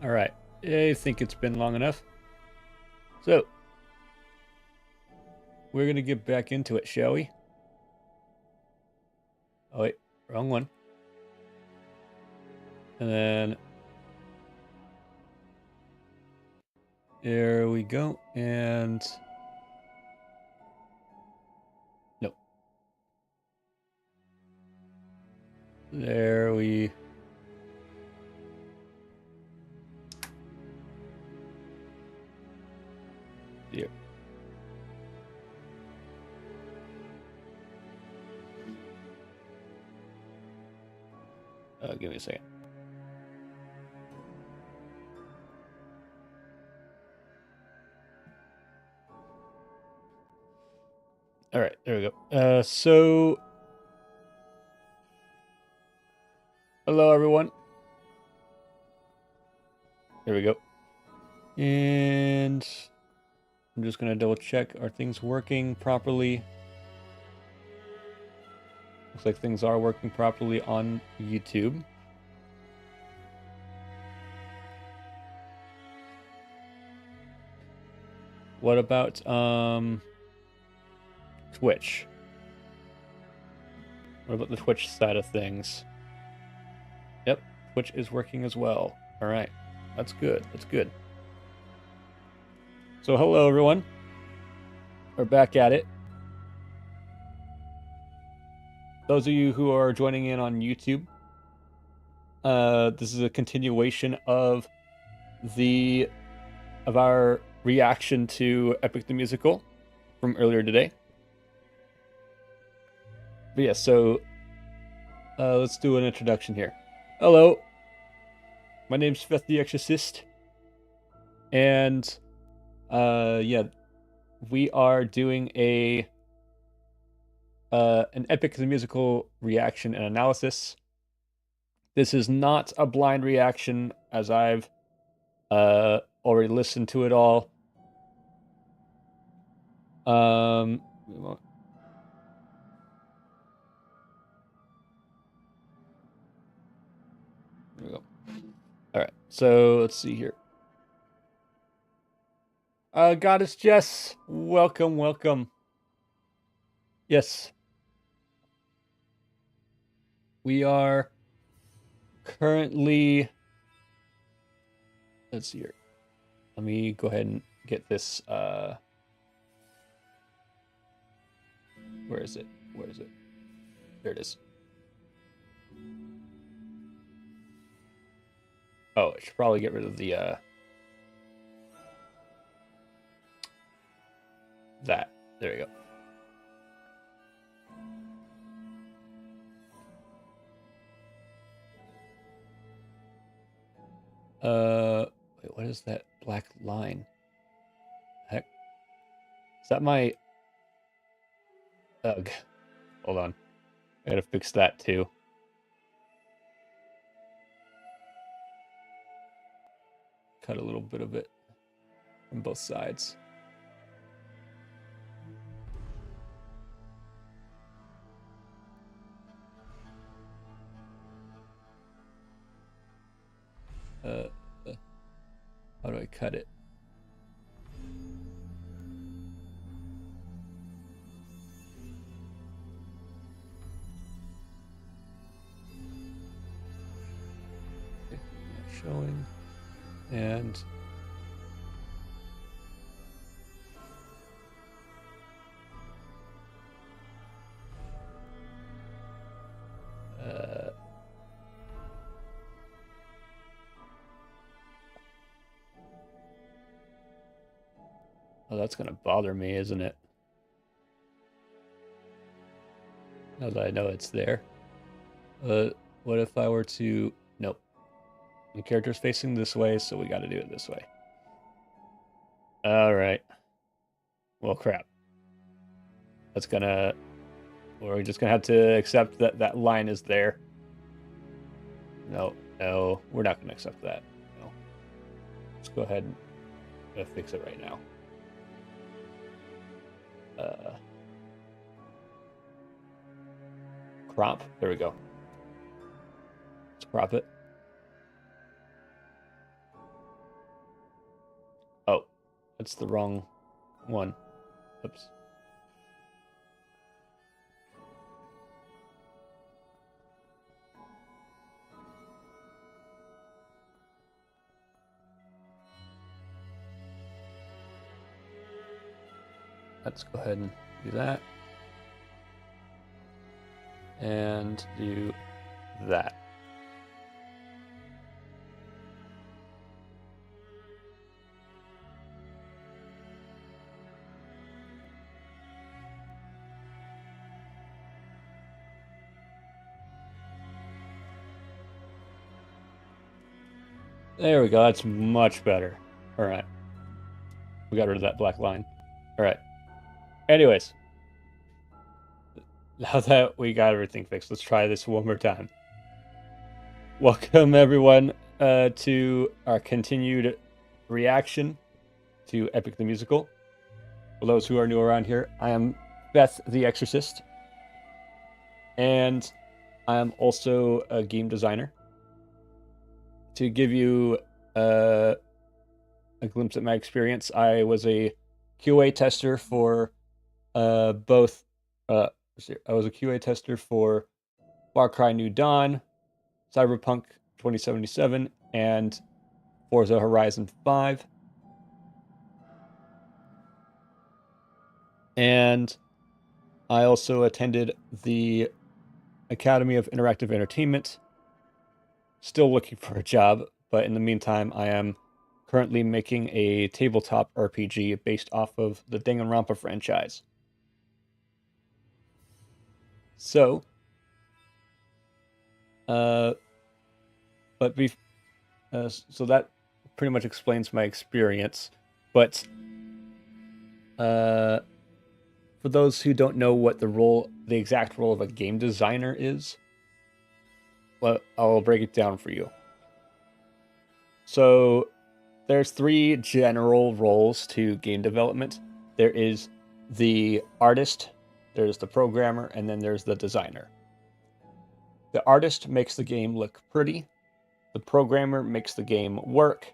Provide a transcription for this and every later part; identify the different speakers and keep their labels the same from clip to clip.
Speaker 1: All right. I think it's been long enough. So, we're going to get back into it, shall we? Oh, wait. Wrong one. And then... there we go. And... nope. There we... here. Give me a second. All right, there we go. Hello everyone. There we go. And I'm just gonna double check, are things working properly? Looks like things are working properly on YouTube. What about Twitch? What about the Twitch side of things? Yep, Twitch is working as well. All right, that's good. That's good. So hello everyone. We're back at it. Those of you who are joining in on YouTube, this is a continuation of our reaction to Epic the Musical from earlier today. But yeah, so let's do an introduction here. Hello, my name's Feth the Exorcist, and yeah, we are doing an Epic the Musical reaction and analysis. This is not a blind reaction, as I've already listened to it all. There we go. All right, so let's see here. Goddess Jess, welcome, welcome. Yes. We are currently... let's see here. Let me go ahead and get this... where is it? Where is it? There it is. Oh, I should probably get rid of the... that. There you go. Wait, what is that black line? Heck, is that my... ugh. Hold on. I gotta fix that too. Cut a little bit of it from both sides. How do I cut it? Okay, showing and oh, that's gonna bother me, isn't it? Now that I know it's there. What if I were to... nope. The character's facing this way, so we gotta do it this way. Alright. Well, crap. That's gonna... we're just gonna have to accept that that line is there. No, no, we're not gonna accept that. No. Let's go ahead and fix it right now. Crop. There we go. Let's crop it. That's the wrong one. Oops. Let's go ahead and do that. And do that. There we go. That's much better. All right. We got rid of that black line. All right. Anyways, now that we got everything fixed, let's try this one more time. Welcome, everyone, to our continued reaction to Epic the Musical. For those who are new around here, I am Feth the Exorcist, and I am also a game designer. To give you a glimpse at my experience, I was a QA tester for both. I was a QA tester for Far Cry New Dawn, Cyberpunk 2077, and Forza Horizon 5. And I also attended the Academy of Interactive Entertainment. Still looking for a job, but in the meantime, I am currently making a tabletop RPG based off of the Danganronpa franchise. So, so that pretty much explains my experience. But for those who don't know what the exact role of a game designer is, well, I'll break it down for you. So there's 3 general roles to game development. There is the artist, there's the programmer, and then there's the designer. The artist makes the game look pretty, the programmer makes the game work,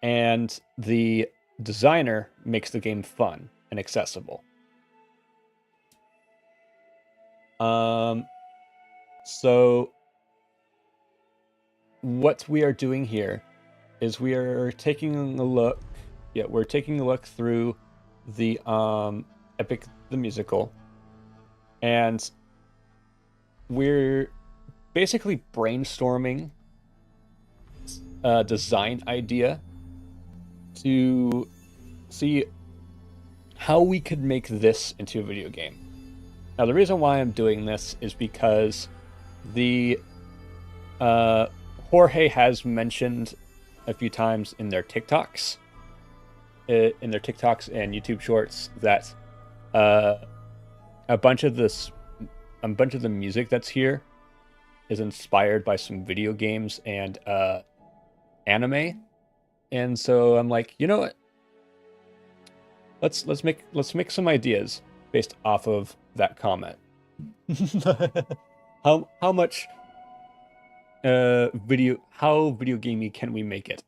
Speaker 1: and the designer makes the game fun and accessible. So what we are doing here is we are taking a look. Yeah, we're taking a look through the Epic the Musical, and we're basically brainstorming a design idea to see how we could make this into a video game. Now, the reason why I'm doing this is because the Jorge has mentioned a few times in their TikToks, and YouTube Shorts, that a bunch of the music that's here is inspired by some video games and anime, and so I'm like, you know what? Let's make some ideas based off of that comment. How much video gamey can we make it?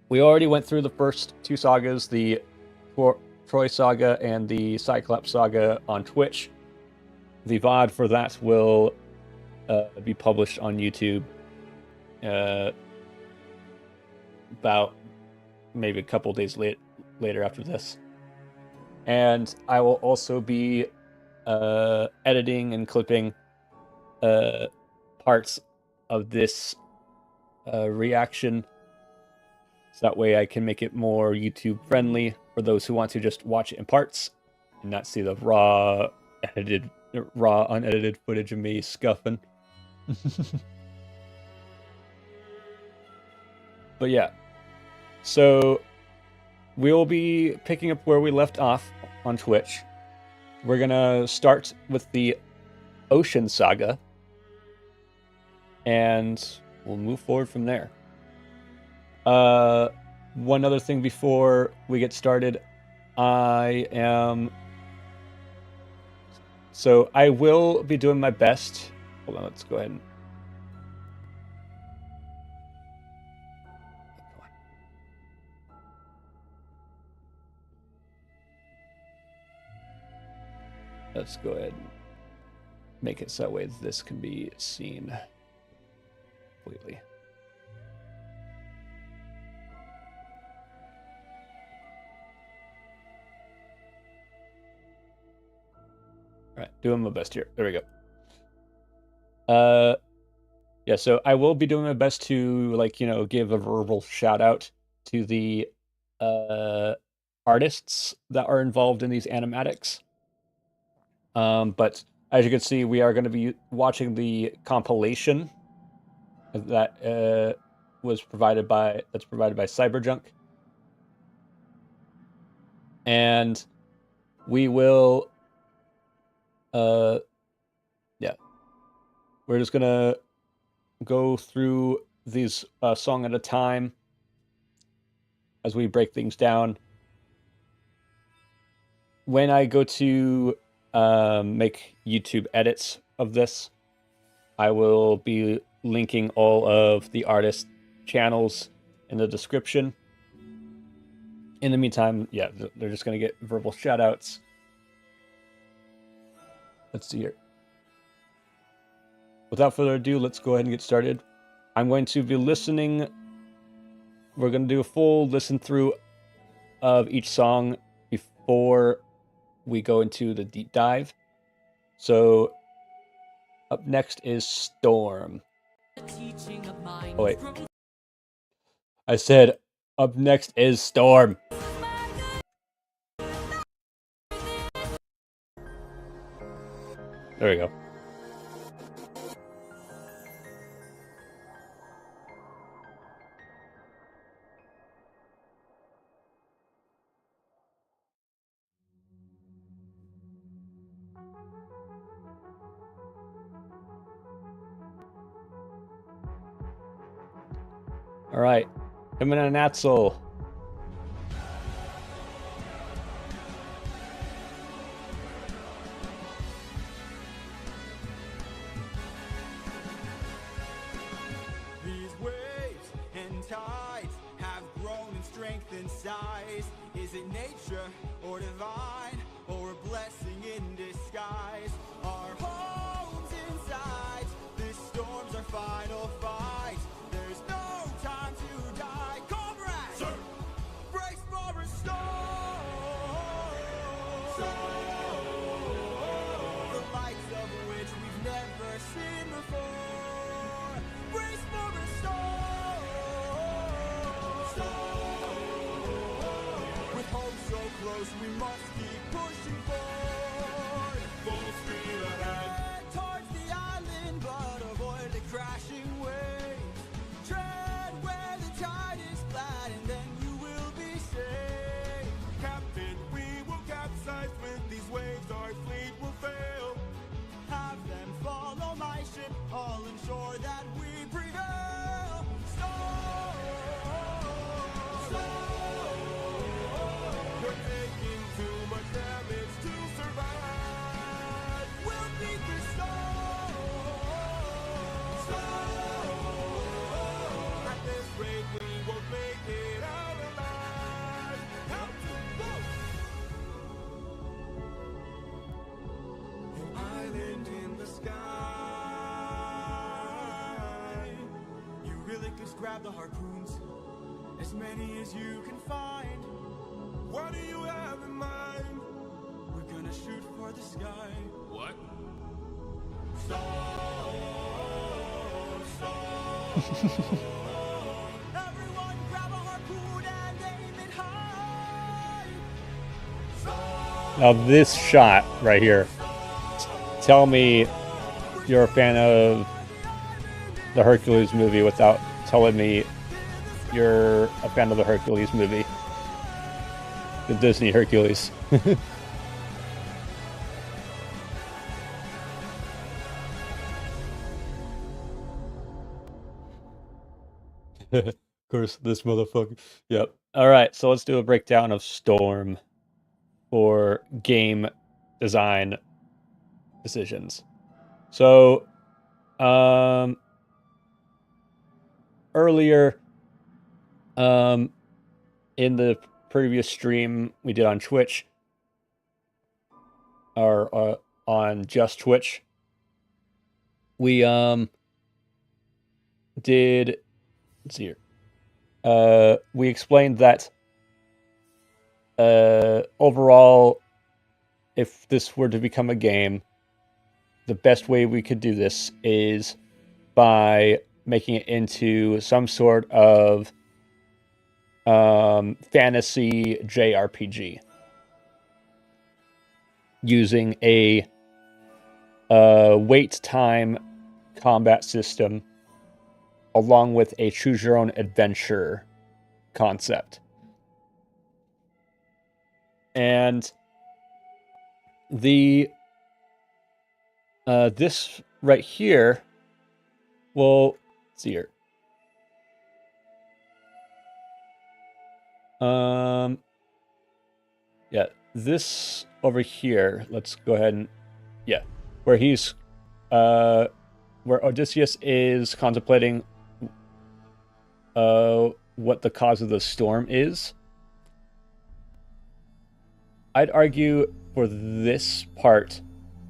Speaker 1: We already went through the first 2 sagas, the Troy saga and the Cyclops saga, on Twitch. The VOD for that will be published on YouTube about maybe a couple days later after this. And I will also be editing and clipping parts of this reaction, so that way I can make it more YouTube friendly for those who want to just watch it in parts and not see the raw unedited footage of me scuffing. But yeah, so we'll be picking up where we left off on Twitch. We're gonna start with the Ocean Saga, and we'll move forward from there. One other thing before we get started, I will be doing my best. Hold on, let's go ahead and Let's go ahead and make it so that way this can be seen completely. All right, doing my best here. There we go. Yeah, so I will be doing my best to, like, give a verbal shout out to the artists that are involved in these animatics. But as you can see, we are going to be watching the compilation that was provided by Cyberjunk, and we will, yeah, we're just gonna go through these song at a time as we break things down. When I go to make YouTube edits of this, I will be linking all of the artist channels in the description. In the meantime, yeah, they're just going to get verbal shout outs. Let's see here. Without further ado, let's go ahead and get started. I'm going to be listening. We're going to do a full listen through of each song before we go into the deep dive. So up next is Storm. Oh, wait. I said up next is Storm. There we go. All right, coming in Natzel.
Speaker 2: These waves and tides have grown in strength and size. Is it nature or divine, or a blessing in disguise? Our homes inside, this storm's our final fight. There's no time to die. Comrades, sir, brace for a storm. The likes of which we've never seen before. Brace for a storm. With hope so close, we must keep pushing forward. Full speed ahead towards the island, but avoid the crashing waves. Tread where the tide is flat, and then you will be safe. Captain, we will capsize with these waves. Our fleet will fail. Have them follow my ship, all ensure that we prevail. Storm, we're taking too much damage to survive. We'll beat the storm. At this rate, we won't make it out alive. Help to boat. An island in the sky. You really just grab the harpoons, as many as you can find. What do you have in mind? We're gonna shoot for the sky. What? Everyone grab a harpoon and aim it high.
Speaker 1: Now this shot right here. Tell me you're a fan of the Hercules movie without telling me you're a fan of the Hercules movie. The Disney Hercules. Of course, this motherfucker. Yep. All right, so let's do a breakdown of Storm for game design decisions. So, earlier, in the previous stream we did on Twitch, or on Just Twitch, we did, let's see here. We explained that overall, if this were to become a game, the best way we could do this is by making it into some sort of fantasy JRPG using a wait time combat system along with a choose your own adventure concept. And the this right here, well, let's see here. Yeah, this over here, let's go ahead and, yeah, where he's, where Odysseus is contemplating what the cause of the storm is. I'd argue for this part,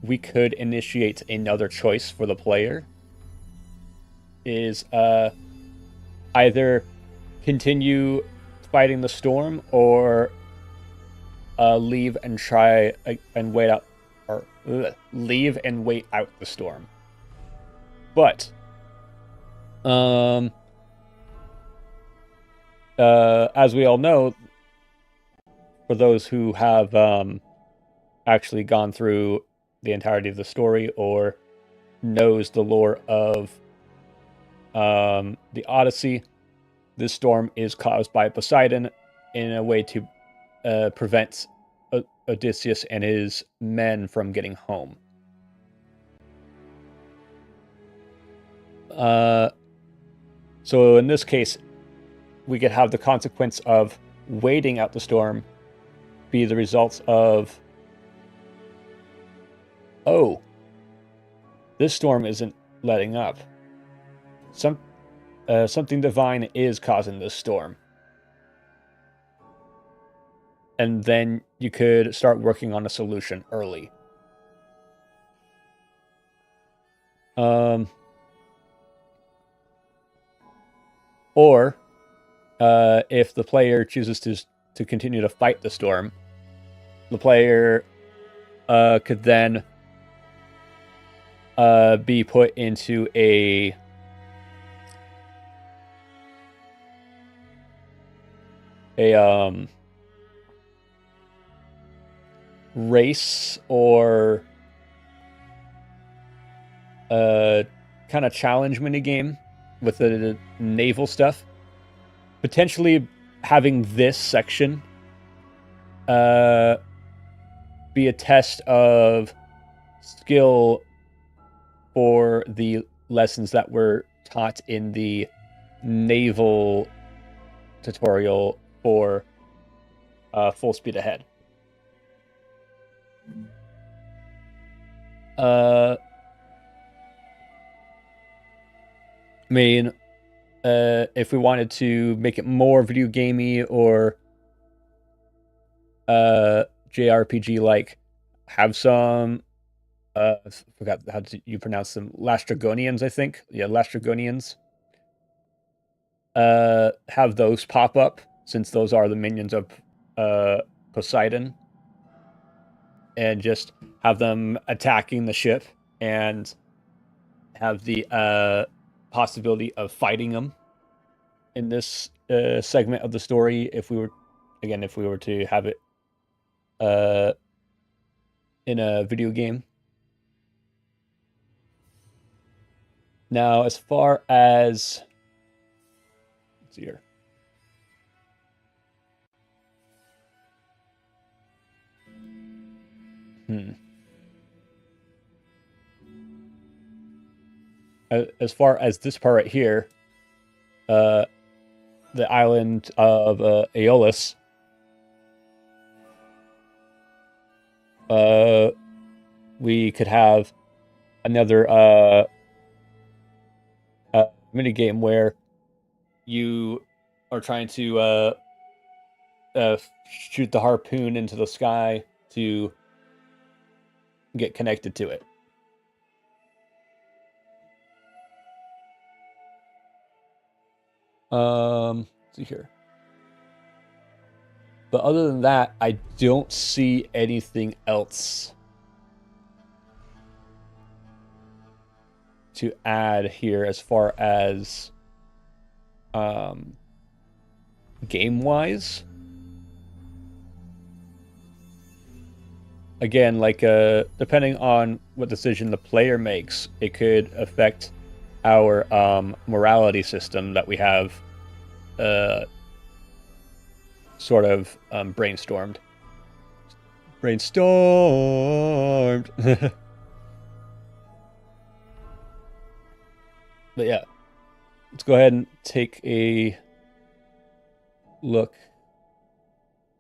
Speaker 1: we could initiate another choice for the player. Is either continue fighting the storm or leave and try and wait out, or leave and wait out the storm. But as we all know, for those who have actually gone through the entirety of the story or knows the lore of the Odyssey, this storm is caused by Poseidon in a way to prevent Odysseus and his men from getting home. So in this case, we could have the consequence of waiting out the storm be the results of, oh, this storm isn't letting up. Something divine is causing this storm. And then you could start working on a solution early. Or if the player chooses to continue to fight the storm, the player could then be put into a race or kind of challenge minigame with the naval stuff. Potentially having this section be a test of skill for the lessons that were taught in the naval tutorial for Full Speed Ahead. I mean, if we wanted to make it more video gamey or JRPG like, have some I forgot how you pronounce them, Lastragonians, I think. Yeah, Lastragonians. Have those pop up, since those are the minions of Poseidon, and just have them attacking the ship and have the possibility of fighting them in this segment of the story if we were to have it in a video game. Now, as far as, let's see here. As far as this part right here, the island of Aeolus, we could have another mini game where you are trying to shoot the harpoon into the sky to get connected to it. Let's see here. But other than that, I don't see anything else to add here as far as game-wise. Again, like depending on what decision the player makes, it could affect our morality system that we have sort of brainstormed. But yeah, let's go ahead and take a look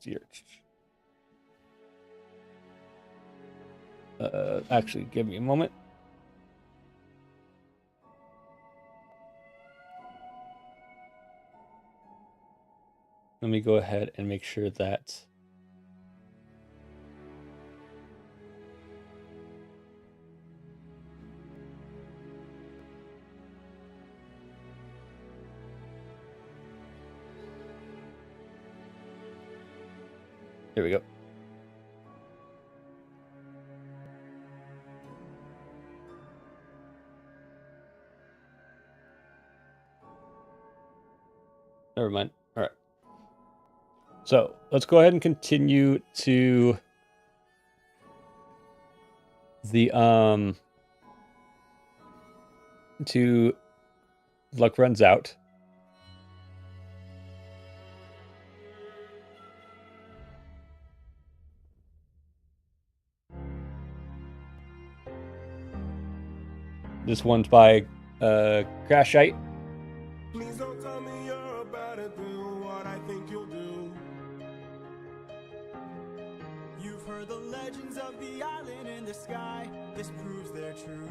Speaker 1: here. Actually, give me a moment. Let me go ahead and make sure that there we go. Never mind. All right. So let's go ahead and continue to the to luck runs out. This one's by Crashite.
Speaker 2: Please don't tell me you're about to do what I think you'll do. You've heard the legends of the island in the sky. This proves they're true.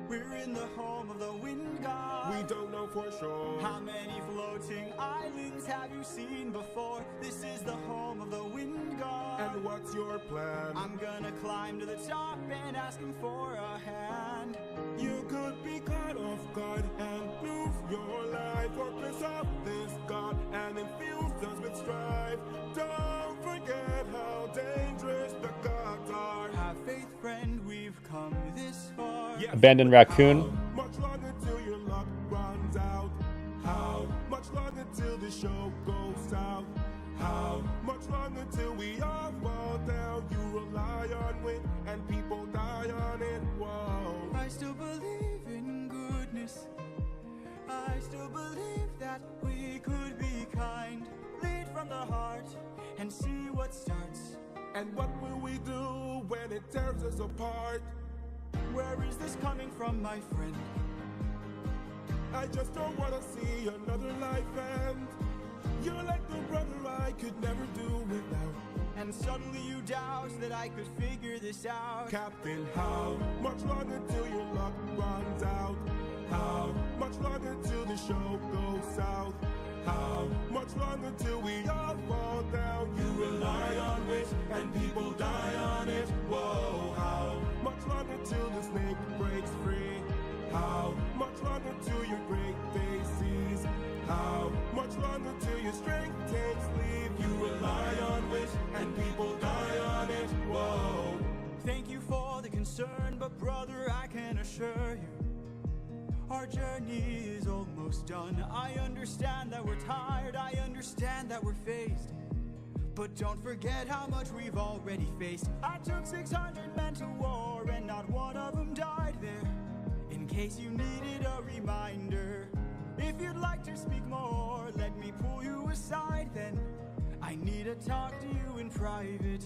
Speaker 2: We're in the home of the wind god. We don't know for sure. How many floating islands have you seen before? This is the home of the wind god. And what's your plan? I'm gonna climb to the top and ask him for a hand. You could be caught off guard and lose your life, or piss off this god and infuse us with strife. Don't forget how dangerous the gods are. Have faith, friend, we've come this far. Yes.
Speaker 1: Abandoned raccoon.
Speaker 2: How much longer till your luck runs out? How much longer till the show goes south? How much longer till we all fall down? You rely on wind and people die on it. Whoa. I still believe in goodness. I still believe that we could be kind. Lead from the heart and see what starts. And what will we do when it tears us apart? Where is this coming from, my friend? I just don't wanna see another life end. You're like the brother I could never do without. And suddenly you doubt that I could figure this out. Captain, how much longer till your luck runs out? How much longer till the show goes south? How much longer till we all fall down? You rely on wish and people die on it. Whoa, how much longer till the snake breaks free? How much longer till your great day sees? How much longer till your strength takes leave? You rely on wish and people die on it. Whoa. Thank you for the concern, but brother, I can assure you our journey is almost done. I understand that we're tired, I understand that we're phased, but don't forget how much we've already faced. I took 600 men to war and not one of them died there. In case you needed a reminder, if you'd like to speak more, let me pull you aside then. I need to talk to you in private.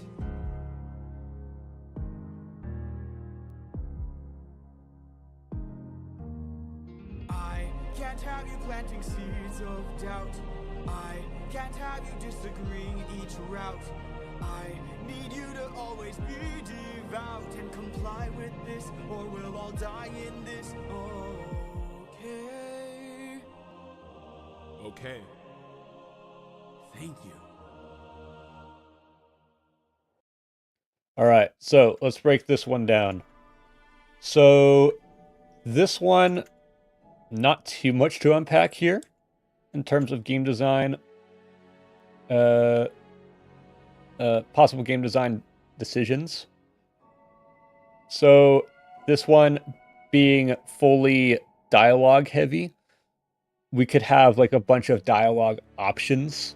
Speaker 2: I can't have you planting seeds of doubt. I can't have you disagreeing each route. I need you to always be devout and comply with this, or we'll all die in this. Okay. Okay. Thank you.
Speaker 1: All right, so let's break this one down. So this one, not too much to unpack here in terms of game design. Possible game design decisions. So this one being fully dialogue heavy, we could have like a bunch of dialogue options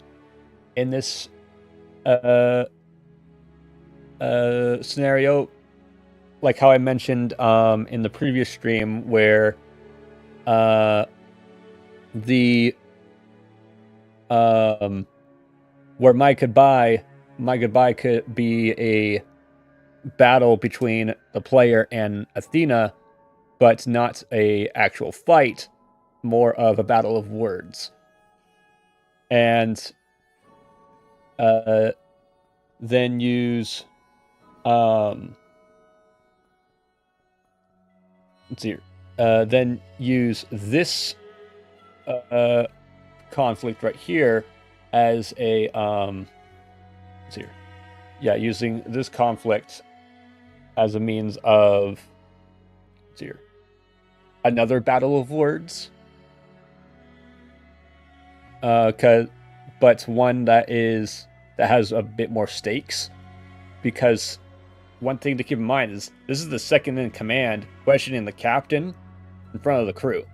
Speaker 1: in this scenario, like how I mentioned in the previous stream, where the where my goodbye could be a battle between the player and Athena, but not a actual fight, more of a battle of words. And then use let's see, then use this conflict right here as a let's see, yeah, using this conflict as a means of, let's see, another battle of words, but one that has a bit more stakes, because one thing to keep in mind is this is the second in command questioning the captain in front of the crew,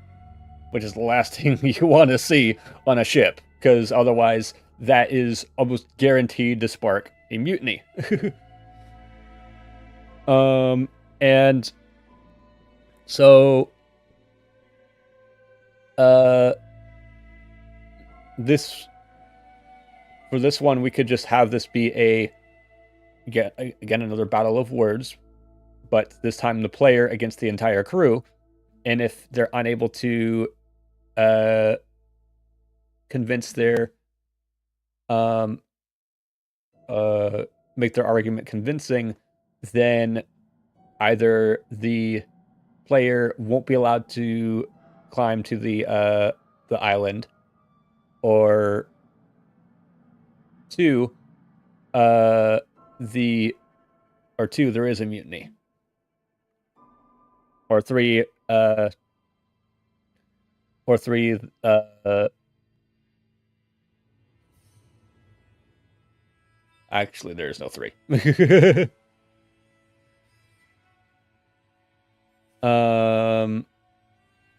Speaker 1: which is the last thing you want to see on a ship, because otherwise that is almost guaranteed to spark a mutiny. And so this, for this one, we could just have this be again another battle of words, but this time the player against the entire crew. And if they're unable to convince their make their argument convincing, then either the player won't be allowed to climb to the island, or two, there is a mutiny, or three, actually there's no three.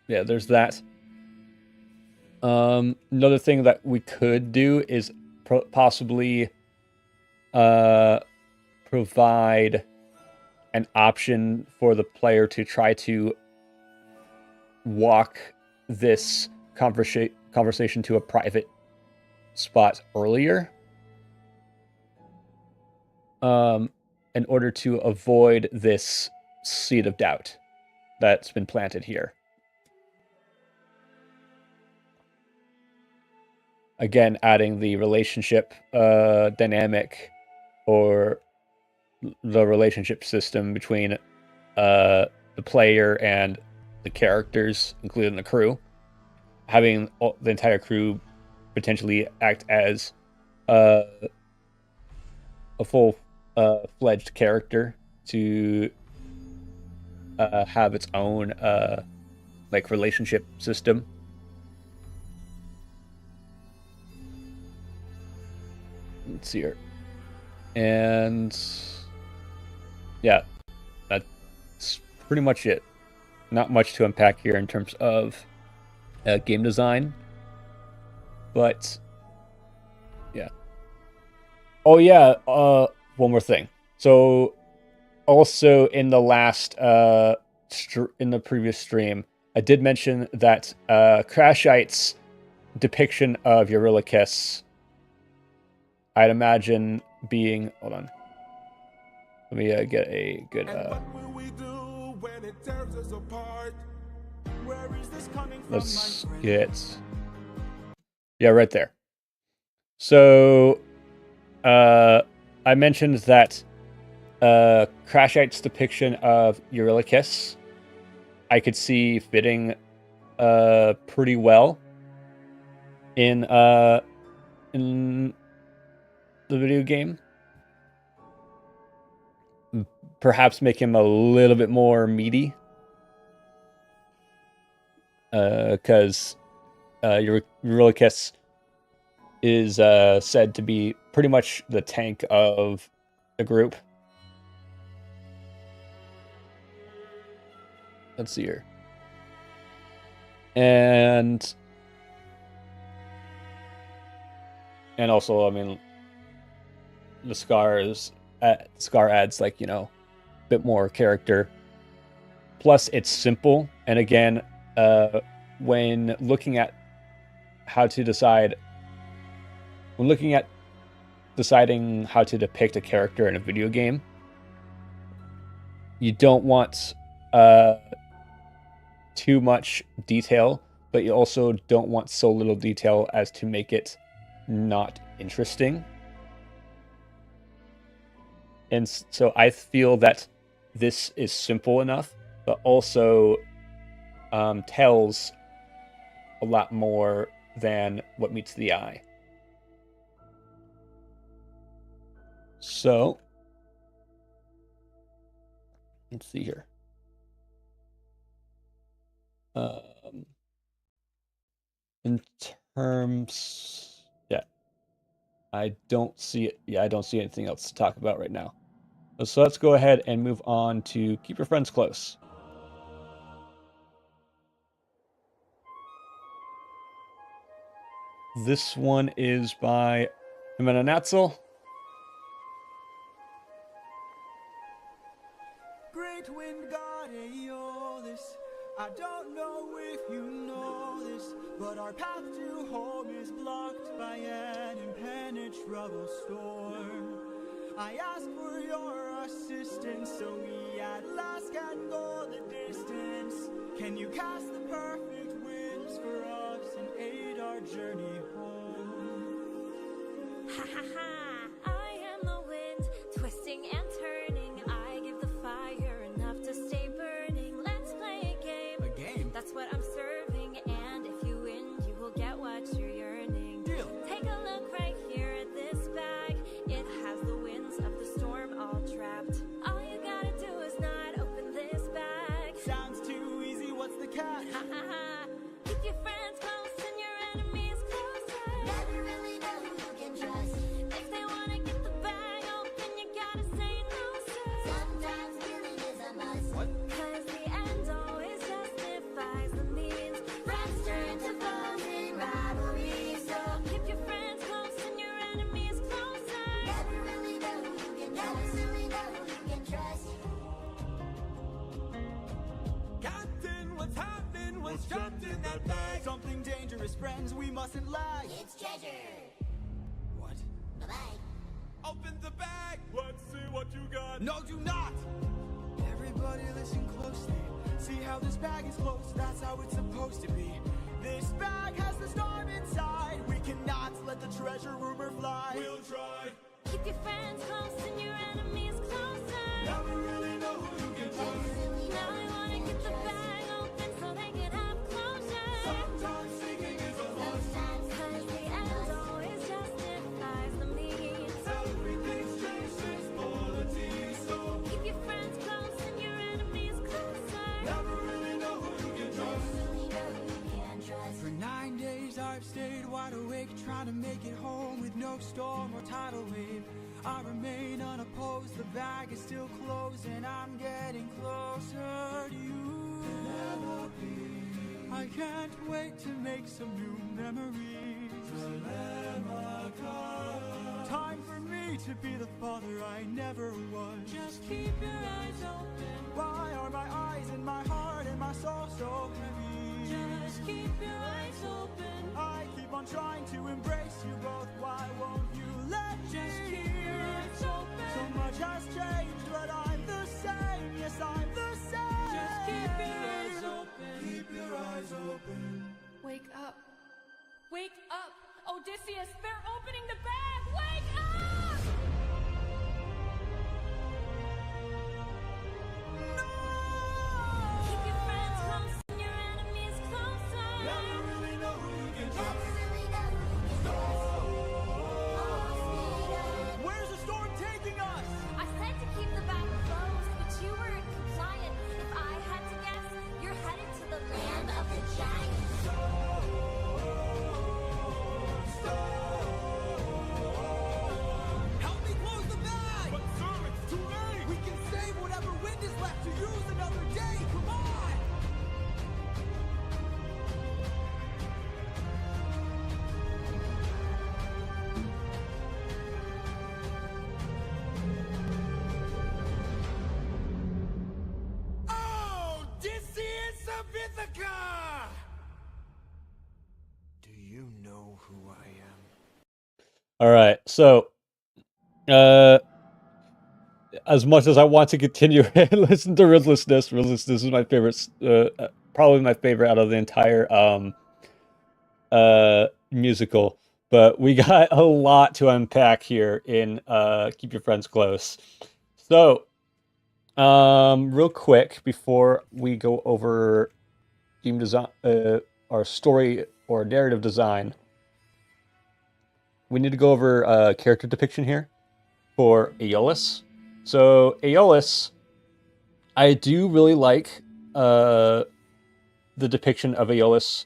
Speaker 1: Yeah, there's that. Another thing that we could do is possibly provide an option for the player to try to walk this conversation to a private spot earlier, in order to avoid this seed of doubt that's been planted here. Again, adding the relationship dynamic, or the relationship system between the player and the characters, including the crew. Having the entire crew potentially act as a full-fledged character to have its own like relationship system. Let's see here. And yeah, that's pretty much it. Not much to unpack here in terms of game design, but yeah. Oh yeah, one more thing. So also in the last in the previous stream, I did mention that Crashite's depiction of Eurylochus, I'd imagine being, hold on, let me get a good let's get, yeah, right there. So I mentioned that Crashite's depiction of Eurylochus I could see fitting pretty well in the video game. perhaps make him a little bit more meaty. Because Eurylochus is said to be pretty much the tank of the group. Let's see here. And also, I mean, the Scar adds, like, you know, a bit more character. Plus, it's simple. And again, when looking at deciding how to depict a character in a video game, you don't want too much detail, but you also don't want so little detail as to make it not interesting. And so I feel that this is simple enough, but also tells a lot more than what meets the eye. So let's see here. In terms, yeah, I don't see it. Yeah, I don't see anything else to talk about right now. So let's go ahead and move on to Keep Your Friends Close. This one is by Jimena Natzel.
Speaker 2: Great wind god Aeolus, I don't know if you know this, but our path to home is blocked by an impenetrable storm. I ask for your assistance so we at last can go the distance. Can you cast the perfect winds for us and aid our journey home?
Speaker 3: Ha ha ha! I am the wind, twisting and turning. I give the fire enough to stay burning. Let's play a game.
Speaker 2: A game?
Speaker 3: That's what I'm serving, and if you win, you will get what you're yearning.
Speaker 2: Deal.
Speaker 3: Take a look right here at this bag. It has the winds of the storm all trapped. All you gotta do is not open this bag.
Speaker 2: Sounds too easy, what's the catch?
Speaker 3: Ha ha ha! Keep your friends close and your enemies closer.
Speaker 4: Never really know who you can trust.
Speaker 3: If they wanna get the bag open, you gotta say no, sir.
Speaker 4: Sometimes healing is a must.
Speaker 2: What?
Speaker 3: Cause the end always justifies the means.
Speaker 4: Friends turn to foes in rivalry, so
Speaker 3: Keep your friends close and your enemies closer.
Speaker 4: never really know who you can trust. Never really know who you can trust.
Speaker 2: Captain, what's happening? What's trapped in that bag? Something dangerous, friends, we mustn't lag.
Speaker 4: It's treasure.
Speaker 2: What?
Speaker 4: Bye-bye.
Speaker 2: Open the bag! Let's see what you got. No, do not! Everybody listen closely. See how this bag is closed? That's how it's supposed to be. This bag has the storm inside. We cannot let the treasure rumor fly. We'll try.
Speaker 3: Keep your friends close and your enemies closer.
Speaker 2: Never really know who you can trust.
Speaker 3: Now I wanna get the bag open so they can have closure.
Speaker 2: Sometimes seeking is a must.
Speaker 3: Cause the end always justifies the means.
Speaker 2: Everything's changed since polity, so
Speaker 3: Keep your friends close and your enemies closer.
Speaker 2: never really know who you can trust.
Speaker 4: Really know who you can trust.
Speaker 2: For 9 days I've stayed wide awake, trying to make it home with no storm or tidal wave. I remain unopposed, the bag is still closed, and I'm getting closer to you. I can't wait to make some new memories. Time for me to be the father I never was. Just keep your eyes open. Why are my eyes and my heart and my soul so heavy?
Speaker 3: Just keep your eyes open.
Speaker 2: I keep on trying to embrace you both. Why won't you let me?
Speaker 3: Just keep your eyes open.
Speaker 2: So much has changed, but I'm the same. Yes, I'm the same.
Speaker 3: Just keep your eyes open.
Speaker 2: Keep your eyes open.
Speaker 3: Wake up. Wake up. Odysseus, they're opening the bag. Wake up! Keep your friends close and your enemies closer.
Speaker 2: Never really know who you can
Speaker 4: Never
Speaker 2: trust.
Speaker 4: really know who you can trust. Almost made up.
Speaker 2: Where's the storm taking us?
Speaker 3: I said to keep the bag
Speaker 1: All right. So, uh, as much as I want to continue and listen to Ruthlessness is my favorite, probably my favorite out of the entire musical. But we got a lot to unpack here in Keep Your Friends Close. So, real quick before we go over theme design, our story or narrative design, we need to go over character depiction here for Aeolus. So Aeolus, I do really like the depiction of Aeolus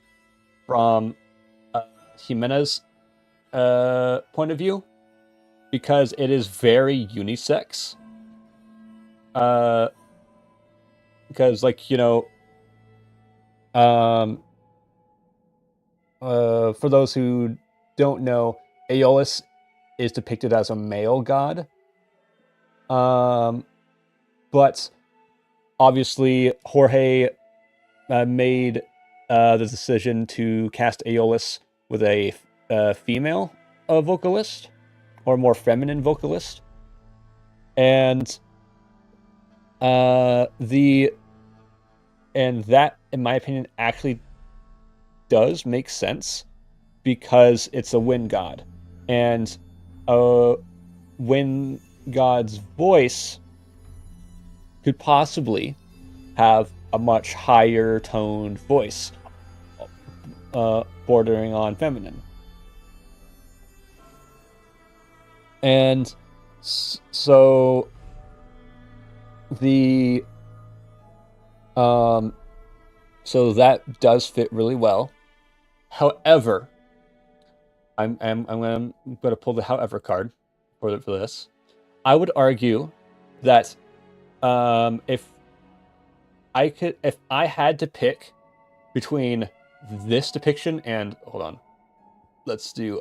Speaker 1: from Jimena's point of view because it is very unisex. Because like um, for those who don't know, Aeolus is depicted as a male god. But obviously Jorge made the decision to cast Aeolus with a female vocalist or more feminine vocalist, and the and that, in my opinion, actually does make sense because it's a wind god, and a wind god's voice could possibly have a much higher toned voice, bordering on feminine. And so the so that does fit really well. However, I'm gonna pull the however card for this. I would argue that if I had to pick between this depiction and hold on, let's do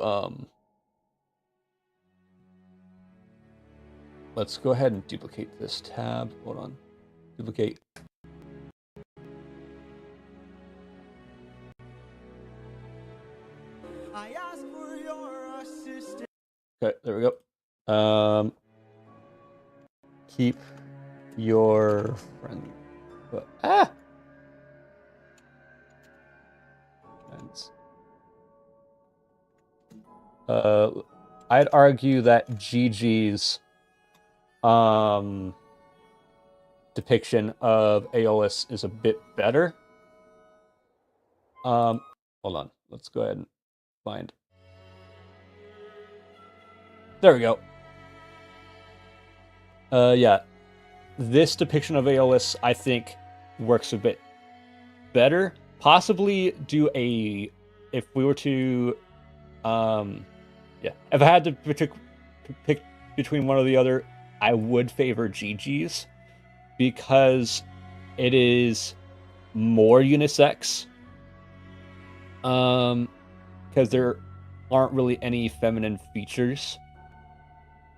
Speaker 1: let's go ahead and duplicate this tab. Hold on, duplicate.
Speaker 2: I ask for your assistance.
Speaker 1: Okay, there we go. Keep your friend. Ah. Friends. I'd argue that Gigi's depiction of Aeolus is a bit better. Hold on. Let's go ahead and find. There we go. Yeah. This depiction of Aeolus, I think, works a bit better. Possibly do a... If we were to... yeah. If I had to pick between one or the other, I would favor Gigi's because it is more unisex. Because there aren't really any feminine features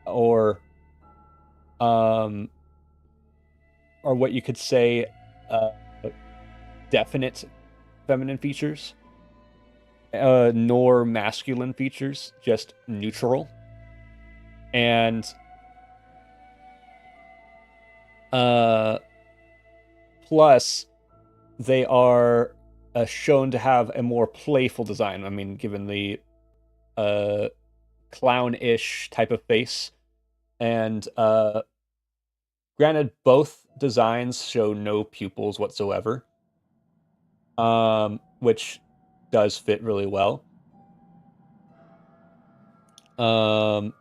Speaker 1: or what you could say definite feminine features, nor masculine features, just neutral. And plus they are shown to have a more playful design. I mean, given the clown-ish type of face. And granted, both designs show no pupils whatsoever, which does fit really well. But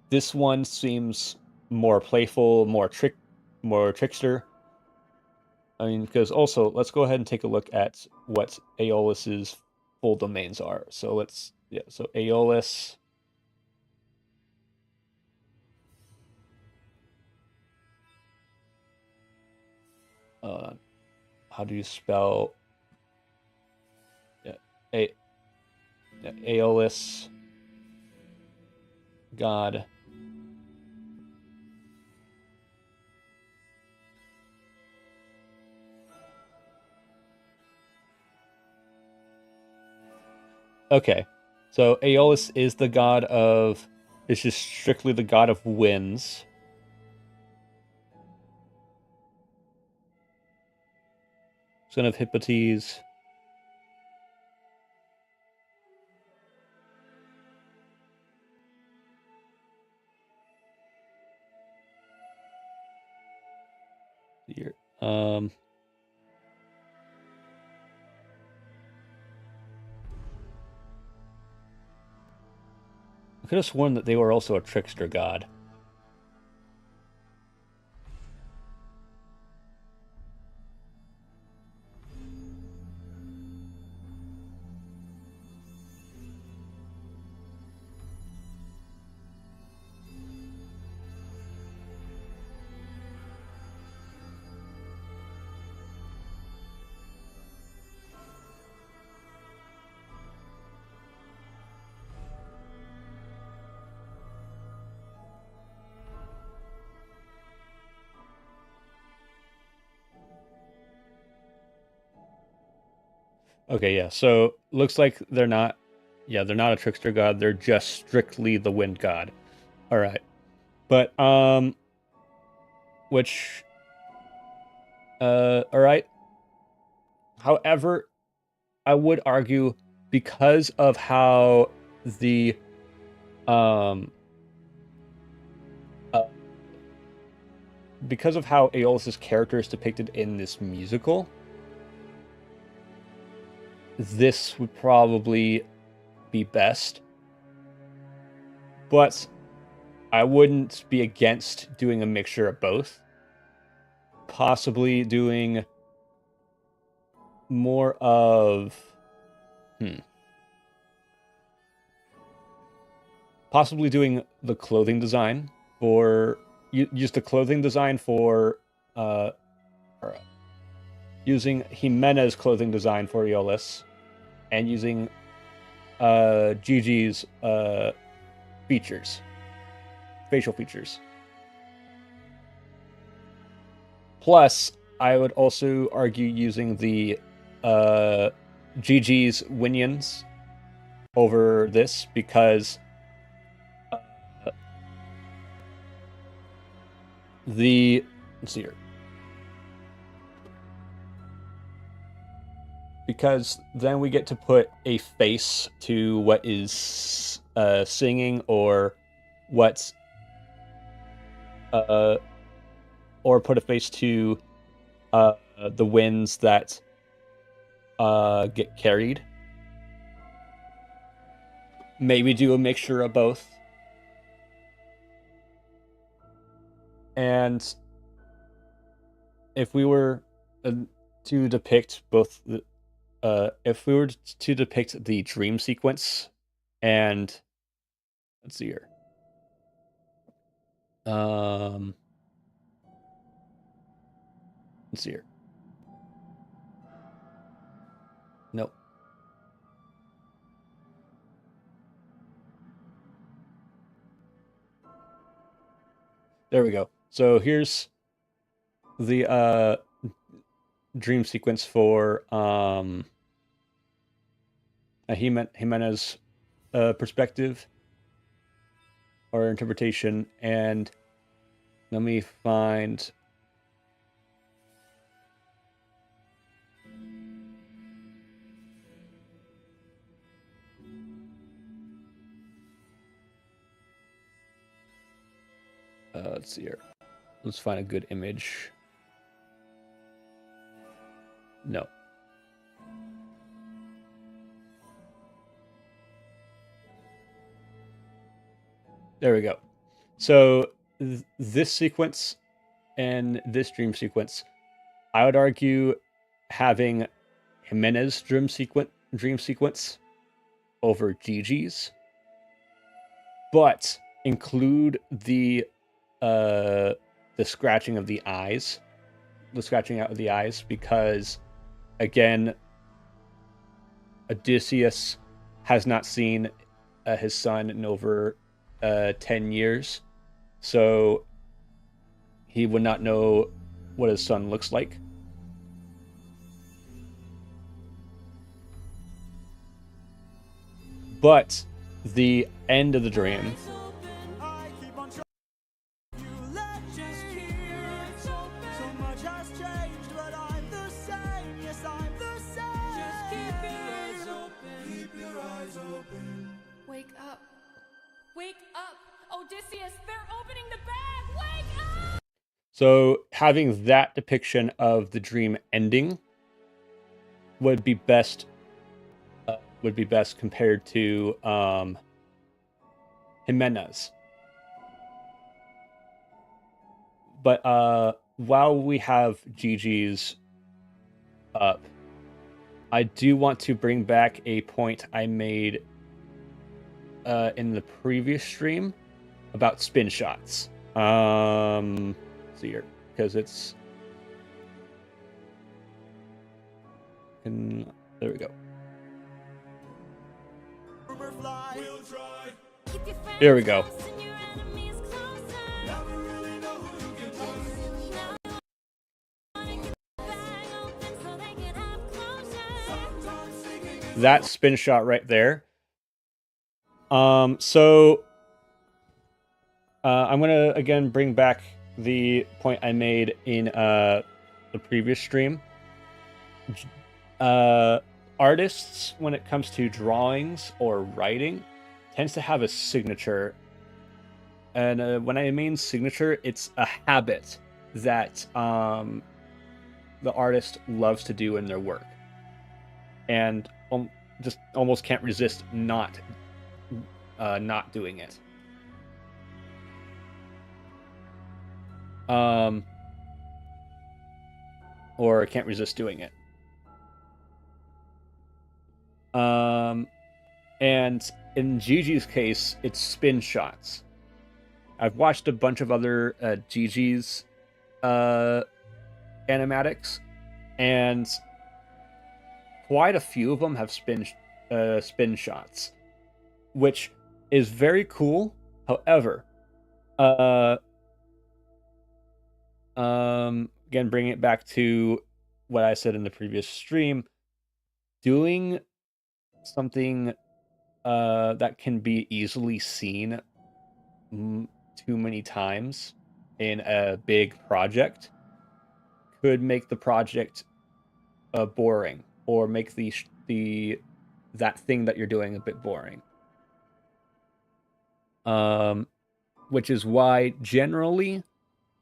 Speaker 1: this one seems more playful, more trickster. I mean, because also, let's go ahead and take a look at what Aeolus's full domains are. So let's, yeah, so Aeolus. How do you spell Aeolus God? Okay, So Aeolus is the god of. It's just strictly the god of winds. Son of Hippotes. Here. I could have sworn that they were also a trickster god. Okay, yeah. So looks like they're not. Yeah, they're not a trickster god. They're just strictly the wind god. All right, but which all right. However, I would argue because of how the um uh, because of how Aeolus's character is depicted in this musical, this would probably be best. But I wouldn't be against doing a mixture of both. Possibly doing more of possibly doing the clothing design for use the clothing design for or using Jimena's clothing design for Aeolus and using Gigi's features, facial features. Plus, I would also argue using the Gigi's Winions over this because let's see here. Because then we get to put a face to what is singing or what's or put a face to the winds that get carried. Maybe do a mixture of both. And if we were to depict both if we were to depict the dream sequence and let's see here. Let's see here. Nope. There we go. So here's the dream sequence for Jimena's perspective or interpretation, and let me find let's see here. Let's find a good image. No. There we go. So this sequence and this dream sequence, I would argue having Jimena's dream sequence over Gigi's, but include the scratching of the eyes, the scratching out of the eyes, because again, Odysseus has not seen his son in over 10 years, so he would not know what his son looks like. But the end of the dream,
Speaker 2: I keep on trying. You let just keep it open. So much has changed, but I'm the same. Yes, I'm the same. Just keep your eyes open. Keep your eyes open.
Speaker 5: Wake up. Wake up! Odysseus, they're opening the bag! Wake up!
Speaker 1: so having that depiction of the dream ending would be best compared to Jimena's. But while we have Gigi's up, I do want to bring back a point I made in the previous stream about spin shots. See here, because it's there we go.
Speaker 2: Rumor fly. We'll try.
Speaker 3: Keep your friends
Speaker 1: Here we go.
Speaker 3: close and your enemies closer.
Speaker 2: Never really know who you can trust.
Speaker 3: Wanna get the bag open so they can have closure.
Speaker 2: Sometimes thinking is
Speaker 1: That spin shot right there. So I'm gonna again bring back the point I made in the previous stream. Artists, when it comes to drawings or writing, tends to have a signature. And when I mean signature, it's a habit that the artist loves to do in their work, and just almost can't resist not doing it. Or can't resist doing it. And in Gigi's case, it's spin shots. I've watched a bunch of other Gigi's animatics, and quite a few of them have spin shots, which is very cool. However, again, bringing it back to what I said in the previous stream, doing something that can be easily seen too many times in a big project could make the project boring, or make that thing that you're doing a bit boring. Which is why generally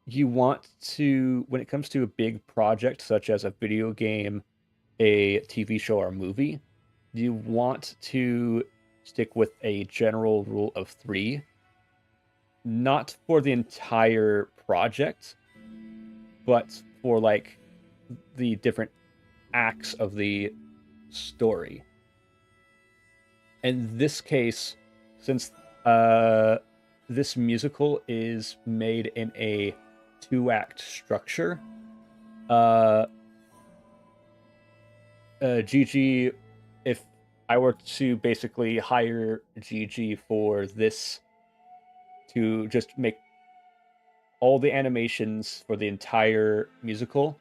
Speaker 1: you want to, when it comes to a big project such as a video game, a TV show, or a movie, you want to stick with a general rule of 3, not for the entire project, but for like the different acts of the story. In this case, since this musical is made in a 2-act structure, Gigi, if I were to basically hire Gigi for this to just make all the animations for the entire musical,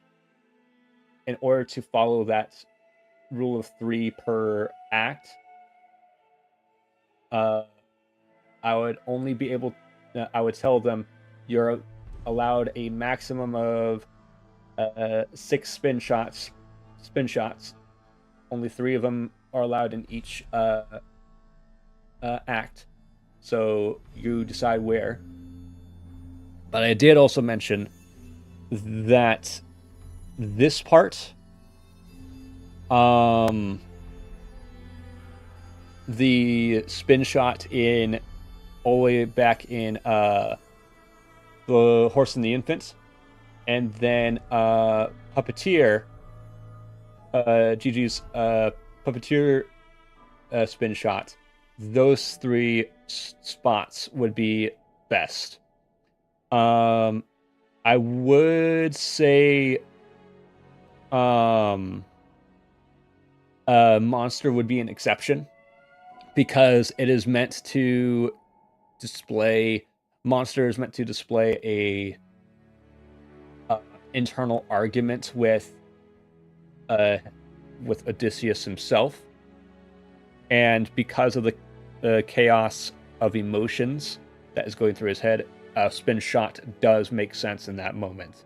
Speaker 1: in order to follow that rule of 3 per act, I would only be able, I would tell them you're allowed a maximum of 6 spin shots. Only 3 of them are allowed in each act. So you decide where. But I did also mention that this part, the spin shot in all the way back in The Horse and the Infant, and then Puppeteer, Gigi's Puppeteer spin shot, those 3 spots would be best. I would say Monster would be an exception, because it is meant to display, Monster is meant to display a internal argument with Odysseus himself, And because of the chaos of emotions that is going through his head, a spin shot does make sense in that moment.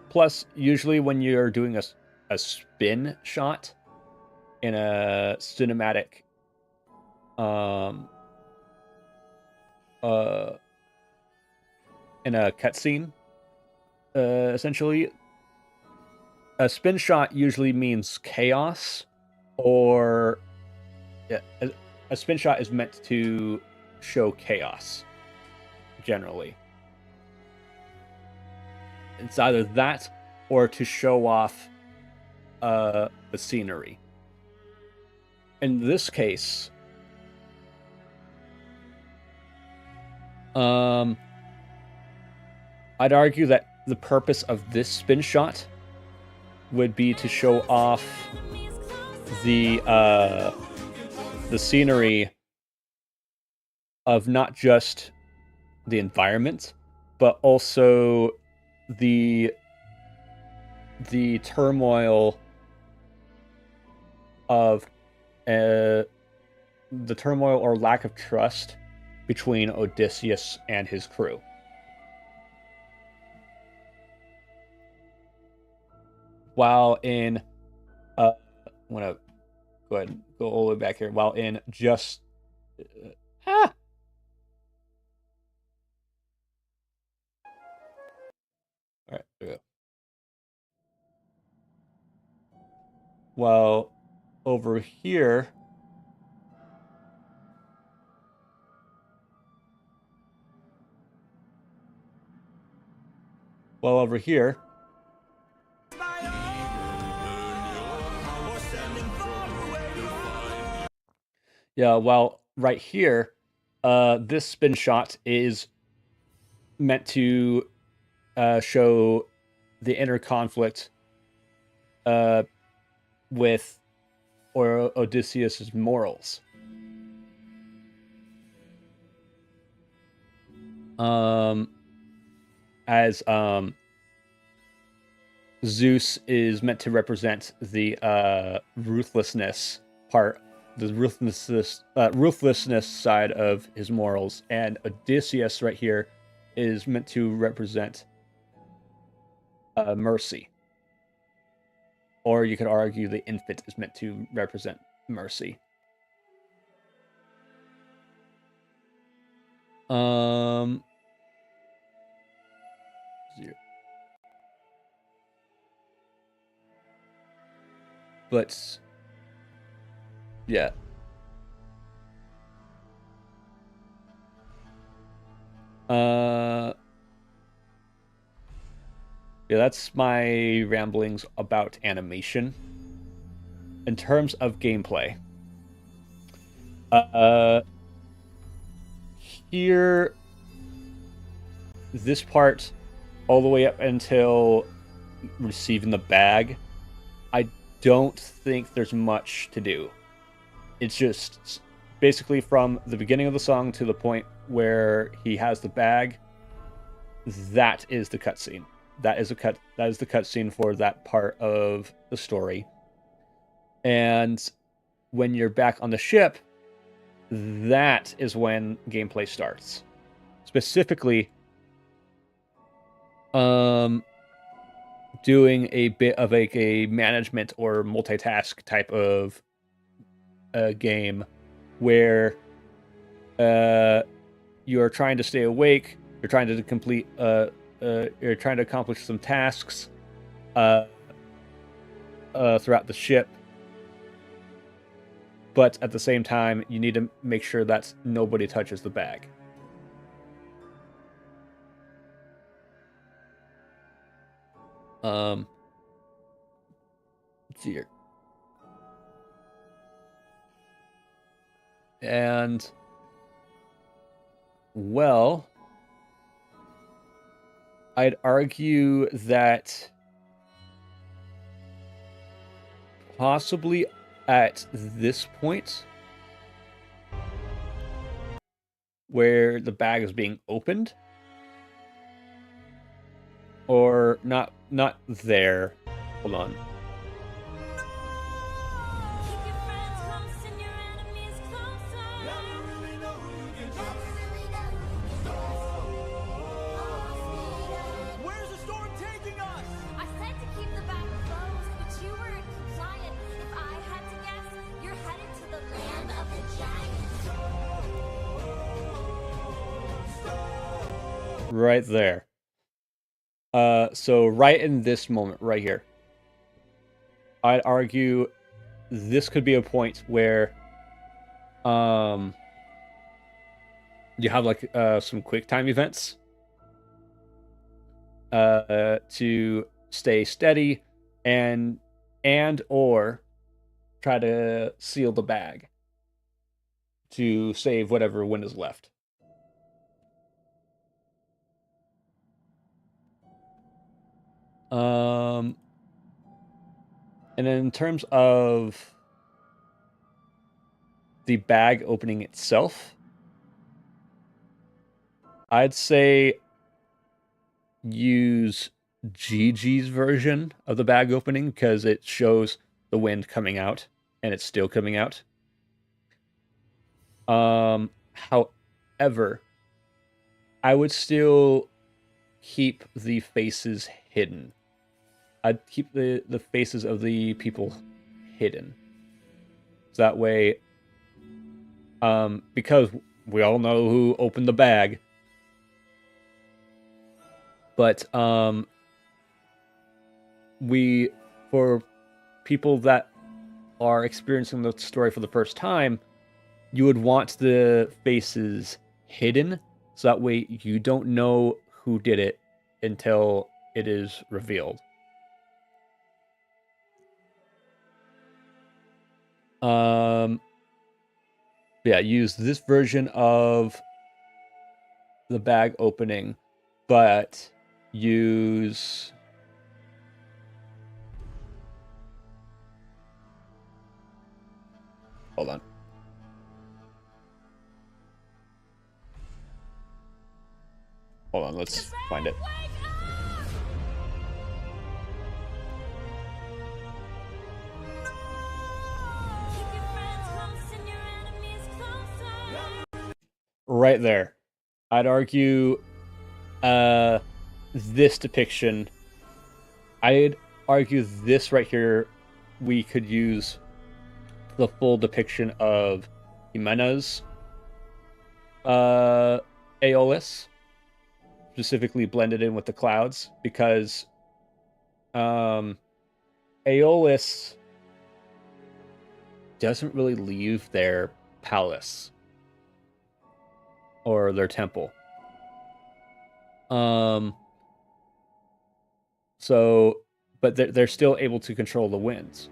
Speaker 1: Plus, usually when you're doing a spin shot in a cinematic in a cutscene, essentially, a spin shot usually means chaos, or a spin shot is meant to show chaos, generally. It's either that or to show off the scenery. In this case, I'd argue that the purpose of this spin shot would be to show off the scenery of not just the environment, but also the turmoil of the turmoil or lack of trust between Odysseus and his crew. While in I'm gonna go ahead and go all the way back here. While in just all right, there we go. Well, over here, yeah, well, right here, this spin shot is meant to show the inner conflict with Odysseus's morals. As Zeus is meant to represent the ruthlessness part, the ruthlessness side of his morals, and Odysseus right here is meant to represent mercy. Or you could argue the infant is meant to represent mercy. But yeah. Yeah, that's my ramblings about animation. In terms of gameplay, here, this part, all the way up until receiving the bag, I don't think there's much to do. It's just basically from the beginning of the song to the point where he has the bag. That is the cutscene. That is the cutscene for that part of the story. And when you're back on the ship, that is when gameplay starts. Specifically, doing a bit of like a management or multitask type of game where you're trying to stay awake, you're trying to complete you're trying to accomplish some tasks throughout the ship, but at the same time you need to make sure that nobody touches the bag. Let's see here. And well, I'd argue that possibly at this point where the bag is being opened, or not there. Hold on. Right there. So right in this moment, right here, I'd argue this could be a point where you have like some quick time events to stay steady and or try to seal the bag to save whatever wind is left. And then in terms of the bag opening itself, I'd say use Gigi's version of the bag opening because it shows the wind coming out and it's still coming out. However, I would still keep the faces hidden. I'd keep the faces of the people hidden. So that way, because we all know who opened the bag, but for people that are experiencing the story for the first time, you would want the faces hidden, so that way you don't know who did it until it is revealed. Yeah, use this version of the bag opening, but use hold on. Hold on, let's find it.
Speaker 3: Keep your friends close and your enemies closer.
Speaker 1: Right there. I'd argue this depiction, I'd argue this right here, we could use the full depiction of Jimena's Aeolus, specifically blended in with the clouds, because Aeolus doesn't really leave their palace or their temple. So, but they're still able to control the winds.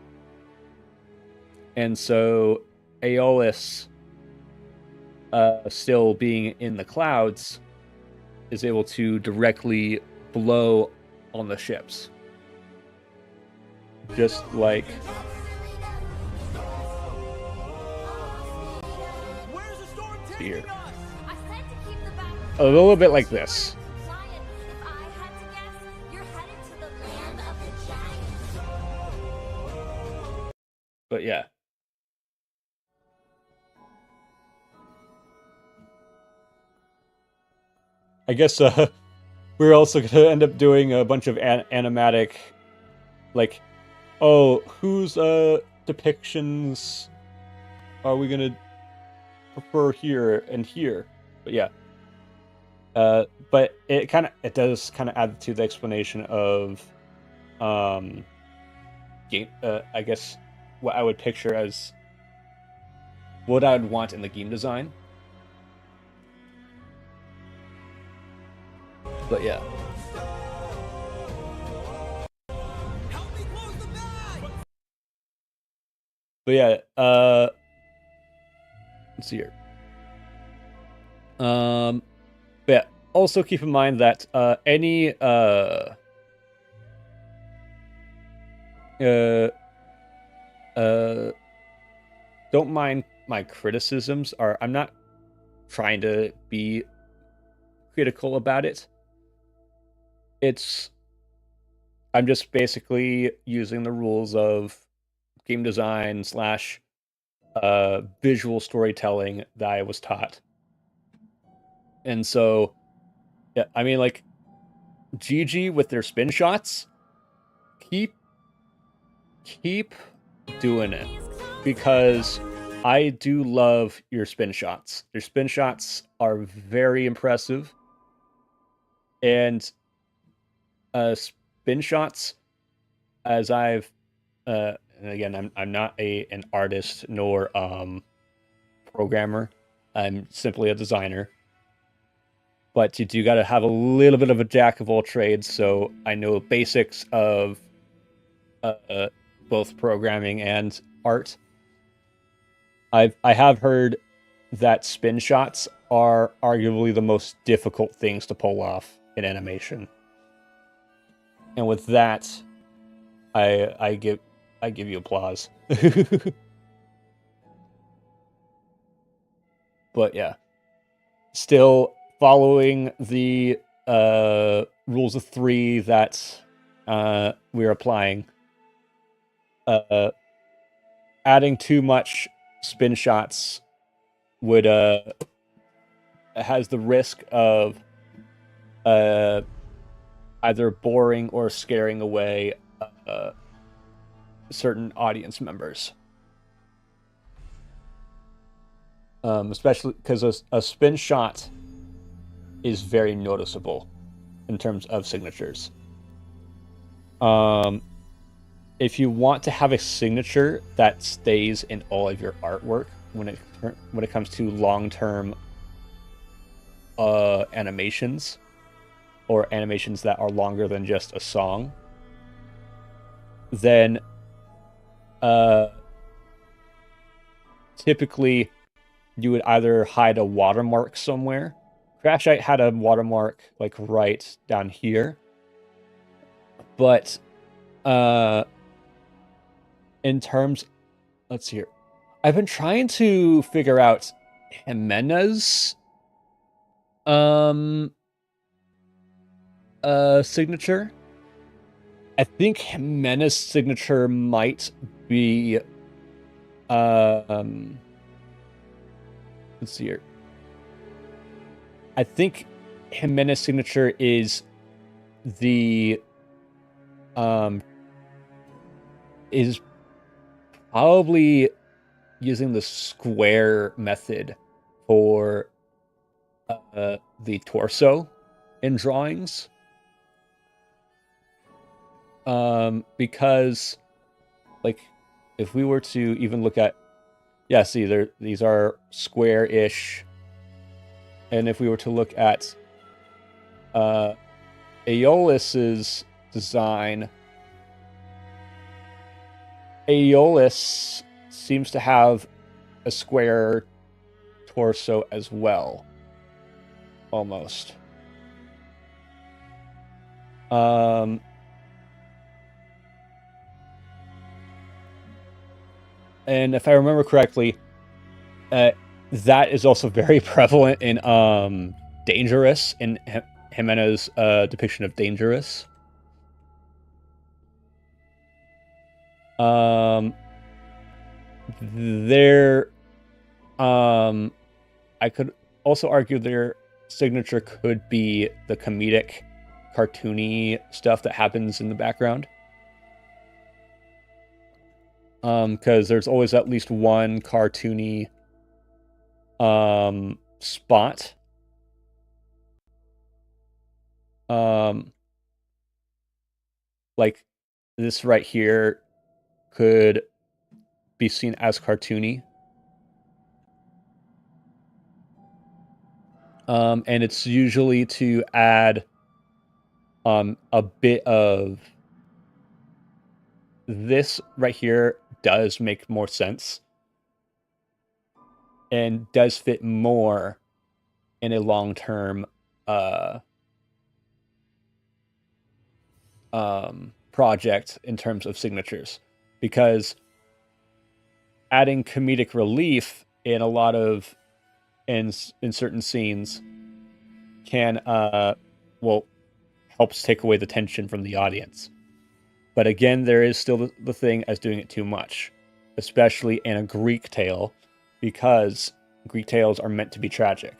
Speaker 1: And so Aeolus, still being in the clouds, is able to directly blow on the ships. Just like
Speaker 2: Where's the storm
Speaker 1: here.
Speaker 2: taking us?
Speaker 3: I said to keep the back.
Speaker 1: A little bit like this.
Speaker 3: Giant. If I had to guess, you're headed to the land of the giants.
Speaker 1: But yeah. I guess we're also going to end up doing a bunch of animatic, like, oh, whose depictions are we going to prefer here and here? But yeah. But it does kind of add to the explanation of game, I guess what I would picture as what I would want in the game design. But yeah.
Speaker 2: Help me close the bag!
Speaker 1: But yeah, let's see here. But yeah, also keep in mind that any don't mind my criticisms. I'm not trying to be critical about it. I'm just basically using the rules of game design / visual storytelling that I was taught. And so, yeah, I mean, like, Gigi with their spin shots, keep doing it, because I do love your spin shots. Your spin shots are very impressive. And spin shots, as I've and again, I'm not an artist nor programmer. I'm simply a designer. But you do got to have a little bit of a jack of all trades. So I know basics of uh, both programming and art. I have heard that spin shots are arguably the most difficult things to pull off in animation. And with that, I give you applause. But yeah, still following the rules of three that we're applying. Adding too much spin shots would has the risk of either boring or scaring away certain audience members. Especially because a spin shot is very noticeable in terms of signatures. If you want to have a signature that stays in all of your artwork when it comes to long-term animations, or animations that are longer than just a song, then typically you would either hide a watermark somewhere. Crashite had a watermark like right down here, but in terms, let's see here. I've been trying to figure out Jimenez signature. I think Jimenez signature might be let's see here. I think Jimenez signature is the is probably using the square method for the torso in drawings. Because like if we were to even look at, yeah, see these are square-ish, and if we were to look at Aeolus's design, Aeolus seems to have a square torso as well, almost. And if I remember correctly, that is also very prevalent in Dangerous, in Jimenez's depiction of Dangerous. I could also argue their signature could be the comedic, cartoony stuff that happens in the background. Because there's always at least one cartoony spot. Like this right here could be seen as cartoony. And it's usually to add a bit of this right here does make more sense and does fit more in a long-term project in terms of signatures, because adding comedic relief in a lot of in certain scenes can helps take away the tension from the audience. But again, there is still the thing as doing it too much, especially in a Greek tale, because Greek tales are meant to be tragic.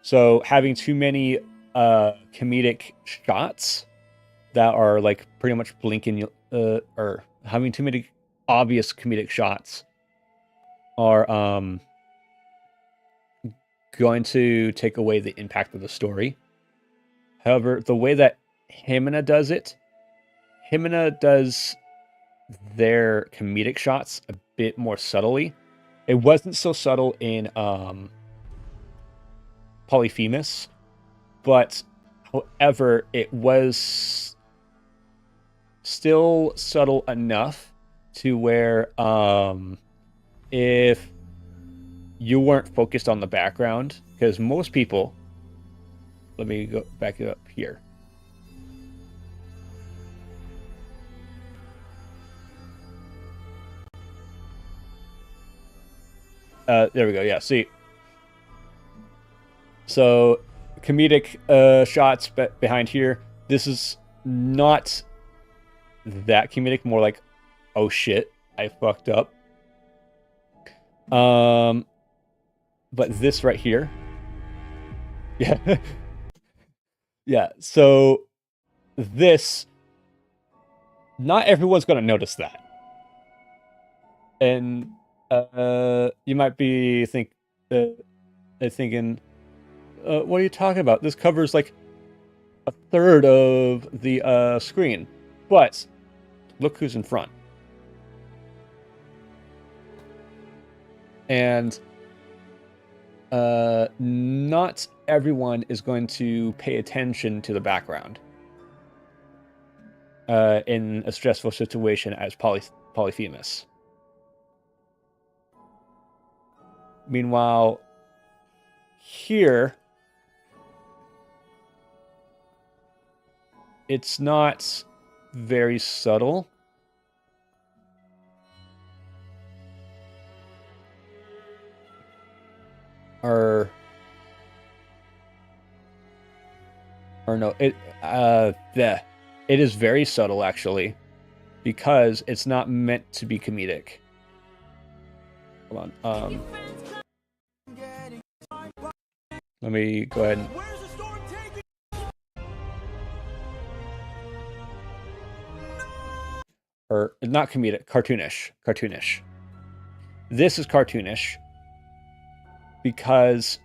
Speaker 1: So having too many comedic shots that are like pretty much blinking, or having too many obvious comedic shots are going to take away the impact of the story. However, the way that Himina does it, Himina does their comedic shots a bit more subtly. It wasn't so subtle in Polyphemus, but however, it was still subtle enough to where if you weren't focused on the background, because most people, let me go back it up here. There we go. Yeah, see. So, comedic shots behind here. This is not that comedic. More like, oh shit, I fucked up. But this right here. Yeah. Yeah, so this, not everyone's going to notice that. And you might be thinking, what are you talking about? This covers like a third of the screen. But look who's in front. And not everyone is going to pay attention to the background in a stressful situation as Polyphemus. Meanwhile, here, it's not very subtle. Or no, it is very subtle actually, because it's not meant to be comedic. Hold on. Let me go ahead and...
Speaker 2: Where's the storm taking?
Speaker 1: Or not comedic, cartoonish. This is cartoonish because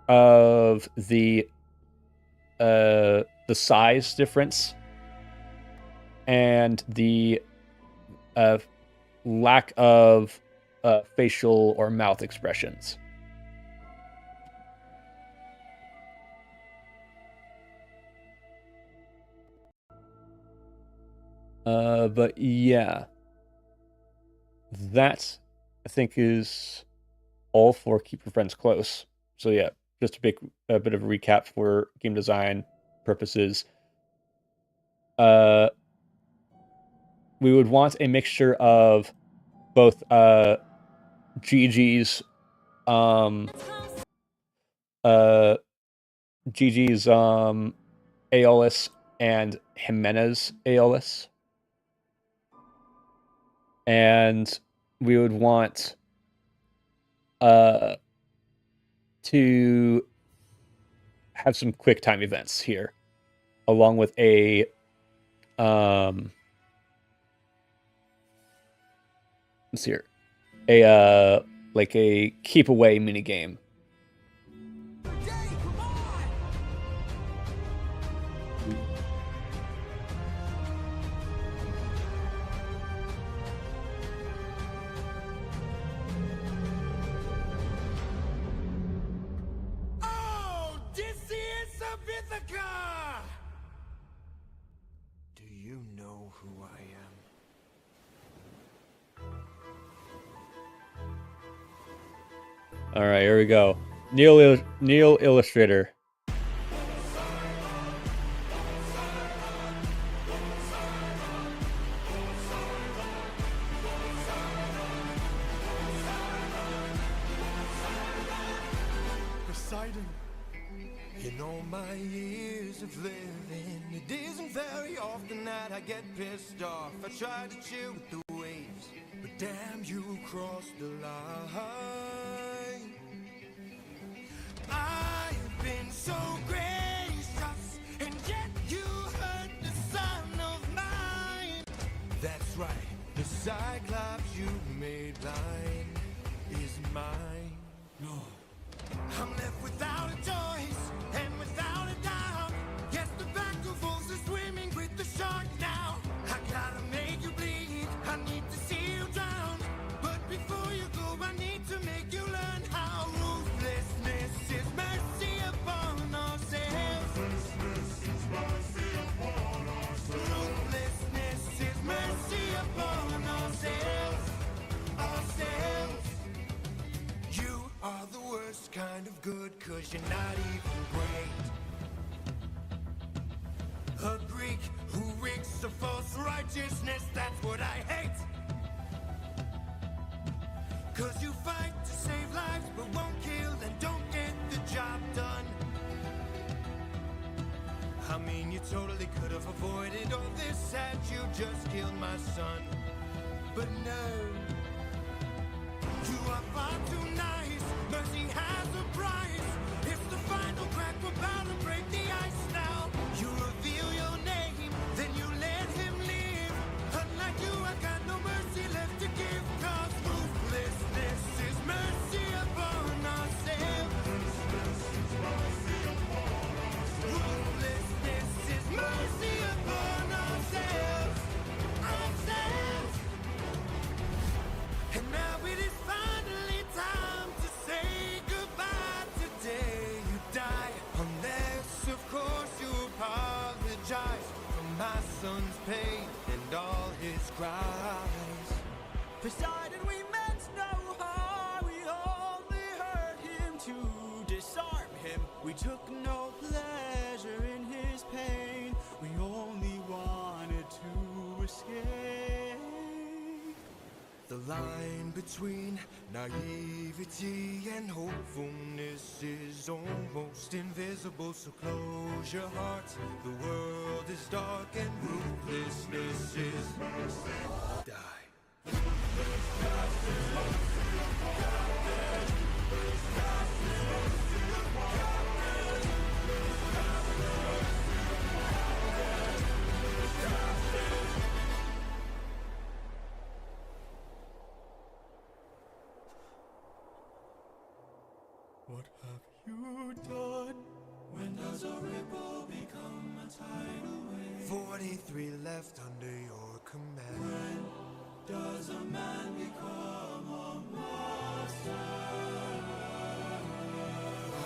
Speaker 1: of the size difference and the lack of facial or mouth expressions. But yeah, that I think is all for Keep Your Friends Close. So yeah, just a bit of a recap for game design purposes. We would want a mixture of both Gigi's Aeolus and Jimena's Aeolus. And we would want to have some quick time events here, along with a let's see here, a like a keep away mini game.
Speaker 2: Do you know who I am?
Speaker 1: All right, here we go. Neil Illustrator.
Speaker 2: Poseidon. In all my years of living, it isn't very often that I get pissed off. I try to chill with the waves, but damn, you crossed the line. I've been so gracious, and yet you hurt the son of mine. That's right, the Cyclops you made blind is mine. No. I'm left without a choice and without a doubt. even great. A Greek who reeks of false righteousness, that's what I hate. 'Cause you fight to save lives but won't kill and don't get the job done. I mean, you totally could have avoided all this had you just killed my son. But no, you are far too nice. Mercy has a price. It's the final crack, we're about to break the ice now. You reveal your name, then you let him live. Unlike you, I got no mercy left to give. 'Cause ruthlessness is mercy upon ourselves. Ruthlessness is mercy upon ourselves. Ourselves. And now it is finally time to say goodbye. Today you die, unless of course you apologize for my son's pain and all his cries. Poseidon, we meant no harm, we only hurt him to disarm him. We took no pleasure in his pain, we only wanted to escape. The line between naivety and hopefulness is almost invisible, so close your heart. The world is dark and ruthlessness is die. What have you done? When does a ripple become a tidal wave? 43 left under your command. When does a man become a monster? I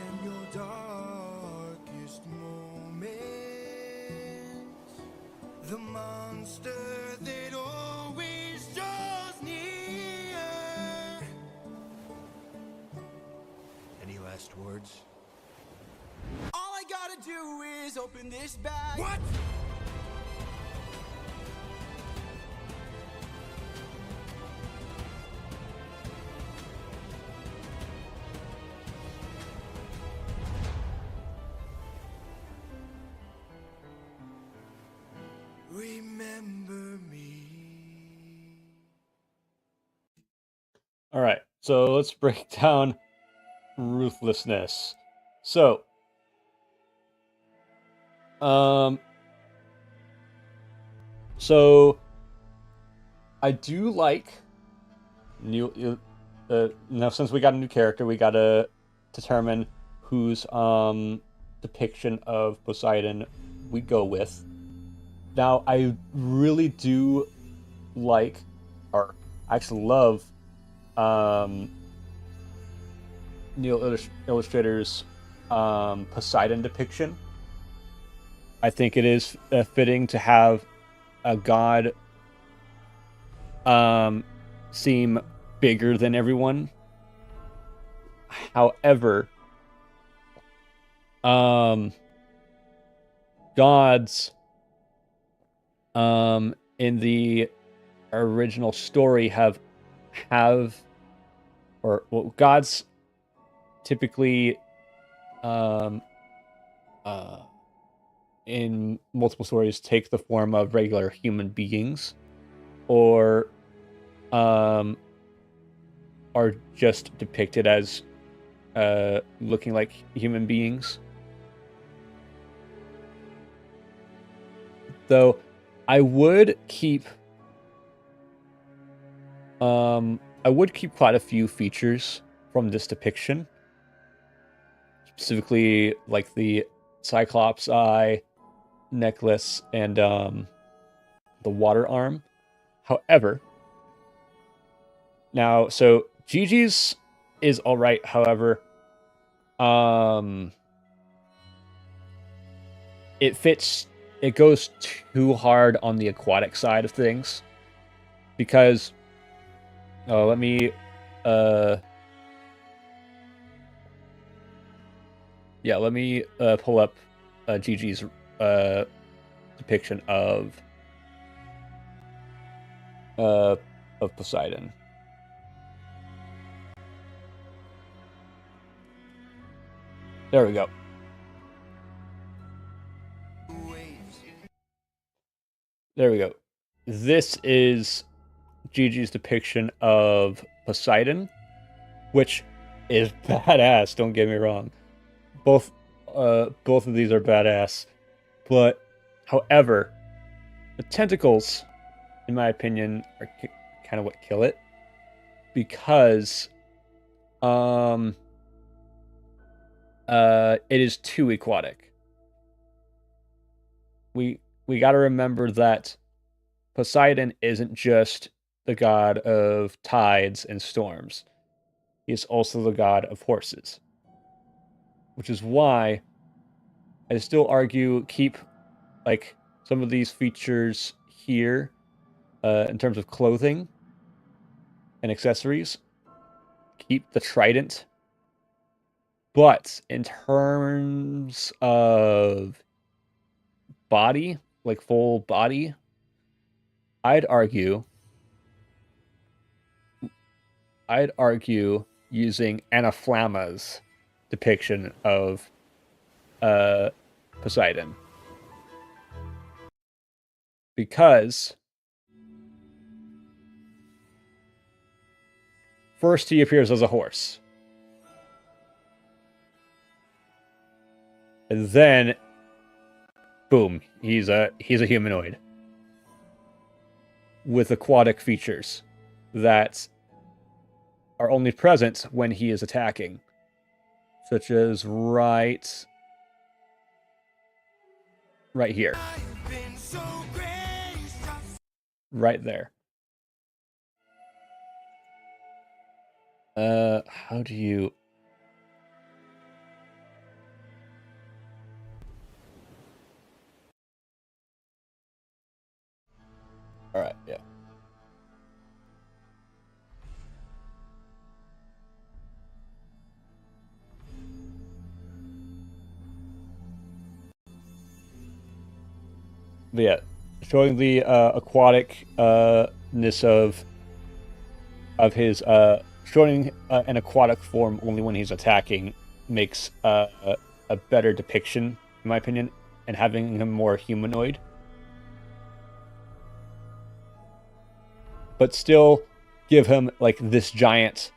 Speaker 2: am your darkest moment. The monster that always draws near. Any last words? All I gotta do is open this bag. What? Remember me.
Speaker 1: All right, so let's break down ruthlessness. So, so I do like new. Now, since we got a new character, we gotta determine whose depiction of Poseidon we go with. Now, I really do like, or I actually love, Neil Illustrator's Poseidon depiction. I think it is fitting to have a god seem bigger than everyone. However, gods in the original story have gods typically in multiple stories take the form of regular human beings, or are just depicted as looking like human beings. Though I would keep quite a few features from this depiction, specifically like the Cyclops eye, necklace, and the water arm. However, now, so Gigi's is all right. However, it goes too hard on the aquatic side of things, because let me Yeah, let me pull up Gigi's depiction of Poseidon. There we go. There we go. This is Gigi's depiction of Poseidon, which is badass. Don't get me wrong. Both of these are badass, but however, the tentacles, in my opinion, are kind of what kill it, because it is too aquatic. We got to remember that Poseidon isn't just the god of tides and storms. He's also the god of horses. Which is why I still argue keep like some of these features here in terms of clothing and accessories. Keep the trident. But in terms of body, like full body, I'd argue using Anaflamma's depiction of Poseidon. Because first he appears as a horse. And then boom, he's a humanoid with aquatic features that are only present when he is attacking, such as right here. Right there. How do you... Alright, yeah. But yeah, showing the aquaticness of his showing an aquatic form only when he's attacking makes a better depiction, in my opinion, and having him more humanoid. But still give him like this giant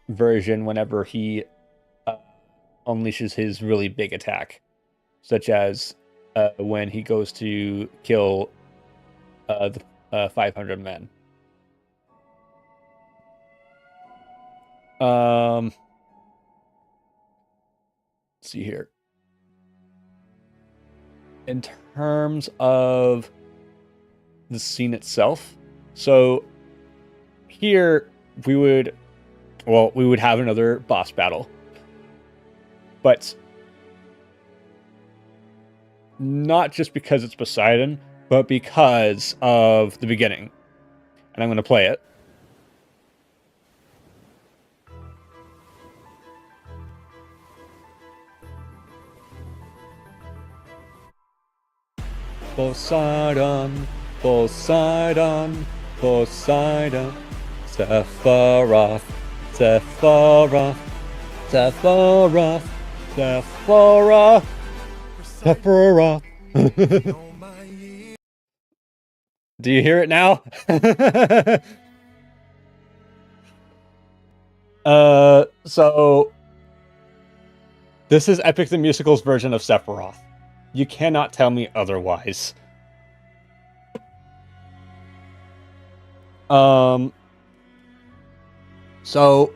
Speaker 1: version whenever he unleashes his really big attack, such as when he goes to kill the 500 men. Let's see here. In terms of the scene itself, so here we would have another boss battle, but not just because it's Poseidon, but because of the beginning. And I'm going to play it. Poseidon, Poseidon, Poseidon, Sephiroth, Sephiroth, Sephiroth, Sephiroth, Sephiroth. Do you hear it now? So this is Epic the Musical's version of Sephiroth. You cannot tell me otherwise. So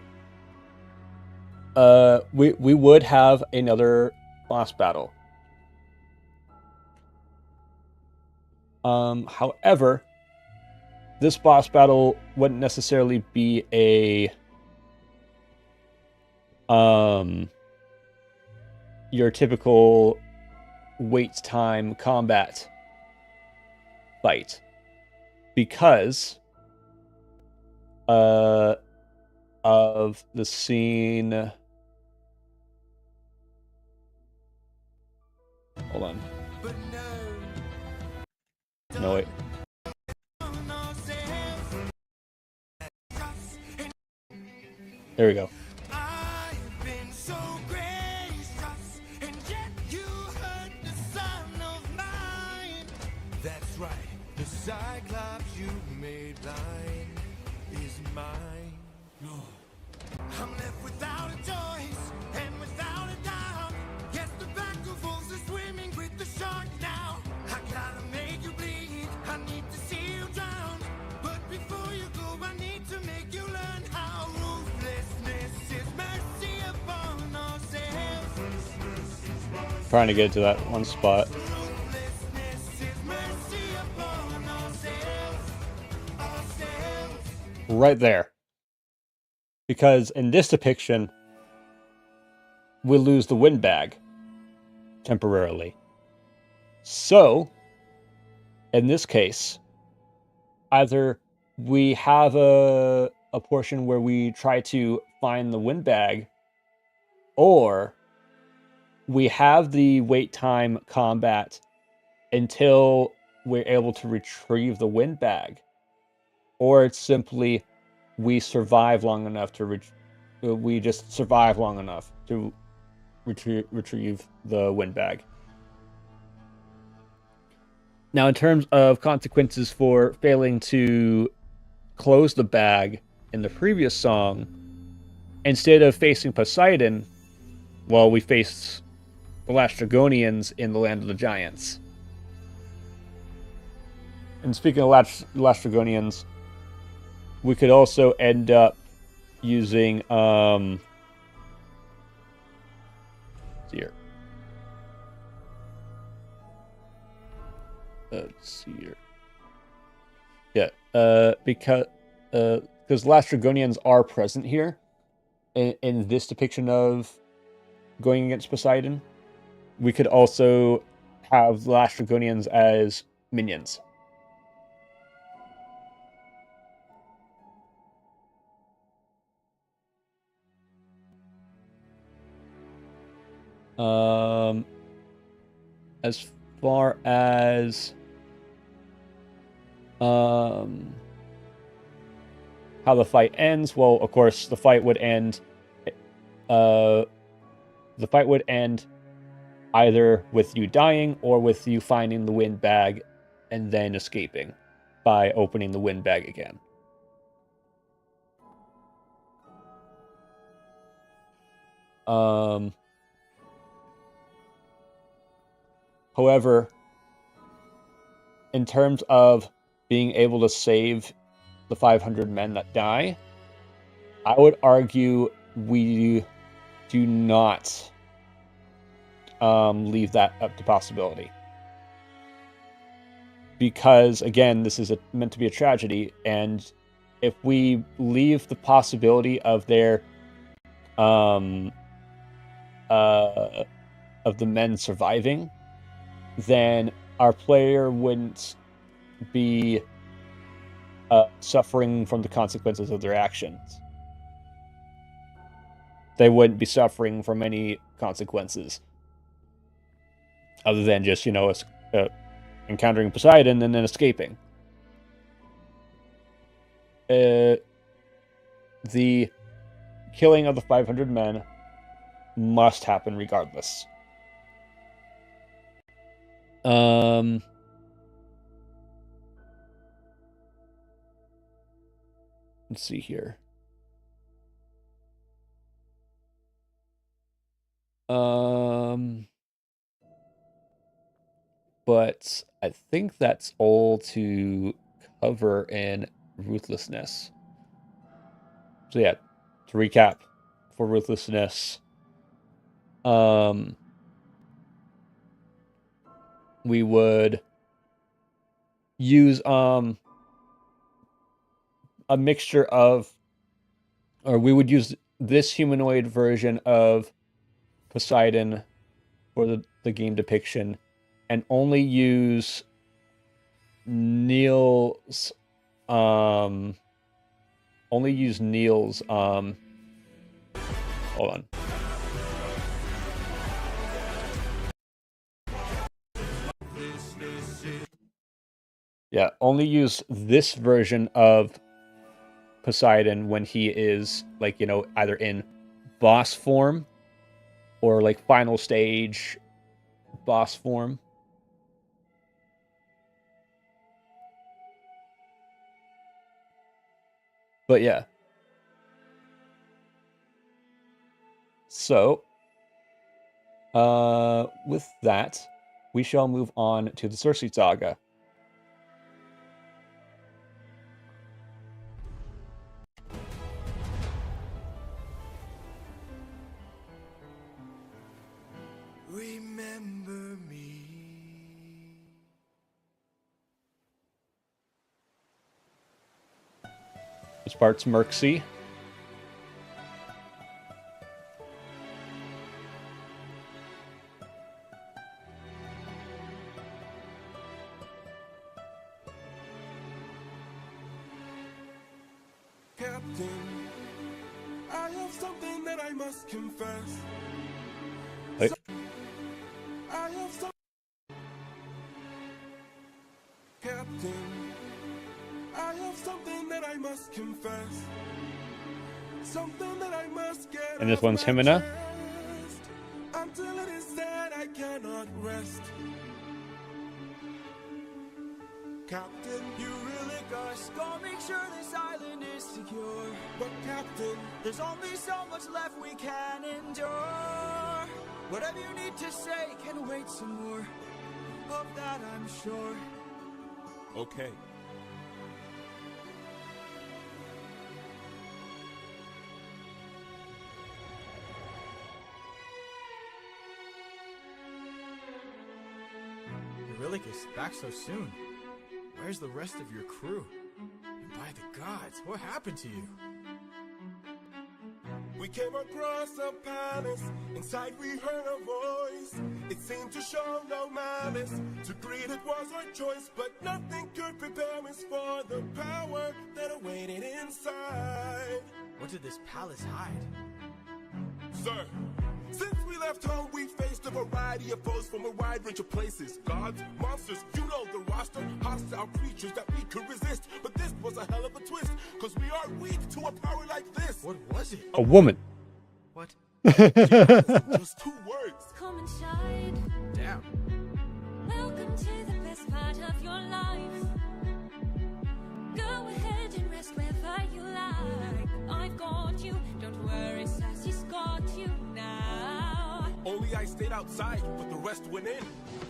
Speaker 1: we would have another boss battle. However, this boss battle wouldn't necessarily be a your typical wait time combat fight, because of the scene. Hold on.
Speaker 2: But no,
Speaker 1: No, wait.
Speaker 2: on ourselves. Just and
Speaker 1: There we go.
Speaker 2: I've been so gracious, and yet you hurt the son of mine. That's right, the Cyclops you made blind is mine. No. I'm left without a choice and without a doubt. Yes, the back of wolves are swimming with the shark now. I gotta make you bleed. I need to see you drown. But before you go, I need to make you learn how ruthlessness is mercy upon ourselves.
Speaker 1: Trying to get to that one spot.
Speaker 2: Ruthlessness is mercy upon ourselves. Ourselves.
Speaker 1: Right there. Because in this depiction, we lose the windbag temporarily. So, in this case, either we have a portion where we try to find the windbag, or we have the wait time combat until we're able to retrieve the windbag, or it's simply we survive long enough to we just survive long enough to retrieve the windbag. Now, in terms of consequences for failing to close the bag in the previous song, instead of facing Poseidon, well, we faced the last Dragonians in the Land of the Giants. And speaking of last Dragonians, we could also end up using here. Let's see here. Yeah, because last Dragonians are present here in this depiction of going against Poseidon. We could also have the last Dragonians as minions. As far as how the fight ends, well, of course, the fight would end. The fight would end either with you dying or with you finding the windbag and then escaping by opening the windbag again. However, in terms of being able to save the 500 men that die, I would argue we do not leave that up to possibility. Because, again, this is meant to be a tragedy, and if we leave the possibility of their of the men surviving, then our player wouldn't be suffering from the consequences of their actions. They wouldn't be suffering from any consequences other than just, encountering Poseidon and then escaping. The killing of the 500 men must happen regardless. Let's see here. But I think that's all to cover in Ruthlessness. So yeah, to recap for Ruthlessness, we would use a mixture of, or we would use this humanoid version of Poseidon for the game depiction, and only use Neil's hold on. Yeah, only use this version of Poseidon when he is, like, you know, either in boss form or, like, final stage boss form. But yeah. So, with that, we shall move on to the Circe Saga.
Speaker 2: Remember me.
Speaker 1: This part's Merxy.
Speaker 2: Captain, I have something that I must confess.
Speaker 1: Like,
Speaker 2: I have some. Captain, I have something that I must confess. Something that I must get.
Speaker 1: And this
Speaker 2: off
Speaker 1: one's
Speaker 2: my
Speaker 1: Himina?
Speaker 2: chest. Until it is said, I cannot rest. Captain, you really gotta make sure this island is secure. But Captain, there's only so much left we can endure. Whatever you need to say can wait some more. Of that I'm sure. Okay.
Speaker 6: Eurylicus, back so soon. Where's the rest of your crew? And by the gods, what happened to you?
Speaker 2: We came across a palace. Inside we heard a voice. It seemed to show no malice. To greet it was our choice, but nothing could prepare us for the power that awaited inside.
Speaker 6: What did this palace hide?
Speaker 2: Sir, since we left home, we faced a variety of foes from a wide range of places. Gods, monsters, you know the roster. Hostile creatures that we could resist. But this was a hell of a twist, cause we are weak to a power like this.
Speaker 6: What was it?
Speaker 1: a woman.
Speaker 6: What?
Speaker 2: Just 2 words.
Speaker 3: Come and shine.
Speaker 6: Damn.
Speaker 3: Welcome to the best part of your life. Go ahead and rest wherever you like. I've got you. Don't worry, Sassy's got you now.
Speaker 2: Only I stayed outside, but the rest went in.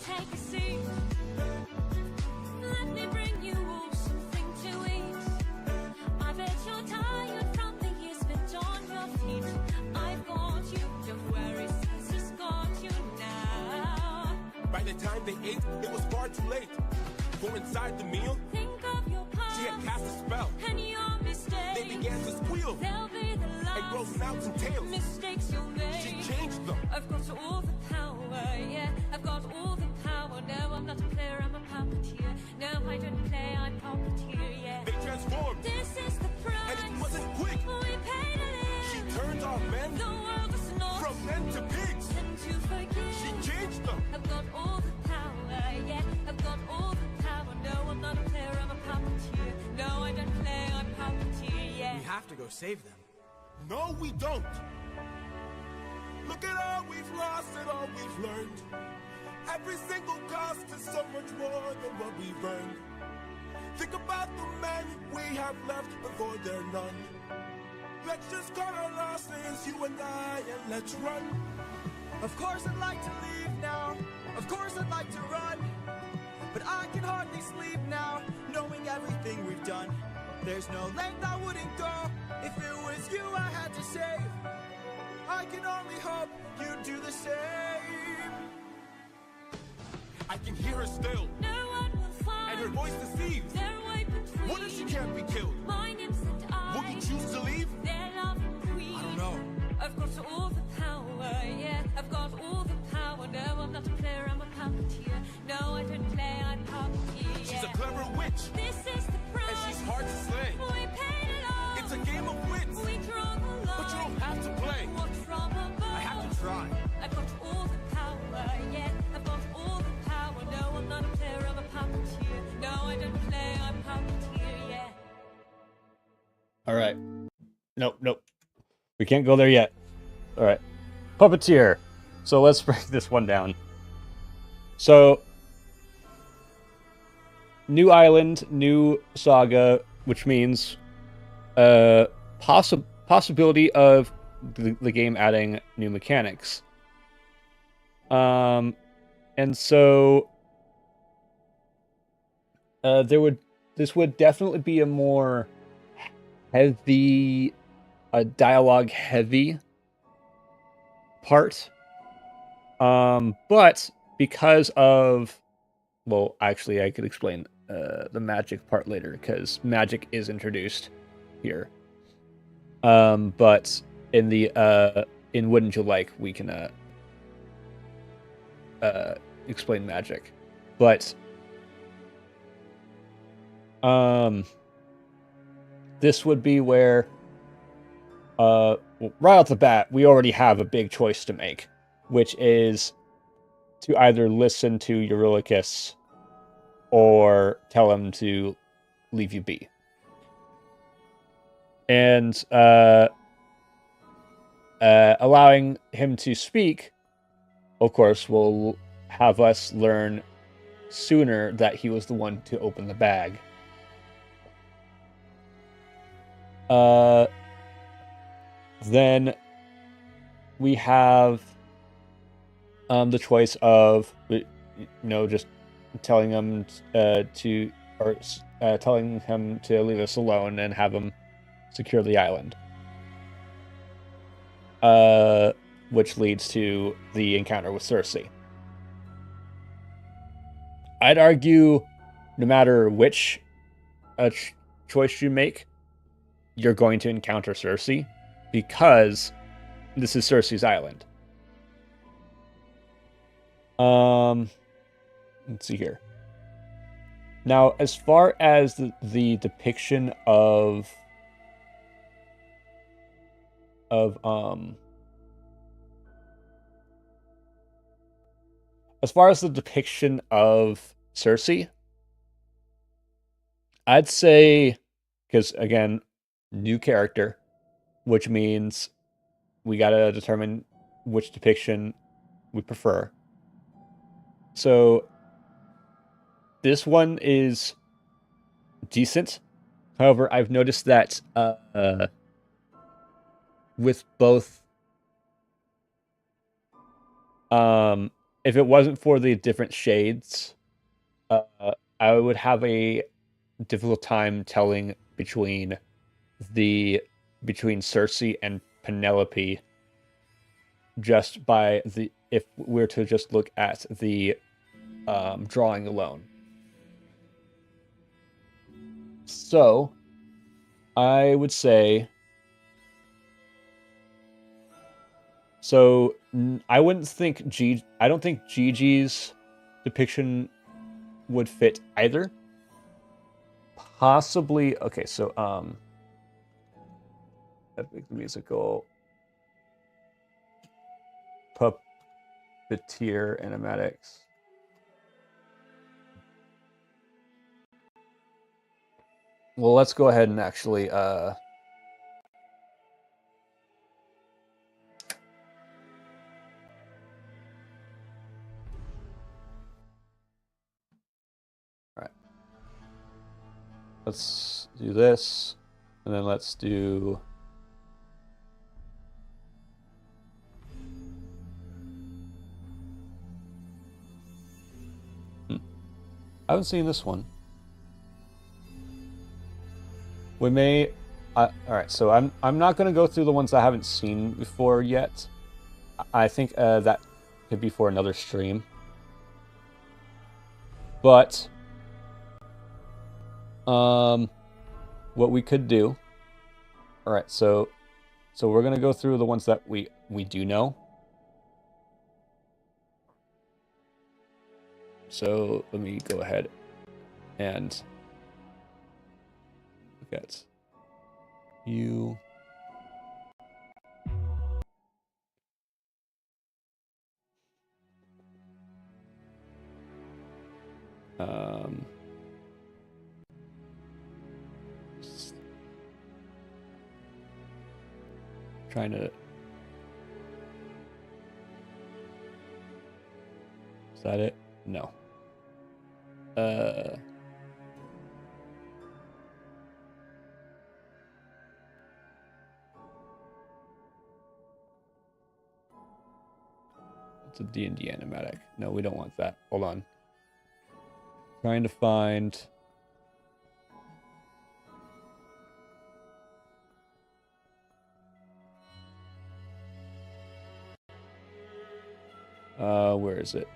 Speaker 3: Take a seat. Let me bring you all something to eat. I bet you're tired from the years spent on your feet. I've got you. Don't worry, Sassy's got you now.
Speaker 2: By the time they ate, it was far too late. For inside the meal,
Speaker 3: Think of your past
Speaker 2: she had cast a spell.
Speaker 3: and your mistakes.
Speaker 2: They began to squeal
Speaker 3: They'll be the
Speaker 2: and
Speaker 3: last
Speaker 2: grow snouts and tails.
Speaker 3: mistakes you'll
Speaker 2: She
Speaker 3: make.
Speaker 2: changed them.
Speaker 3: I've got all the power, yeah. I've got all the power. No, I'm not a player, I'm a puppeteer. No, I don't play, I puppeteer, yeah.
Speaker 2: They transformed,
Speaker 3: This is the price.
Speaker 2: and it wasn't quick.
Speaker 3: We paid to live.
Speaker 2: She turned our men
Speaker 3: The world is not
Speaker 2: from men to pigs.
Speaker 3: and to forgive.
Speaker 2: She changed them.
Speaker 3: I've got all the power, yeah. I've got all the power. No, I'm not a player, I'm a puppeteer. No, I don't play, I puppeteer, yeah.
Speaker 6: We have to go save them.
Speaker 2: No, we don't. Look at all we've lost and all we've learned. Every single cost is so much more than what we've earned. Think about the men we have left before they're none. Let's just cut our losses, you and I, and let's run.
Speaker 7: Of course I'd like to leave now. Of course I'd like to run. But I can hardly sleep now, knowing everything we've done. There's no length I wouldn't go if it was you I had to save. I can only hope you'd do the same.
Speaker 2: I can hear her still,
Speaker 3: No one will find
Speaker 2: and her voice deceives.
Speaker 3: their way between.
Speaker 2: What if she can't be killed?
Speaker 3: My nymphs and I.
Speaker 2: Will you choose to leave?
Speaker 3: Their loving queen.
Speaker 6: I don't know.
Speaker 3: I've got all the power, yeah. I've got all the power. No, I'm not a player, I'm a puppeteer. No, I don't play, I puppeteer, yeah.
Speaker 2: She's a clever witch,
Speaker 3: This is the price.
Speaker 2: and she's hard to slay.
Speaker 3: We paid it all.
Speaker 2: It's a game of wits,
Speaker 3: We draw the line.
Speaker 2: but you don't have to play.
Speaker 3: Watch from above.
Speaker 6: I have to try.
Speaker 3: I've got all the power, yeah. I've got all the power. No, I'm not a player, I'm a puppeteer. No, I don't play,
Speaker 1: All right. Nope. We can't go there yet. All right. Puppeteer. So let's break this one down. So, new island, new saga, which means possibility of the game adding new mechanics. And so this would definitely be a more heavy, dialogue heavy part. But because of, well, actually, I could explain the magic part later because magic is introduced here. But in the in Wouldn't You Like, we can explain magic, but this would be where right off the bat we already have a big choice to make, which is to either listen to Eurylochus or tell him to leave you be. And allowing him to speak, of course, will have us learn sooner that he was the one to open the bag. Then we have the choice of, just telling him telling him to leave us alone and have him secure the island. Which leads to the encounter with Cersei. I'd argue no matter which choice you make, you're going to encounter Cersei because this is Cersei's island. Let's see here. Now, as far as the depiction of as far as the depiction of Cersei, I'd say, because again, new character, which means we gotta determine which depiction we prefer. So this one is decent. However, I've noticed that with both, if it wasn't for the different shades, I would have a difficult time telling between Cersei and Penelope just by if we're to just look at the drawing alone. So I would say, so I don't think Gigi's depiction would fit either. Possibly, okay, so epic musical, puppeteer, animatics. Well, let's go ahead and actually let's do this, and then let's do I haven't seen this one. We may all right, so I'm not going to go through the ones I haven't seen before yet. I think that could be for another stream. But what we could do. All right, so we're going to go through the ones that we do know. So let me go ahead and look at you. Trying to. Is that it? No. It's a D&D animatic. No, we don't want that. Hold on. Trying to find. Where is it?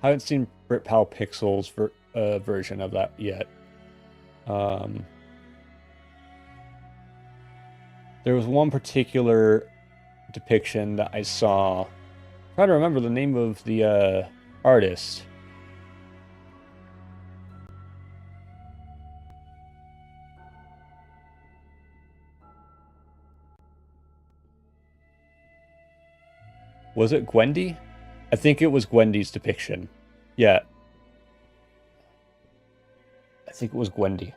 Speaker 1: I haven't seen Britpal Pixel's version of that yet. There was one particular depiction that I saw. I'm trying to remember the name of the artist. Was it Gwendy? I think it was Gwendy's depiction. Yeah. I think it was Gwendy.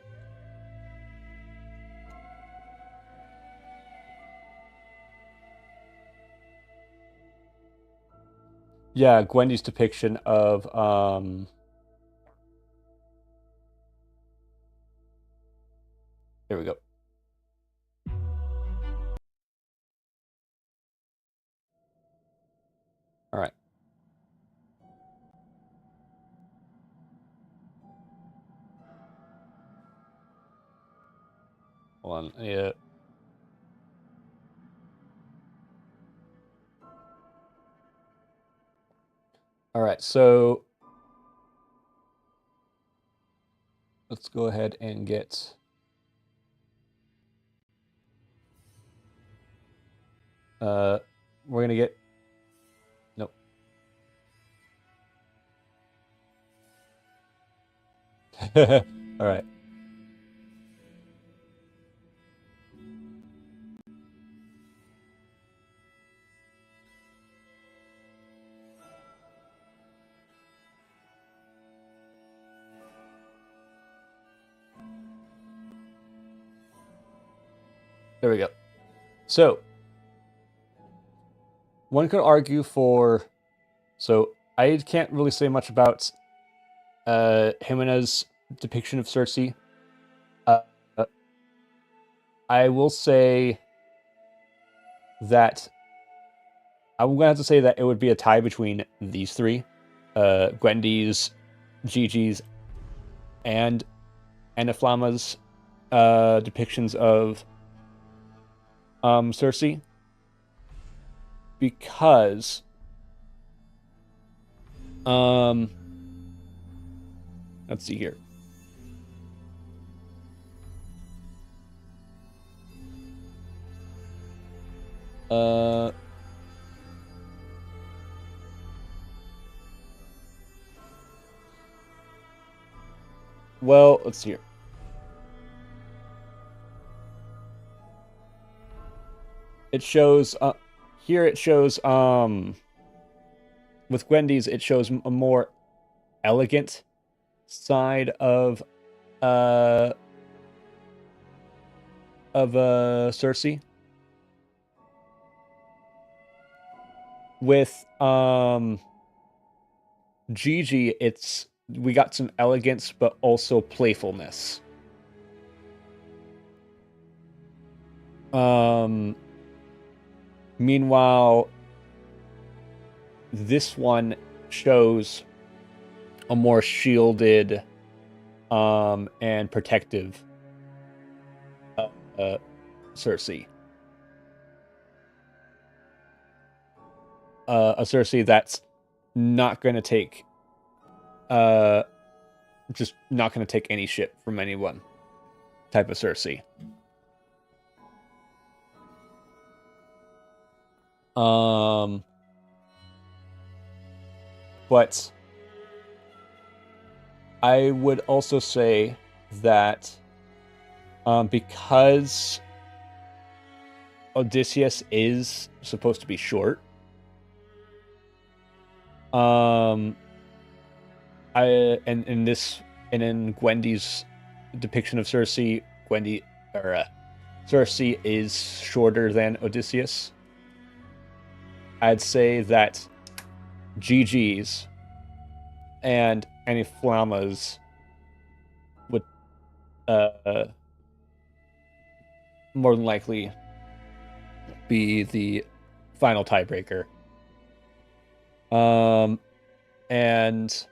Speaker 1: Yeah, Gwendy's depiction of Here we go. All right. Hold on. Yeah. All right. So let's go ahead and get. We're gonna get. Nope. All right. There we go. So, one could argue for. So, I can't really say much about Jimena's depiction of Cersei. I will say that I'm going to have to say that it would be a tie between these three. Gwendy's, Gigi's, and Anaflama's depictions of Cersei. Because let's see here. Well, let's see here. It shows here it shows with Gwendy's it shows a more elegant side of Cersei. With Gigi, we got some elegance but also playfulness. Meanwhile, this one shows a more shielded and protective Cersei. A Cersei that's not going to take just not going to take any shit from anyone type of Cersei. But I would also say that because Odysseus is supposed to be short, I and in Gwendy's depiction of Cersei, Cersei is shorter than Odysseus. I'd say that GG's and any Flammas would more than likely be the final tiebreaker. And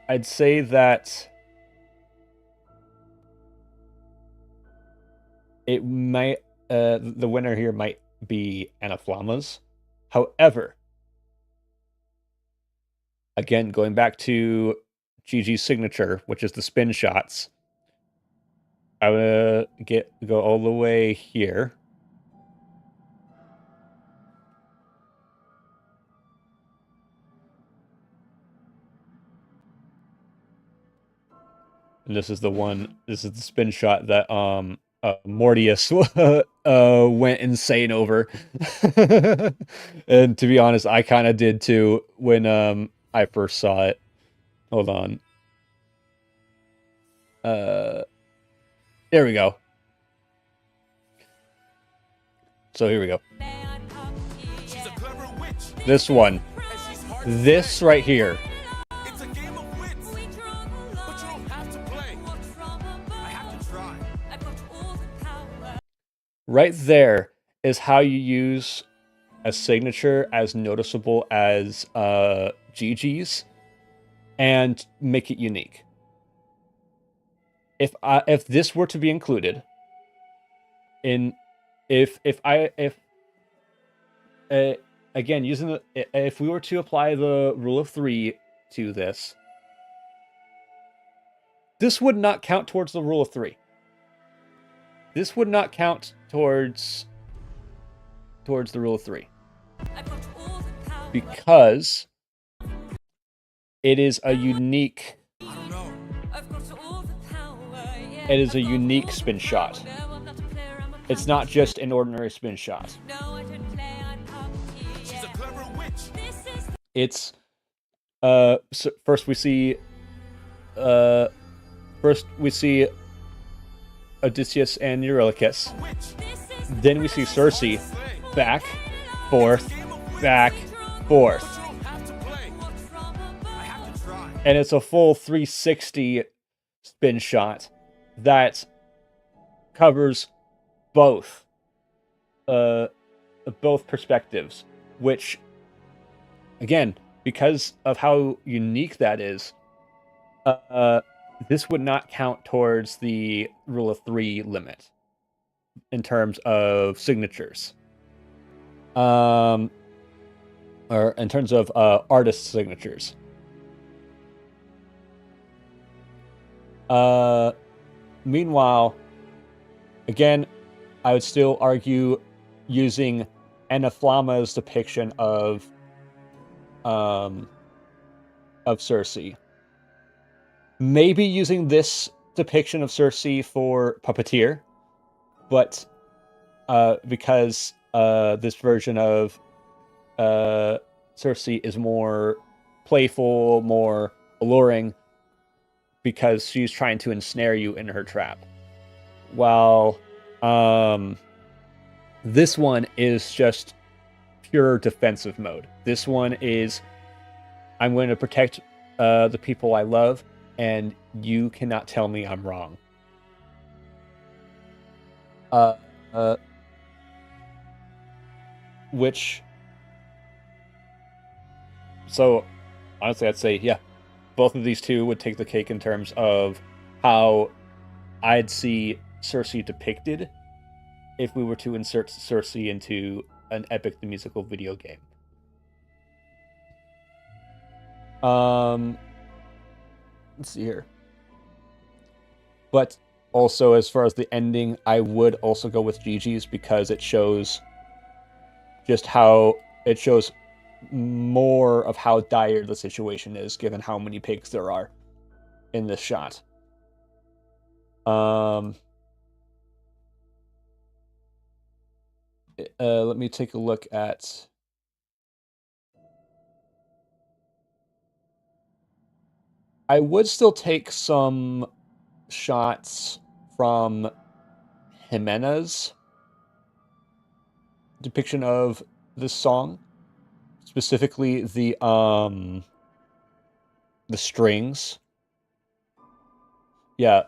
Speaker 1: I'd say that it might the winner here might be Anna Flammas. However, again, going back to GG's signature, which is the spin shots, I would go all the way here. And this is the spin shot that Mortius went insane over. And to be honest, I kind of did too when I first saw it. Hold on. There we go. So here we go.
Speaker 2: She's a clever witch.
Speaker 1: This one.
Speaker 2: And she's hard to
Speaker 1: This
Speaker 2: play.
Speaker 1: right here.
Speaker 2: It's a game of wits. But you don't have to play. I have to try.
Speaker 1: Right there is how you use a signature as noticeable as GG's and make it unique. If this were to be included in if again using if we were to apply the rule of 3 to this would not count towards the rule of 3. This would not count towards the rule of 3 because it is a unique spin shot. It's not just an ordinary spin shot.
Speaker 2: She's a clever witch.
Speaker 1: It's so first we see Odysseus and Eurylochus. Then we see Cersei back, forth, back, forth. And it's a full 360 spin shot that covers both perspectives, which again, because of how unique that is, this would not count towards the rule of 3 limit in terms of signatures. Or in terms of artist signatures. Meanwhile, again, I would still argue using Anna Flamma's depiction of Cersei. Maybe using this depiction of Cersei for Puppeteer, but because this version of Cersei is more playful, more alluring, because she's trying to ensnare you in her trap. While this one is just pure defensive mode. This one is, I'm going to protect the people I love, and you cannot tell me I'm wrong. So honestly, I'd say, yeah, both of these two would take the cake in terms of how I'd see Cersei depicted if we were to insert Cersei into an Epic the Musical video game. Let's see here. But also, as far as the ending, I would also go with GG's because it shows just how it shows more of how dire the situation is, given how many pigs there are in this shot. Let me take a look at I would still take some shots from Jimena's depiction of this song, specifically the strings. Yeah,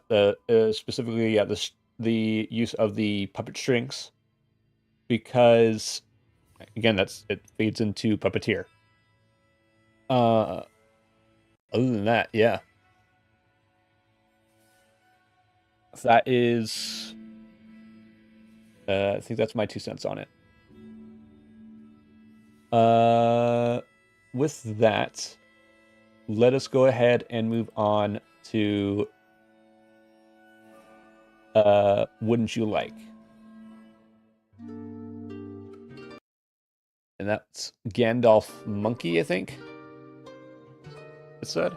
Speaker 1: specifically the use of the puppet strings, because again, it feeds into puppeteer. Other than that, yeah, that is. I think that's my 2 cents on it. With that, let us go ahead and move on to Wouldn't You Like? And that's Gandalf Monkey, I think it said.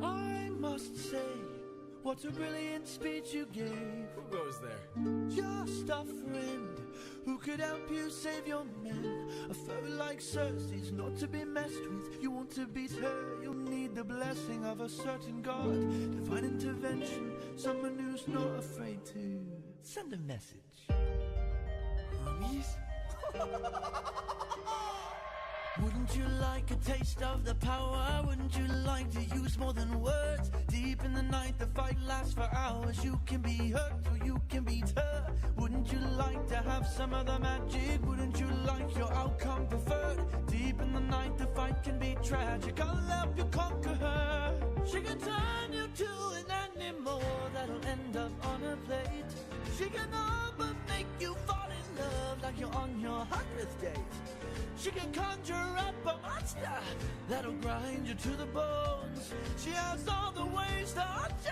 Speaker 7: I must say, what a brilliant speech you gave.
Speaker 6: Who goes there?
Speaker 7: Just a friend who could help you save your men. A foe like Cersei's not to be messed with. You want to beat her, you'll need the blessing of a certain god. Divine intervention, someone who's not afraid to send a message.
Speaker 6: Hermes?
Speaker 7: Wouldn't you like a taste of the power? Wouldn't you like to use more than words? Deep in the night, the fight lasts for hours. You can be hurt or you can beat her. Wouldn't you like to have some of the magic? Wouldn't you like your outcome preferred? Deep in the night, the fight can be tragic. I'll help you conquer her. She can turn you to an animal that'll end up on a plate. She can all but make you fall in love like you're on your 100th date. She can conjure up a monster that'll grind you to the bones. She has all the ways to hurt you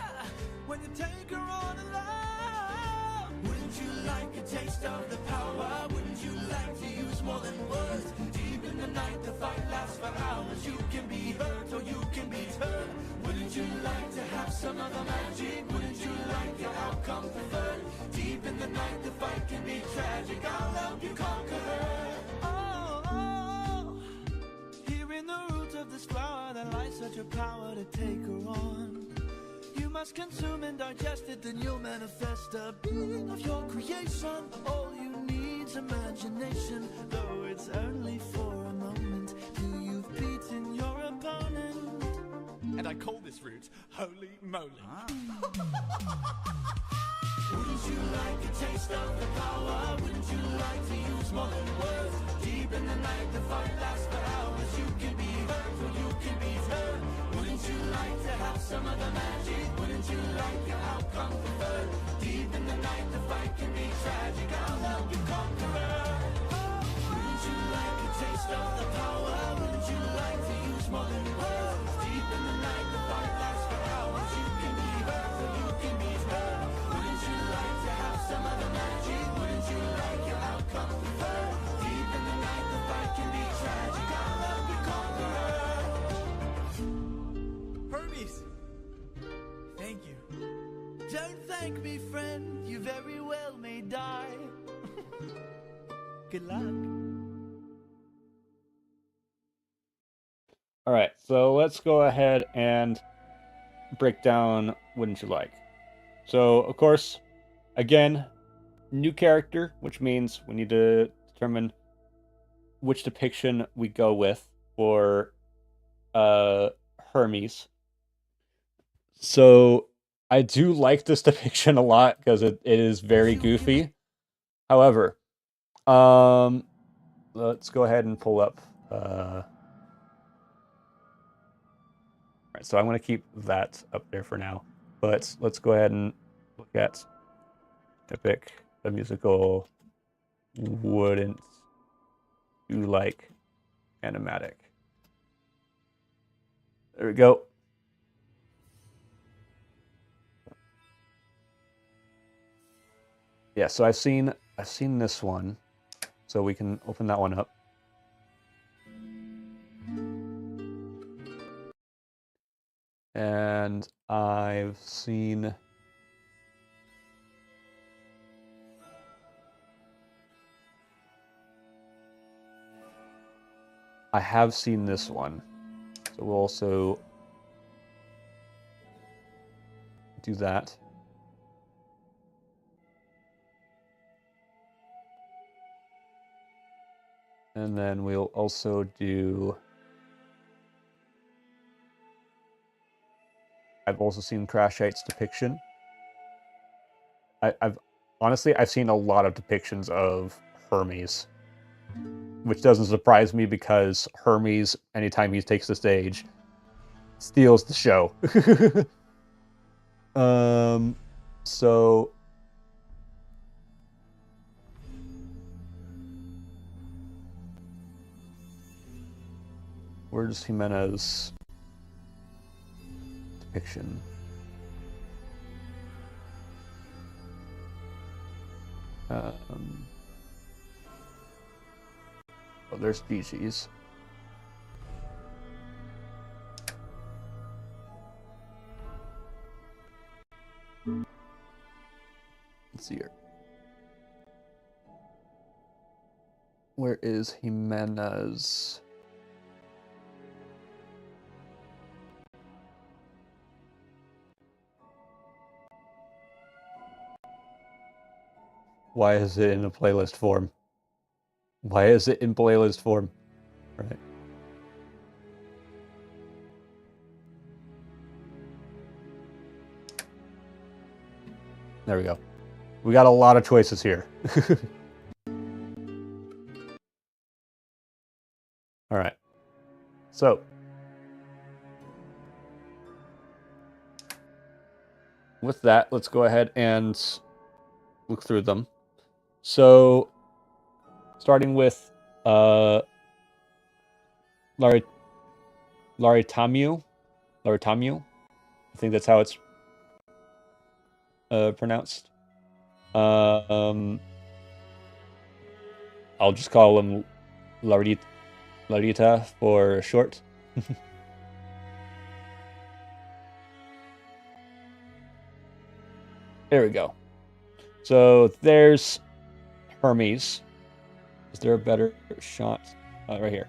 Speaker 7: when you take her on alone. Wouldn't you like a taste of the power? Wouldn't you like to use more than words? Deep in the night, the fight lasts for hours. You can be hurt or you can be turned. Wouldn't you like to have some of the magic? Wouldn't you like your outcome preferred? Deep in the night, the fight can be tragic. I'll help you conquer her. Here in the root of this flower, there lies such a power to take her on. You must consume and digest it, then you'll manifest a being of your creation. All you need's imagination, though it's only for a moment. Till you've beaten your opponent.
Speaker 6: And I call this route Holy Moly.
Speaker 7: Wouldn't you like a taste of the power? Wouldn't you like to use more than words? Deep in the night, the fight lasts for hours. You can be hurt or you can be hurt. Wouldn't you like to have some of the magic? Wouldn't you like your outcome preferred? Deep in the night, the fight can be tragic. I'll help you conquer her. Wouldn't you like a taste of the power? Wouldn't you like to use more than words? Deep in the night, the fight lasts for hours. You can be hurt or you can be hurt. Wouldn't you like to have some of the magic? Wouldn't you like your outcome preferred? Deep in the night, the fight can be tragic. I'll help you conquer her.
Speaker 6: Hermes! Thank you.
Speaker 7: Don't thank me, friend. You very well may die. Good luck.
Speaker 1: All right, so let's go ahead and break down Wouldn't You Like? So, of course, again, new character, which means we need to determine which depiction we go with for Hermes. So, I do like this depiction a lot because it is very goofy. However, let's go ahead and pull up. All right, so I'm going to keep that up there for now. But let's go ahead and look at Epic, the musical Wouldn't You Like animatic. There we go. Yeah, so I've seen this one. So we can open that one up. And I've seen I have seen this one. So we'll also do that. And then we'll also do... I've also seen Crashite's depiction. I've honestly, I've seen a lot of depictions of Hermes, which doesn't surprise me because Hermes, anytime he takes the stage, steals the show. So where's Jimena's depiction? Oh, there's Gigi's. Let's see here. Where is Jimena's? Why is it in a playlist form? Why is it in playlist form? Right. There we go. We got a lot of choices here. All right. So, with that, let's go ahead and look through them. So, starting with Laritamu. I think that's how it's pronounced. I'll just call him Larita for short. There we go. So there's Hermes. Is there a better shot? Right here.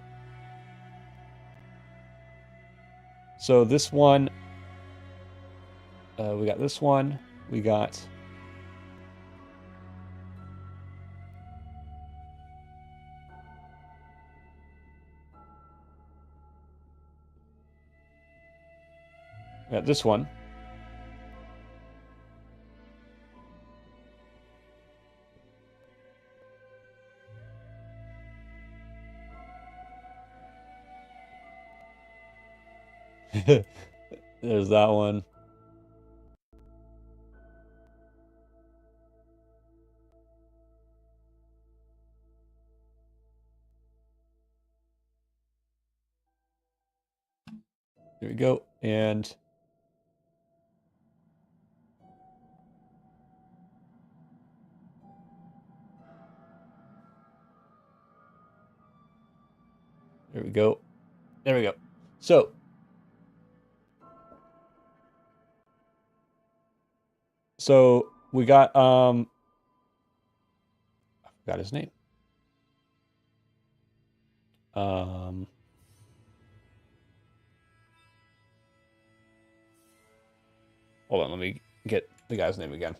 Speaker 1: So this one, we got this one. We got this one. There's that one. There we go. And there we go. There we go. So we got I forgot his name. Hold on, let me get the guy's name again.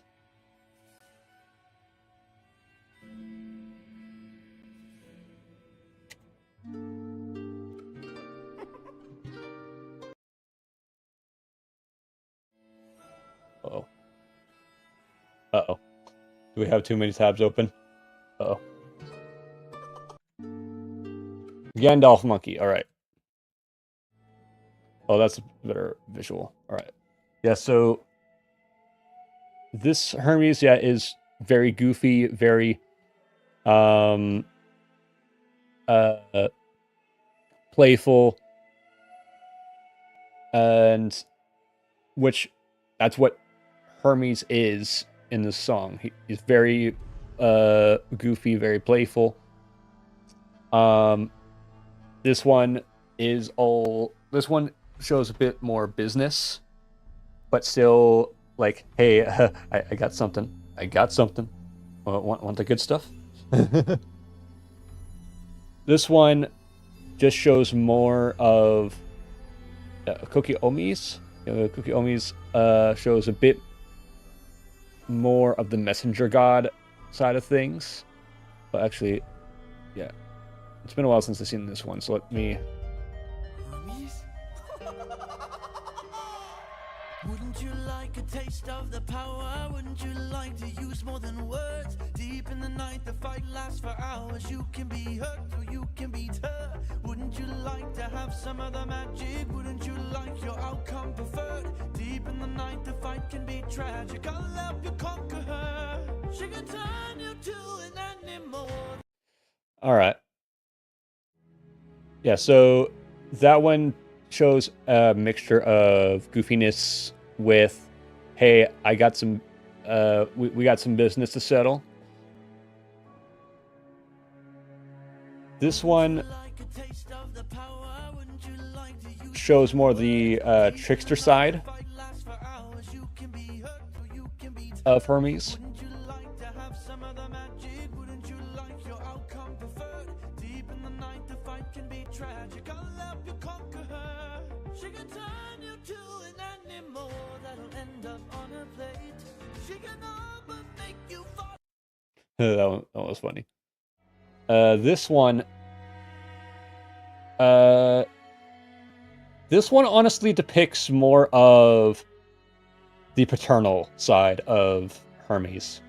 Speaker 1: Uh-oh. Uh-oh. Do we have too many tabs open? Uh-oh. Gandalf Monkey, alright. Oh, that's a better visual. Alright. Yeah, so this Hermes, yeah, is very goofy, very playful, and which that's what Hermes is in this song. He's very goofy, very playful. This one shows a bit more business, but still like, hey, I got something. Want the good stuff? This one just shows more of Kokiomi's. Kokiomi's shows a bit more of the messenger god side of things. But actually, yeah, it's been a while since I've seen this one, so let me.
Speaker 7: Hermes? Wouldn't you like a taste of the power? Wouldn't you like to use more than words? Deep in the night, the fight lasts for hours. You can be hurt or you can be hurt. Wouldn't you like to have some of the magic? Wouldn't you like your outcome preferred? Deep in the night, the fight can be tragic. I'll help you conquer her. She can turn you to an animal.
Speaker 1: All right. Yeah, so that one shows a mixture of goofiness with, hey, I got some, we got some business to settle. This one shows more the trickster side of Hermes. That was funny. This one honestly depicts more of the paternal side of Hermes,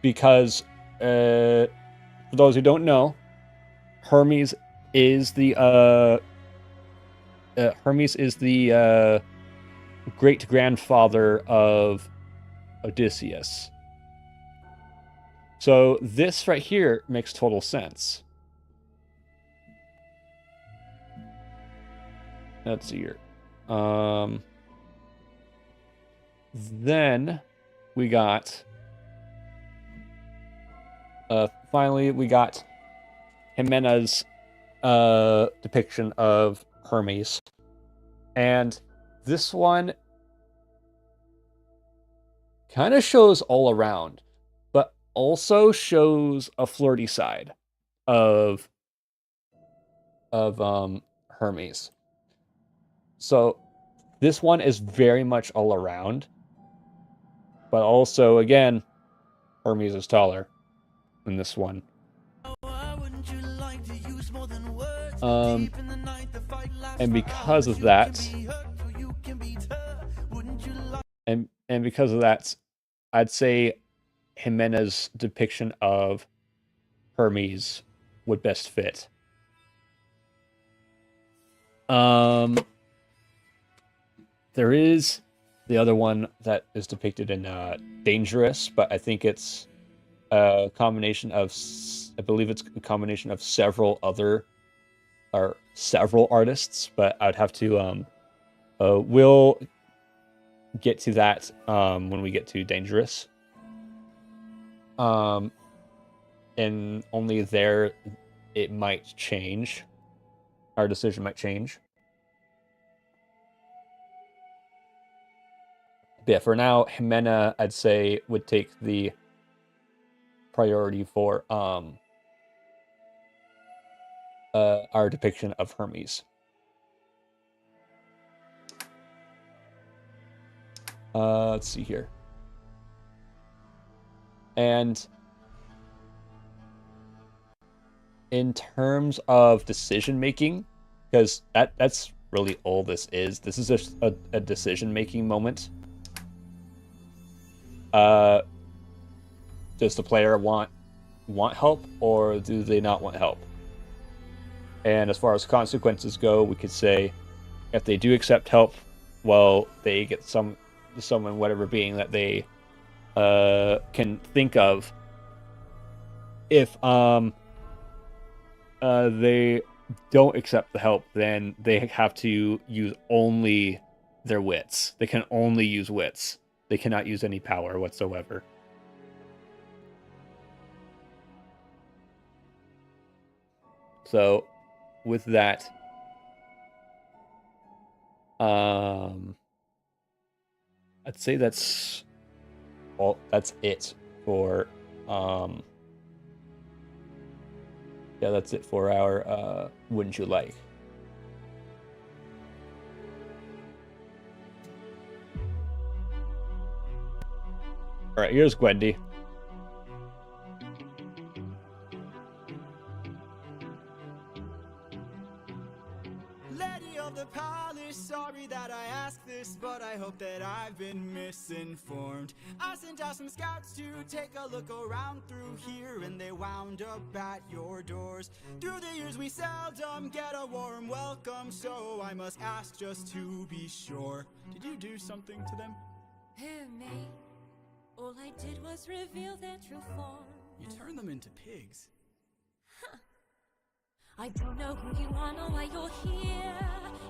Speaker 1: because for those who don't know, Hermes is the great grandfather of Odysseus. So this right here makes total sense. Let's see here. Then we got finally we got Jimena's depiction of Hermes. And this one kind of shows all around, but also shows a flirty side of Hermes. So this one is very much all around, but also again, Hermes is taller than this one. And because of that, and because of that, I'd say Jimena's depiction of Hermes would best fit. There is the other one that is depicted in Dangerous, but I think it's a combination of, I believe it's a combination of several artists, but I'd have to, we'll get to that when we get to Dangerous. And only there it might change. Our decision might change. But yeah, for now, Jimena, I'd say, would take the priority for our depiction of Hermes. Let's see here. And in terms of decision making, because that's really all this is. This is just a decision making moment. Does the player want help, or do they not want help? And as far as consequences go, we could say if they do accept help, well, they get someone, whatever being that they can think of. If they don't accept the help, then they have to use only their wits. They can only use wits. They cannot use any power whatsoever. So, with that, I'd say that's all. That's it for yeah, that's it for our Wouldn't You Like? right, here's Gwendy.
Speaker 7: Lady of the palace, sorry that I ask this, but I hope that I've been misinformed. I sent out some scouts to take a look around through here, and they wound up at your doors. Through the years we seldom get a warm welcome, so I must ask just to be sure. Did you do something to them?
Speaker 3: Who, me? All I did was reveal their true form.
Speaker 7: You turned them into pigs.
Speaker 3: I don't know who you are nor why you're here,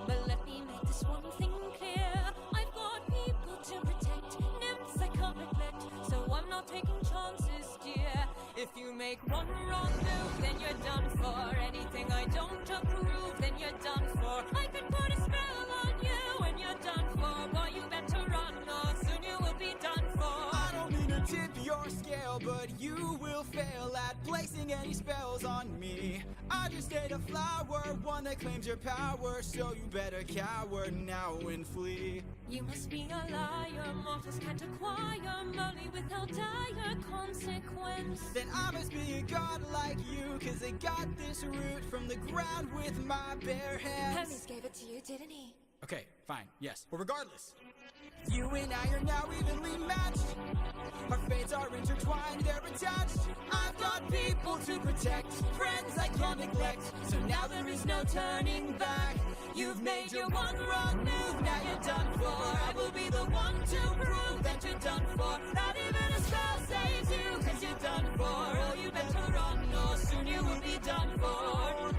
Speaker 3: but let me make this one thing clear. I've got people to protect, nymphs I can't neglect, so I'm not taking chances, dear. If you make one wrong move, then you're done for. Anything I don't approve, then you're done for. I can put a spell on you and you're done for. Boy, you better run or soon you will be done for.
Speaker 7: I don't mean to tip your scale, but you will fail at placing any spells on me. I just ate a flower, one that claims your power, so you better cower now and flee.
Speaker 3: You must be a liar, mortals can't acquire money without dire consequence.
Speaker 7: Then I must be a god like you, cause I got this root from the ground with my bare hands.
Speaker 3: Hermes gave it to you, didn't he?
Speaker 7: Okay, fine, yes. Well, regardless, you and I are now evenly matched. Our fates are intertwined, they're attached. I've got people to protect, friends I can't neglect, so now there is no turning back. You've made your one wrong move, now you're done for. I will be the one to prove that you're done for. Not even a spell saves you, cause you're done for. Oh, you better run, or soon you will be done for.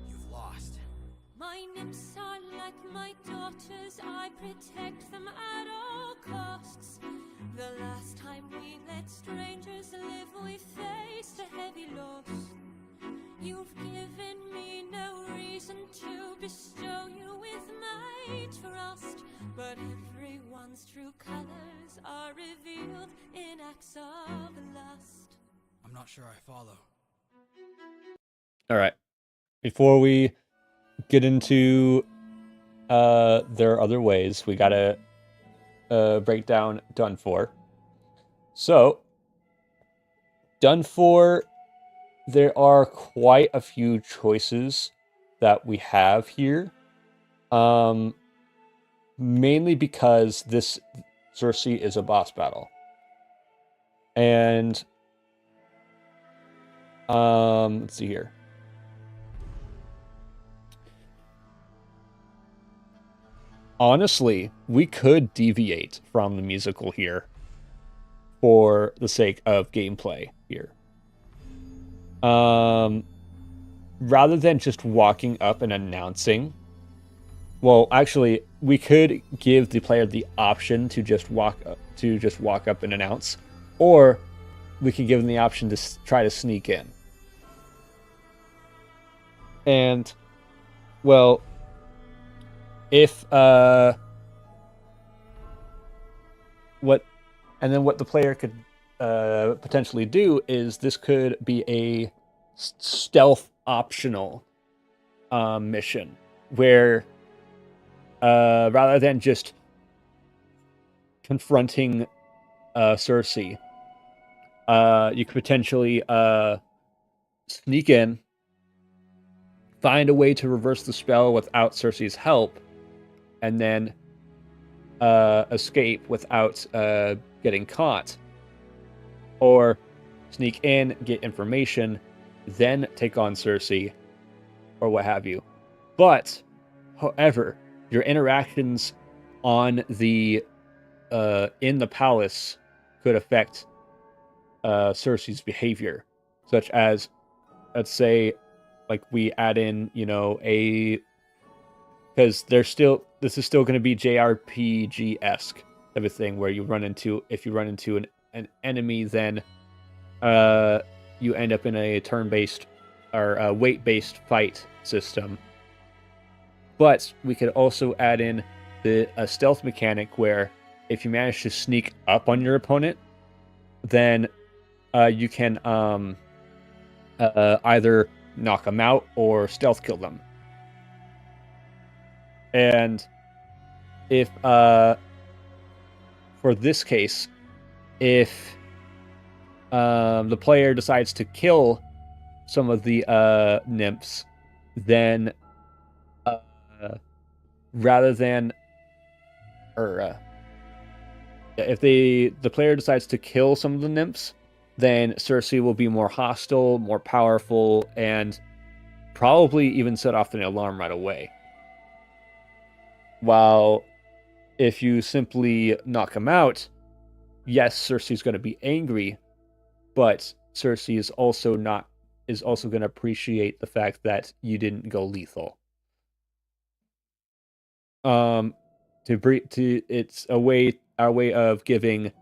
Speaker 7: You've lost.
Speaker 3: My nymphs are like my daughters, I protect them at all costs. The last time we let strangers live, we faced a heavy loss. You've given me no reason to bestow you with my trust, but everyone's true colors are revealed in acts of lust.
Speaker 7: I'm not sure I follow.
Speaker 1: All right. Before we get into there are other ways, we gotta break down done for. So, done for, there are quite a few choices that we have here. Mainly because this Cersei is a boss battle. And let's see here. Honestly, we could deviate from the musical here for the sake of gameplay here. Rather than just walking up and announcing, well, actually, we could give the player the option to just walk up and announce, or we could give them the option to try to sneak in. And, well, if what the player could potentially do is this could be a stealth optional mission where rather than just confronting Cersei, you could potentially sneak in, find a way to reverse the spell without Cersei's help, and then escape without getting caught. Or sneak in, get information, then take on Cersei, or what have you. But, however, your interactions on the in the palace could affect Cersei's behavior, such as, let's say, like we add in, because this is still going to be JRPG-esque type of thing, where if you run into an enemy, then you end up in a turn-based or a weight-based fight system. But we could also add in a stealth mechanic where if you manage to sneak up on your opponent, then you can either knock them out or stealth kill them. And if for this case, if the player decides to kill some of the nymphs, then rather than, or if the player decides to kill some of the nymphs, then Cersei will be more hostile, more powerful, and probably even set off an alarm right away. While if you simply knock him out, yes, Cersei's going to be angry, but Cersei is also going to appreciate the fact that you didn't go lethal. It's a way of giving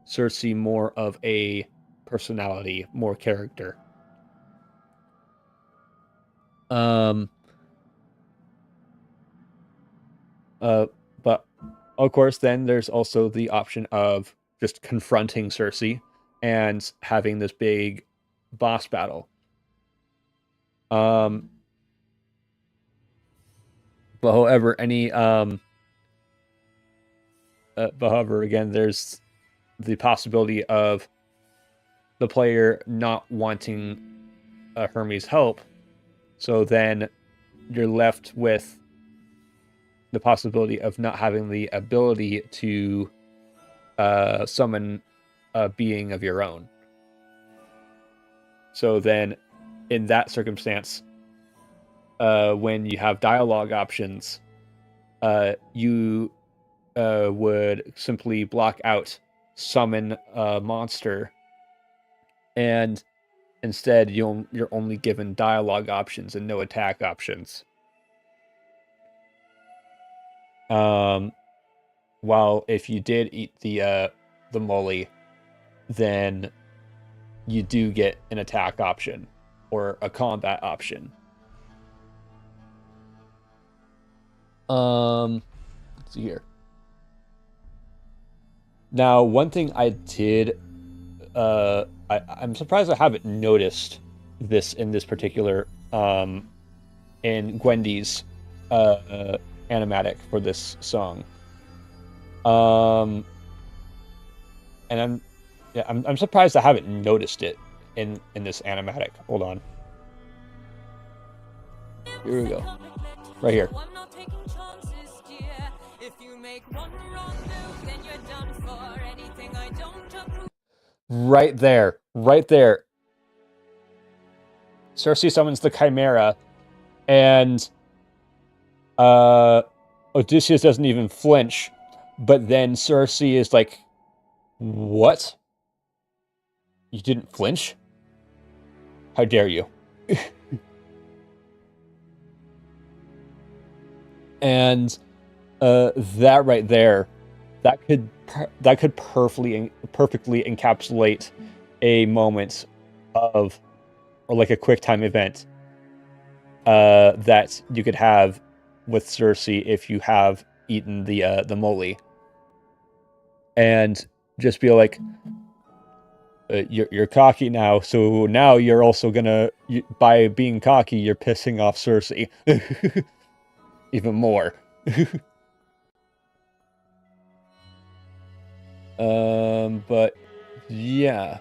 Speaker 1: Cersei more of a personality, more character. But of course, then there's also the option of just confronting Cersei and having this big boss battle. But however, again, there's the possibility of the player not wanting Hermes' help, so then you're left with the possibility of not having the ability to summon a being of your own. So then, in that circumstance, when you have dialogue options, you would simply block out summon a monster, and instead you're only given dialogue options and no attack options. While if you did eat the moly, then you do get an attack option or a combat option. Let's see here. Now, one thing I did, I'm surprised I haven't noticed this in this particular, in Gwendy's animatic for this song. And I'm surprised I haven't noticed it in this animatic. Hold on. Here we go. Right here. Right there. Right there. Cersei summons the Chimera, and Odysseus doesn't even flinch, but then Cersei is like, "What? You didn't flinch? How dare you?" And that right there, that could perfectly encapsulate a moment of, or like a quick time event that you could have with Cersei if you have eaten the moly, and just be like, you're cocky now, so now you're also gonna, by being cocky, you're pissing off Cersei even more. But yeah.